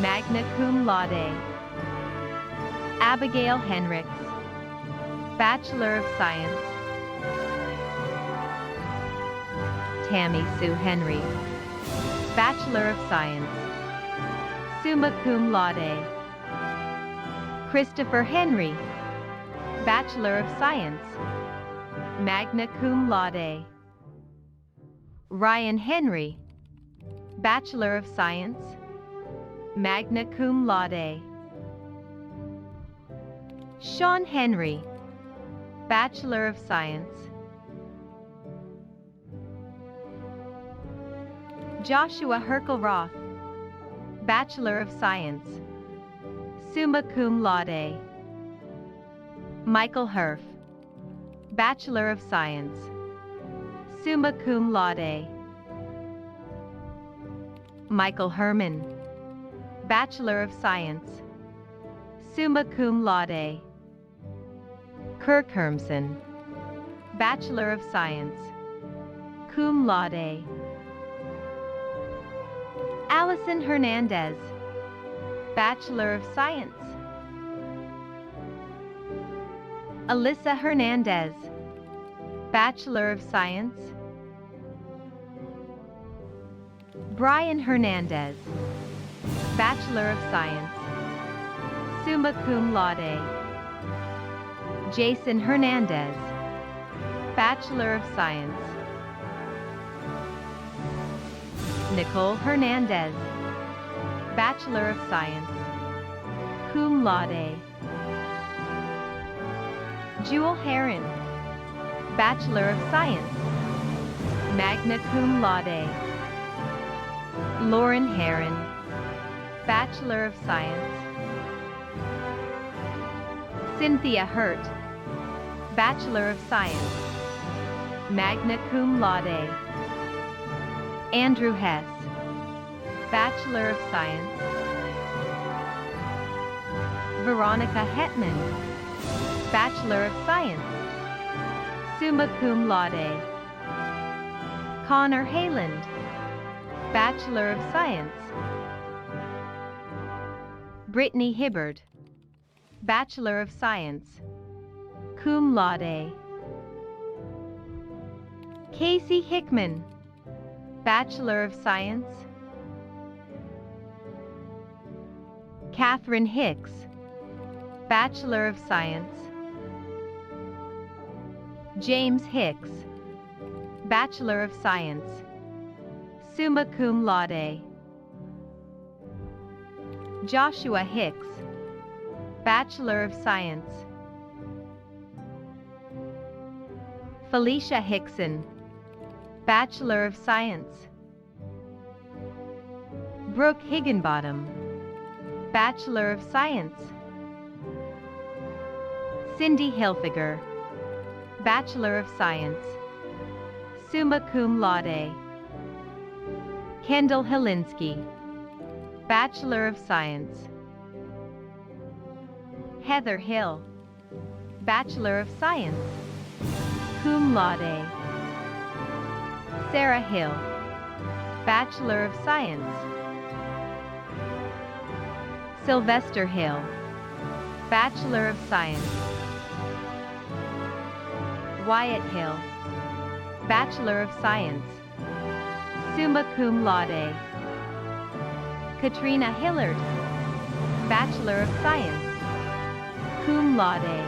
magna cum laude. Abigail Henricks, Bachelor of Science. Tammy Sue Henry, Bachelor of Science, summa cum laude. Christopher Henry, Bachelor of Science, magna cum laude. Ryan Henry, Bachelor of Science, magna cum laude. Sean Henry, Bachelor of Science. Joshua Herkel Roth, Bachelor of Science, summa cum laude. Michael Herf, Bachelor of Science, summa cum laude. Michael Herman, Bachelor of Science, summa cum laude. Kirk Hermsen, Bachelor of Science, cum laude. Allison Hernandez, Bachelor of Science. Alyssa Hernandez, Bachelor of Science. Brian Hernandez, Bachelor of Science, summa cum laude. Jason Hernandez, Bachelor of Science. Nicole Hernandez, Bachelor of Science, cum laude. Jewel Heron, Bachelor of Science, magna cum laude. Lauren Heron, Bachelor of Science. Cynthia Hurt, Bachelor of Science, magna cum laude. Andrew Hess, Bachelor of Science. Veronica Hetman, Bachelor of Science, summa cum laude. Connor Hayland, Bachelor of Science. Brittany Hibbard, Bachelor of Science, cum laude. Casey Hickman, Bachelor of Science. Catherine Hicks, Bachelor of Science. James Hicks, Bachelor of Science, summa cum laude. Joshua Hicks, Bachelor of Science. Felicia Hickson, Bachelor of Science. Brooke Higginbottom, Bachelor of Science. Cindy Hilfiger, Bachelor of Science, summa cum laude. Kendall Helinski, Bachelor of Science. Heather Hill, Bachelor of Science, cum laude. Sarah Hill, Bachelor of Science. Sylvester Hill, Bachelor of Science. Wyatt Hill, Bachelor of Science, summa cum laude. Katrina Hillard, Bachelor of Science, cum laude.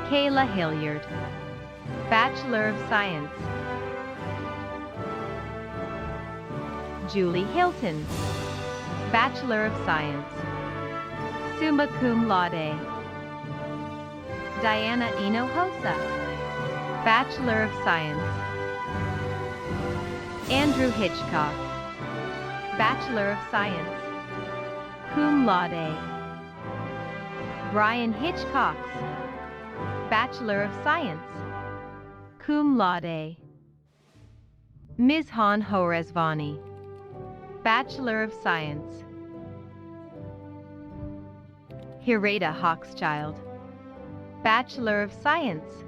Kayla Hilliard, Bachelor of Science. Julie Hilton, Bachelor of Science, summa cum laude. Diana Hinojosa, Bachelor of Science. Andrew Hitchcock, Bachelor of Science, cum laude. Brian Hitchcox, Bachelor of Science, cum laude. Ms. Han Horesvani, Bachelor of Science. Hirata Hawkschild, Bachelor of Science.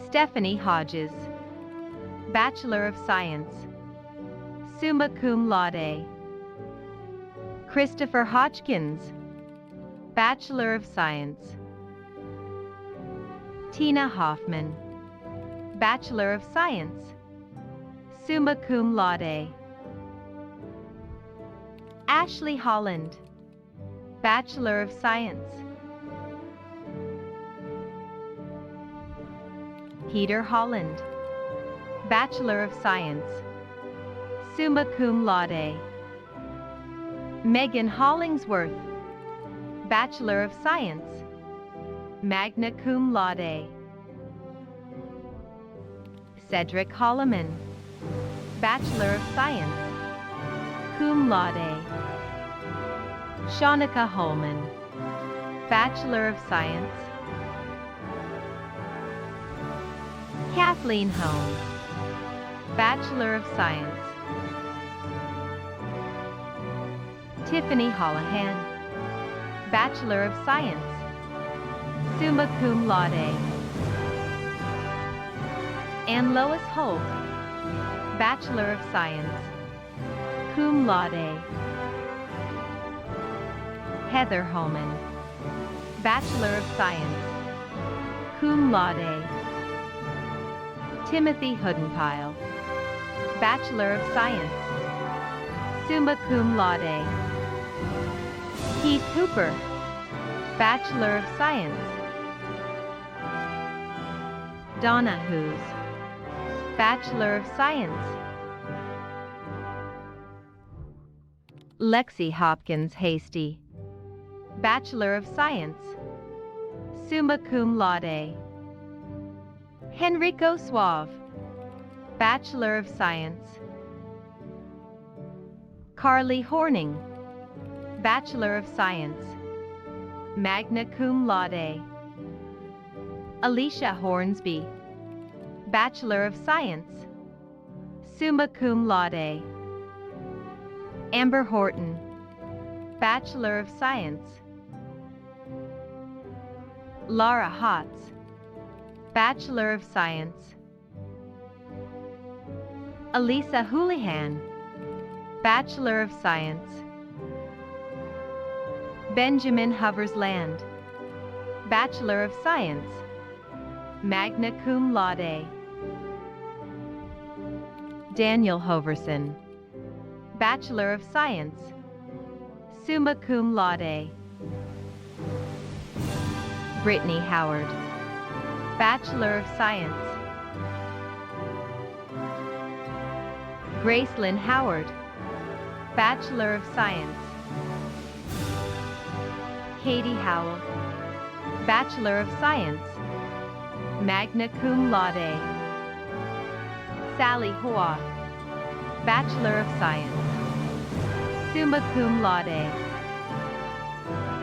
Stephanie Hodges, Bachelor of Science, summa cum laude. Christopher Hodgkins, Bachelor of Science. Tina Hoffman, Bachelor of Science, summa cum laude. Ashley Holland, Bachelor of Science. Peter Holland, Bachelor of Science, summa cum laude. Megan Hollingsworth, Bachelor of Science, magna cum laude. Cedric Holloman, Bachelor of Science, cum laude. Shanika Holman, Bachelor of Science. Kathleen Holmes, Bachelor of Science. Tiffany Holohan, Bachelor of Science, summa cum laude. Ann Lois Holt, Bachelor of Science, cum laude. Heather Holman, Bachelor of Science, cum laude. Timothy Hoodenpile, Bachelor of Science, summa cum laude. Keith Hooper, Bachelor of Science. Donna Hoos, Bachelor of Science. Lexi Hopkins Hasty, Bachelor of Science, summa cum laude. Henrico Suave, Bachelor of Science. Carly Horning, Bachelor of Science, magna cum laude. Alicia Hornsby, Bachelor of Science, summa cum laude. Amber Horton, Bachelor of Science. Laura Hotz, Bachelor of Science. Elisa Houlihan, Bachelor of Science. Benjamin Hoversland, Bachelor of Science, magna cum laude. Daniel Hoverson, Bachelor of Science, summa cum laude. Brittany Howard, Bachelor of Science. Gracelyn Howard, Bachelor of Science. Katie Howell, Bachelor of Science, magna cum laude. Sally Hua, Bachelor of Science, summa cum laude.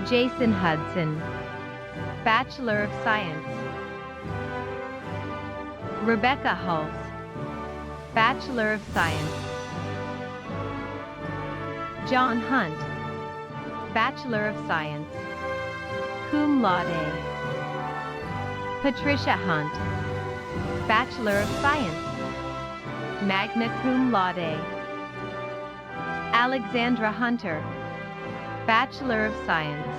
Jason Hudson, Bachelor of Science. Rebecca Hulse, Bachelor of Science, John Hunt, Bachelor of Science, cum laude. Patricia Hunt, Bachelor of Science, magna cum laude. Alexandra Hunter, Bachelor of Science.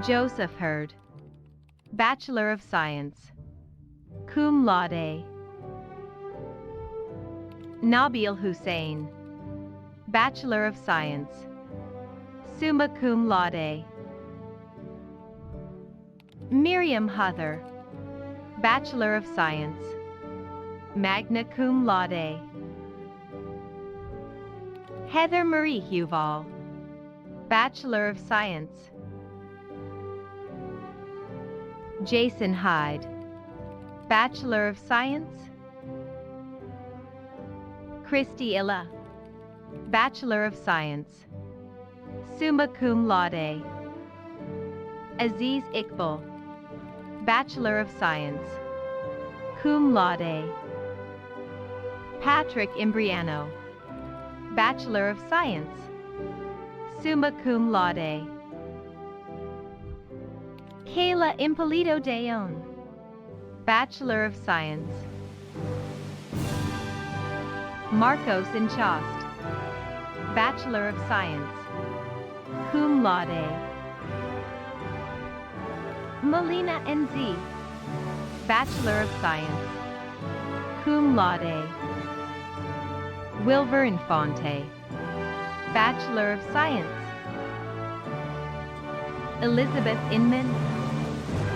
Joseph Hurd, Bachelor of Science, cum laude. Nabil Hussein, Bachelor of Science, summa cum laude. Miriam Huther, Bachelor of Science, magna cum laude. Heather Marie Huval, Bachelor of Science. Jason Hyde, Bachelor of Science. Christy Illa, Bachelor of Science, summa cum laude. Aziz Iqbal, Bachelor of Science, cum laude. Patrick Imbriano, Bachelor of Science, summa cum laude. Kayla Impolito Deon, Bachelor of Science. Marcos Inchast, Bachelor of Science, cum laude. Melina NZ, Bachelor of Science, cum laude. Wilver Infante, Bachelor of Science. Elizabeth Inman,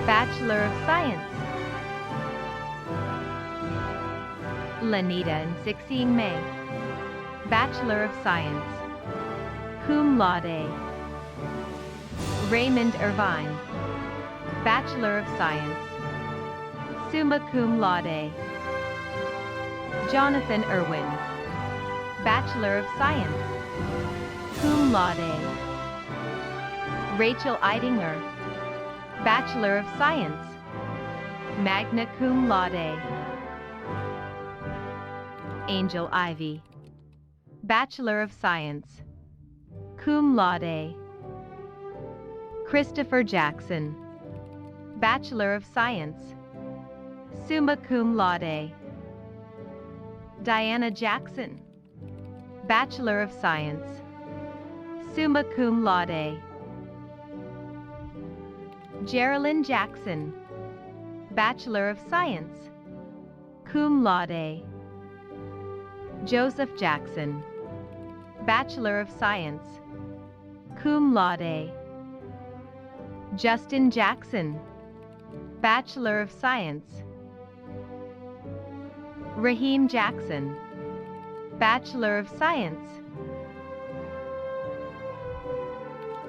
Bachelor of Science. Lanita Nxixing May, Bachelor of Science, cum laude. Raymond Irvine, Bachelor of Science, summa cum laude. Jonathan Irwin, Bachelor of Science, cum laude. Rachel Eidinger, Bachelor of Science, magna cum laude. Angel Ivy, Bachelor of Science, cum laude. Christopher Jackson, Bachelor of Science, summa cum laude. Diana Jackson, Bachelor of Science, summa cum laude. Geraldine Jackson, Bachelor of Science, cum laude. Joseph Jackson, Bachelor of Science, cum laude. Justin Jackson, Bachelor of Science. Raheem Jackson, Bachelor of Science.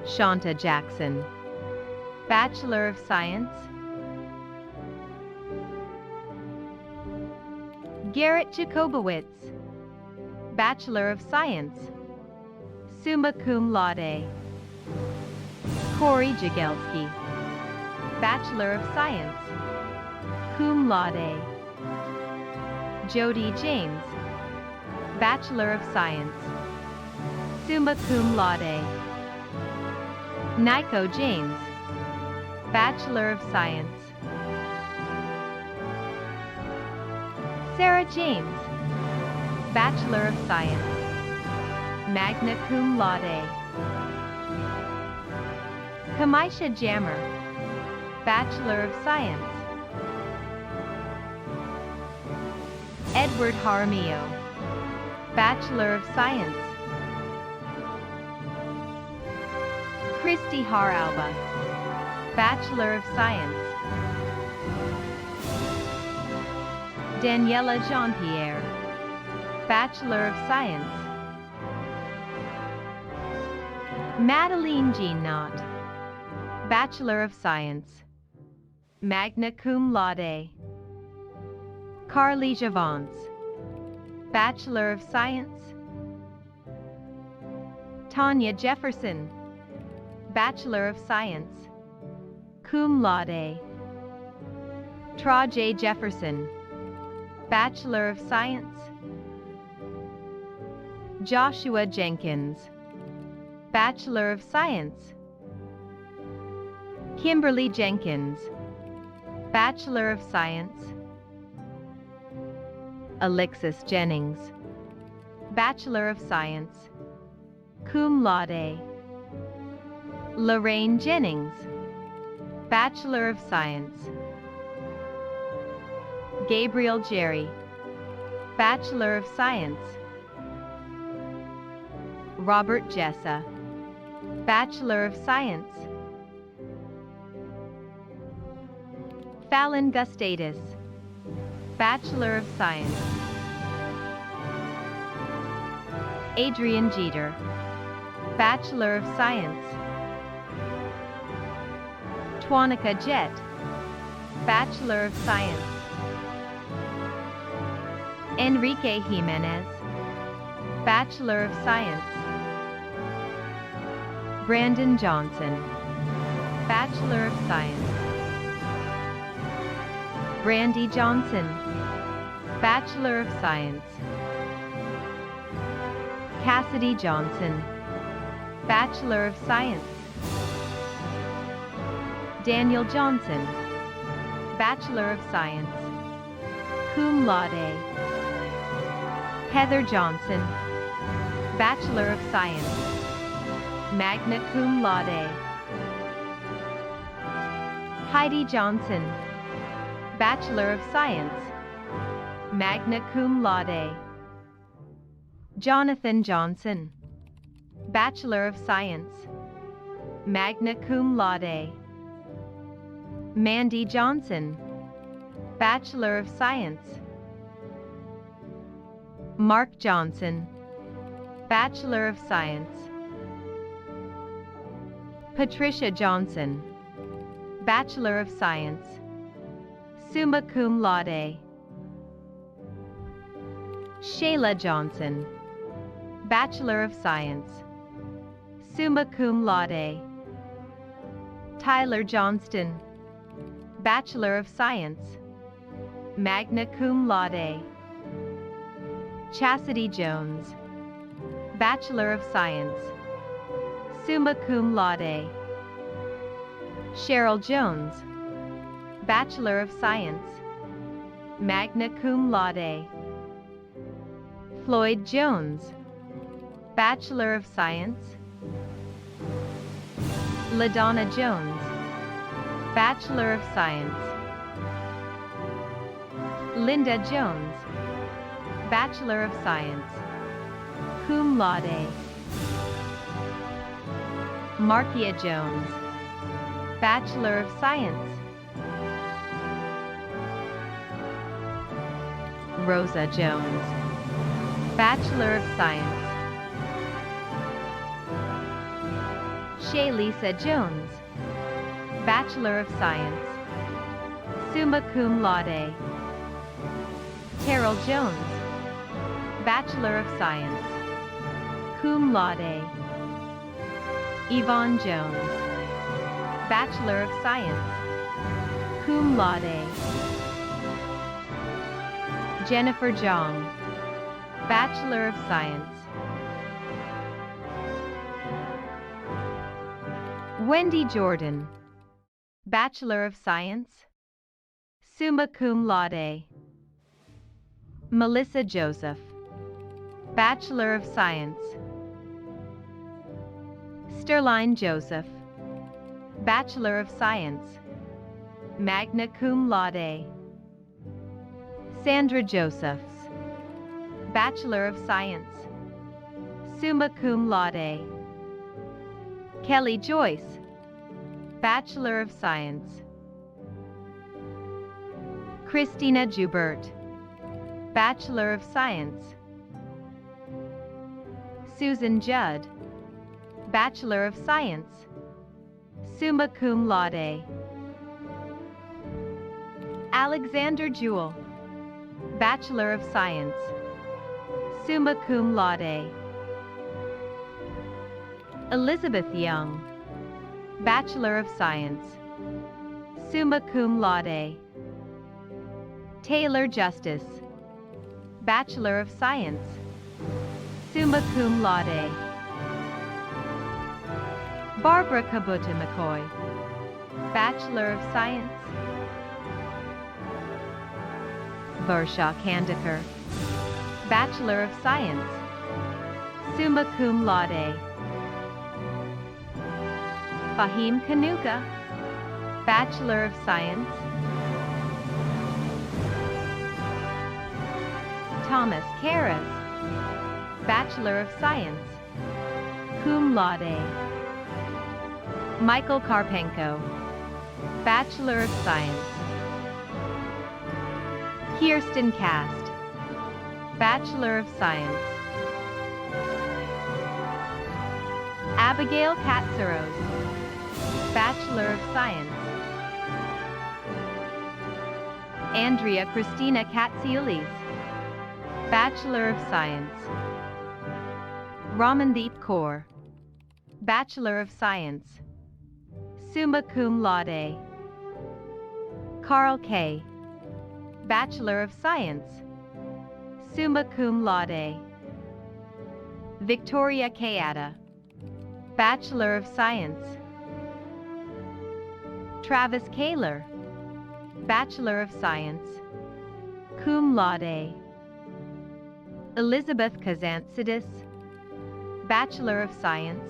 Shanta Jackson, Bachelor of Science. Garrett Jacobowitz, Bachelor of Science, summa cum laude. Corey Jagelski, Bachelor of Science, cum laude. Jody James, Bachelor of Science, summa cum laude. Nico James, Bachelor of Science. Sarah James, Bachelor of Science, magna cum laude. Kamaisha Jammer, Bachelor of Science. Edward Jaramillo, Bachelor of Science. Christy Haralba, Bachelor of Science. Daniela Jean-Pierre, Bachelor of Science. Madeline Jean Knott, Bachelor of Science, magna cum laude. Carly Javance, Bachelor of Science. Tanya Jefferson, Bachelor of Science, cum laude. Tra J. Jefferson, Bachelor of Science. Joshua Jenkins, Bachelor of Science. Kimberly Jenkins, Bachelor of Science. Alexis Jennings, Bachelor of Science, cum laude. Lorraine Jennings, Bachelor of Science. Gabriel Jerry, Bachelor of Science. Robert Jessa, Bachelor of Science. Fallon Gustatus, Bachelor of Science. Adrian Jeter, Bachelor of Science. Twanica Jett, Bachelor of Science. Enrique Jimenez, Bachelor of Science. Brandon Johnson, Bachelor of Science. Brandy Johnson, Bachelor of Science. Cassidy Johnson, Bachelor of Science. Daniel Johnson, Bachelor of Science, cum laude. Heather Johnson, Bachelor of Science, magna cum laude. Heidi Johnson, Bachelor of Science, magna cum laude. Jonathan Johnson, Bachelor of Science, magna cum laude. Mandy Johnson, Bachelor of Science. Mark Johnson, Bachelor of Science. Patricia Johnson, Bachelor of Science, summa cum laude. Shayla Johnson, Bachelor of Science, summa cum laude. Tyler Johnston, Bachelor of Science, magna cum laude. Chastity Jones, Bachelor of Science, summa cum laude. Cheryl Jones, Bachelor of Science, magna cum laude. Floyd Jones, Bachelor of Science. LaDonna Jones, Bachelor of Science. Linda Jones, Bachelor of Science, cum laude. Markia Jones, Bachelor of Science. Rosa Jones, Bachelor of Science. Shaylisa Jones, Bachelor of Science, summa cum laude. Carol Jones, Bachelor of Science, cum laude. Yvonne Jones, Bachelor of Science, cum laude. Jennifer Jong, Bachelor of Science. Wendy Jordan, Bachelor of Science, summa cum laude. Melissa Joseph, Bachelor of Science. Sterline Joseph, Bachelor of Science, magna cum laude. Sandra Josephs, Bachelor of Science, summa cum laude. Kelly Joyce, Bachelor of Science. Christina Joubert, Bachelor of Science. Susan Judd, Bachelor of Science, summa cum laude. Alexander Jewell, Bachelor of Science, summa cum laude. Elizabeth Young, Bachelor of Science, summa cum laude. Taylor Justice, Bachelor of Science, summa cum laude. Barbara Kabuta McCoy, Bachelor of Science. Varsha Kandikar, Bachelor of Science, summa cum laude. Fahim Kanuka, Bachelor of Science. Thomas Karras, Bachelor of Science, cum laude. Michael Karpenko, Bachelor of Science. Kirsten Cast, Bachelor of Science. Abigail Katsaros, Bachelor of Science. Andrea Christina Katsioulis, Bachelor of Science. Ramandeep Kaur, Bachelor of Science, summa cum laude. Carl K., Bachelor of Science, summa cum laude. Victoria Kayada, Bachelor of Science. Travis Kaler, Bachelor of Science, cum laude. Elizabeth Kazantsidis, Bachelor of Science,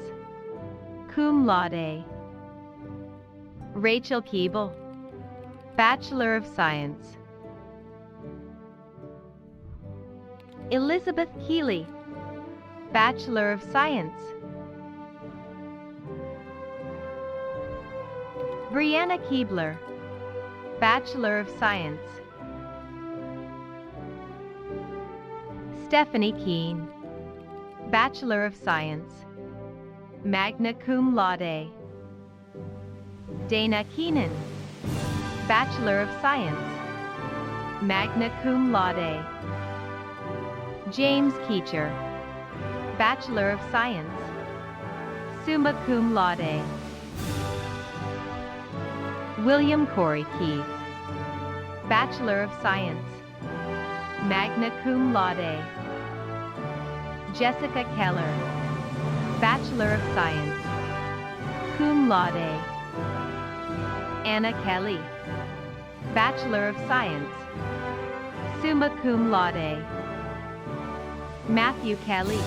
cum laude. Rachel Keeble, Bachelor of Science. Elizabeth Keeley, Bachelor of Science. Brianna Keebler, Bachelor of Science. Stephanie Keene, Bachelor of Science, magna cum laude. Dana Keenan, Bachelor of Science, magna cum laude. James Keecher, Bachelor of Science, summa cum laude. William Corey Key, Bachelor of Science, magna cum laude. Jessica Keller, Bachelor of Science, cum laude. Anna Kelly, Bachelor of Science, summa cum laude. Matthew Kelly,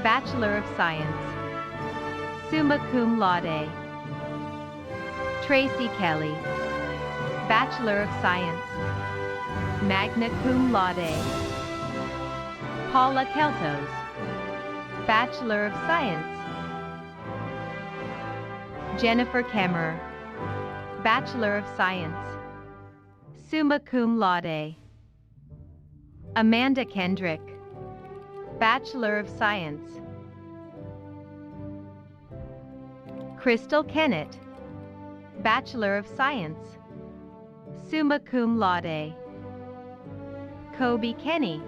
Bachelor of Science, summa cum laude. Tracy Kelly, Bachelor of Science, magna cum laude. Paula Keltos, Bachelor of Science. Jennifer Kemmerer, Bachelor of Science, summa cum laude. Amanda Kendrick, Bachelor of Science. Crystal Kennett, Bachelor of Science, summa cum laude. Kobe Kenny,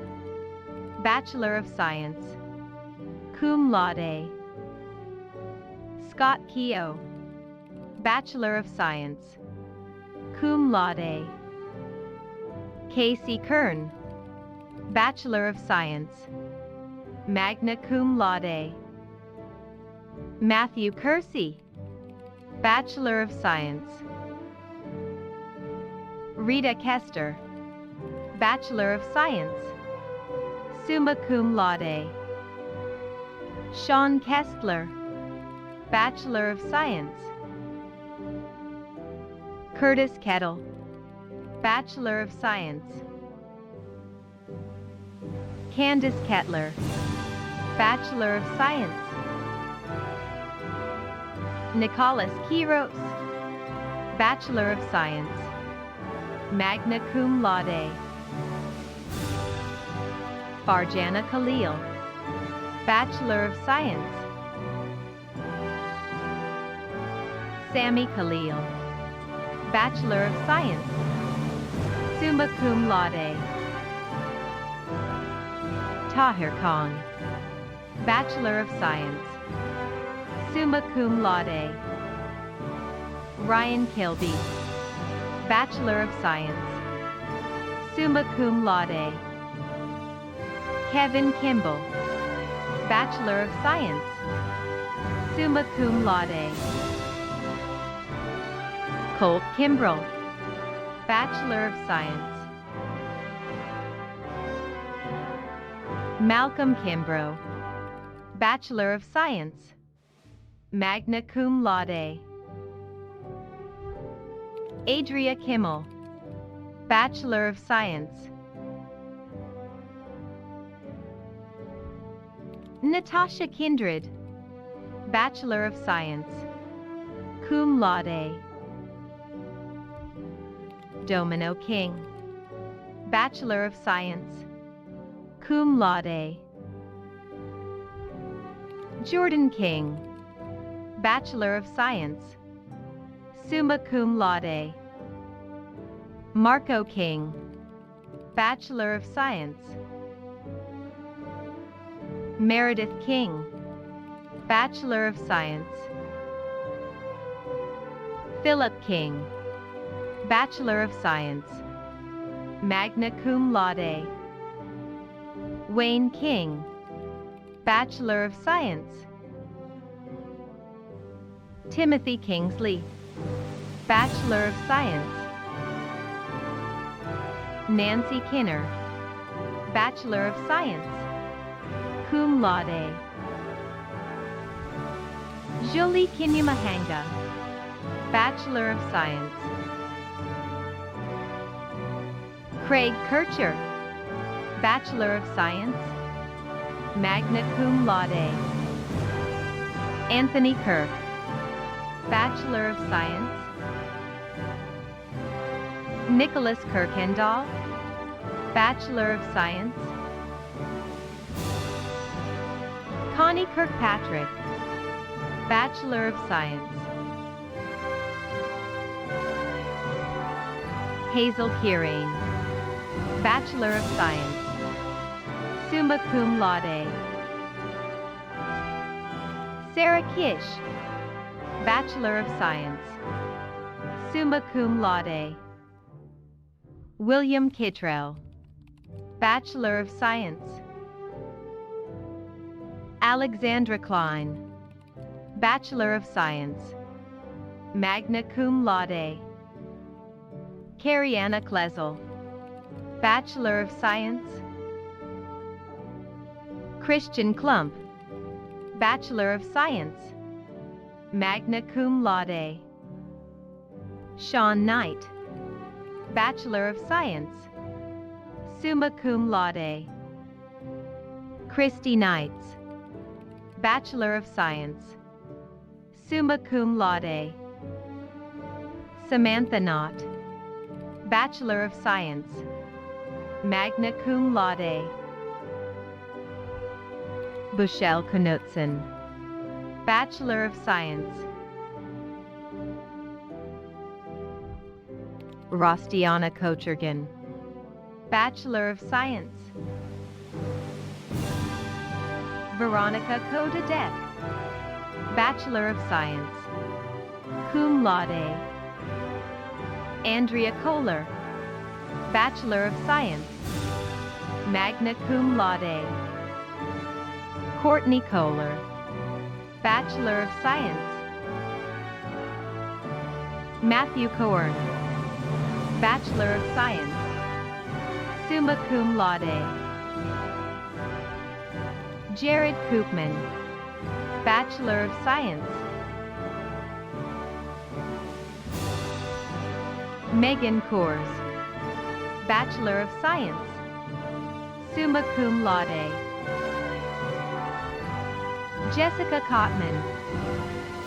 Bachelor of Science, cum laude. Scott Keogh, Bachelor of Science, cum laude. Casey Kern, Bachelor of Science, magna cum laude. Matthew Kersey, Bachelor of Science. Rita Kester, Bachelor of Science, summa cum laude. Sean Kestler, Bachelor of Science. Curtis Kettle, Bachelor of Science. Candace Kettler, Bachelor of Science. Nicholas Kiros, Bachelor of Science, magna cum laude. Farjana Khalil, Bachelor of Science. Sammy Khalil, Bachelor of Science, summa cum laude. Tahir Khan, Bachelor of Science, summa cum laude. Ryan Kilby, Bachelor of Science, summa cum laude. Kevin Kimball, Bachelor of Science, summa cum laude. Colt Kimbrell, Bachelor of Science. Malcolm Kimbrough, Bachelor of Science, magna cum laude. Adria Kimmel, Bachelor of Science. Natasha Kindred, Bachelor of Science, cum laude. Domino King, Bachelor of Science, cum laude. Jordan King, Bachelor of Science, summa cum laude. Marco King, Bachelor of Science. Meredith King, Bachelor of Science. Philip King, Bachelor of Science, magna cum laude. Wayne King, Bachelor of Science. Timothy Kingsley, Bachelor of Science. Nancy Kinner, Bachelor of Science, cum laude. Jolie Kinyamahanga, Bachelor of Science. Craig Kircher, Bachelor of Science, magna cum laude. Anthony Kirk, Bachelor of Science. Nicholas Kirkendall, Bachelor of Science. Connie Kirkpatrick, Bachelor of Science. Hazel Kirain, Bachelor of Science, summa cum laude. Sarah Kish, Bachelor of Science, summa cum laude. William Kittrell, Bachelor of Science. Alexandra Klein, Bachelor of Science, magna cum laude. Carrie Anna Klezel, Bachelor of Science. Christian Klump, Bachelor of Science, magna cum laude. Sean Knight, Bachelor of Science, summa cum laude. Christy Knights, Bachelor of Science, summa cum laude. Samantha Knott, Bachelor of Science, magna cum laude. Bushel Knutson, Bachelor of Science. Rostiana Kochergan, Bachelor of Science. Veronica Kodadek, Bachelor of Science, cum laude. Andrea Kohler, Bachelor of Science, magna cum laude. Courtney Kohler, Bachelor of Science. Matthew Coern, Bachelor of Science, summa cum laude. Jared Koopman, Bachelor of Science. Megan Coors, Bachelor of Science, summa cum laude. Jessica Cotman,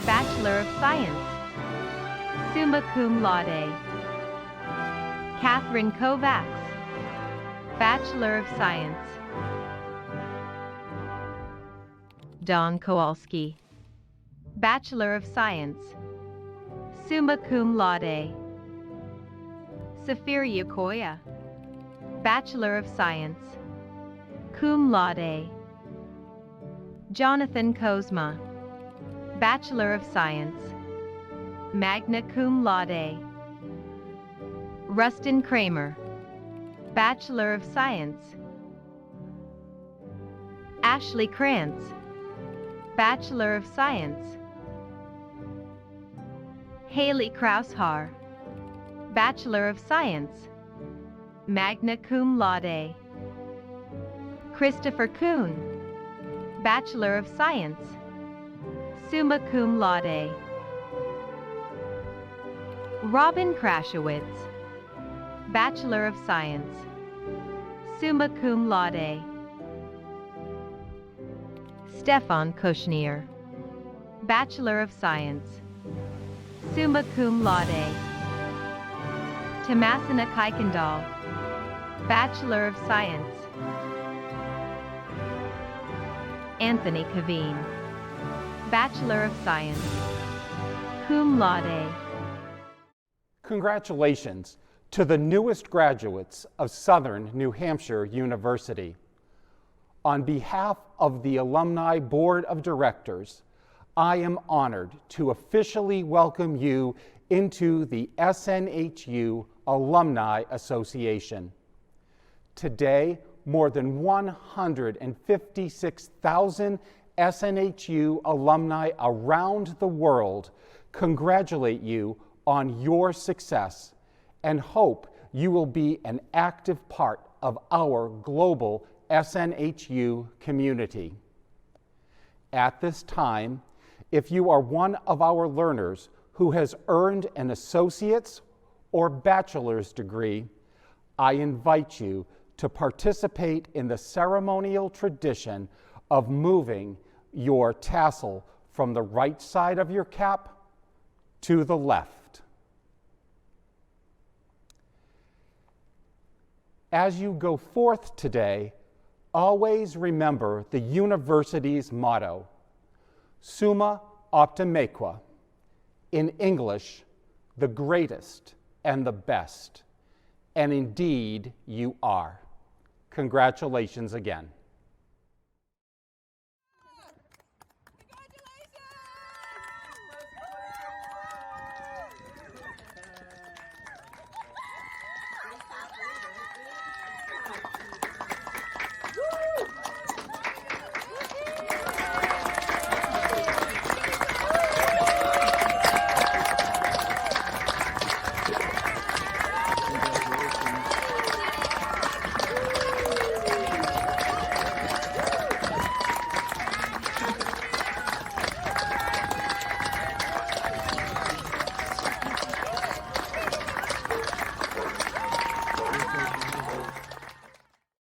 Bachelor of Science, summa cum laude. Catherine Kovacs, Bachelor of Science. Don Kowalski, Bachelor of Science, summa cum laude. Safiria Koya, Bachelor of Science, cum laude. Jonathan Kozma, Bachelor of Science, magna cum laude. Rustin Kramer, Bachelor of Science. Ashley Krantz, Bachelor of Science. Haley Kraushar, Bachelor of Science, Magna Cum Laude. Christopher Kuhn, Bachelor of Science, Summa Cum Laude. Robin Krashowitz, Bachelor of Science, Summa Cum Laude. Stefan Kushner, Bachelor of Science, Summa Cum Laude. Tomasina Kuykendall, Bachelor of Science. Anthony Kaveen, Bachelor of Science, Cum Laude. Congratulations to the newest graduates of Southern New Hampshire University. On behalf of the Alumni Board of Directors, I am honored to officially welcome you into the SNHU Alumni Association. Today, more than 156,000 SNHU alumni around the world congratulate you on your success and hope you will be an active part of our global SNHU community. At this time, if you are one of our learners who has earned an associate's or bachelor's degree, I invite you to participate in the ceremonial tradition of moving your tassel from the right side of your cap to the left. As you go forth today, always remember the university's motto, Summa Optimaque, in English, the greatest and the best. And indeed, you are. Congratulations again.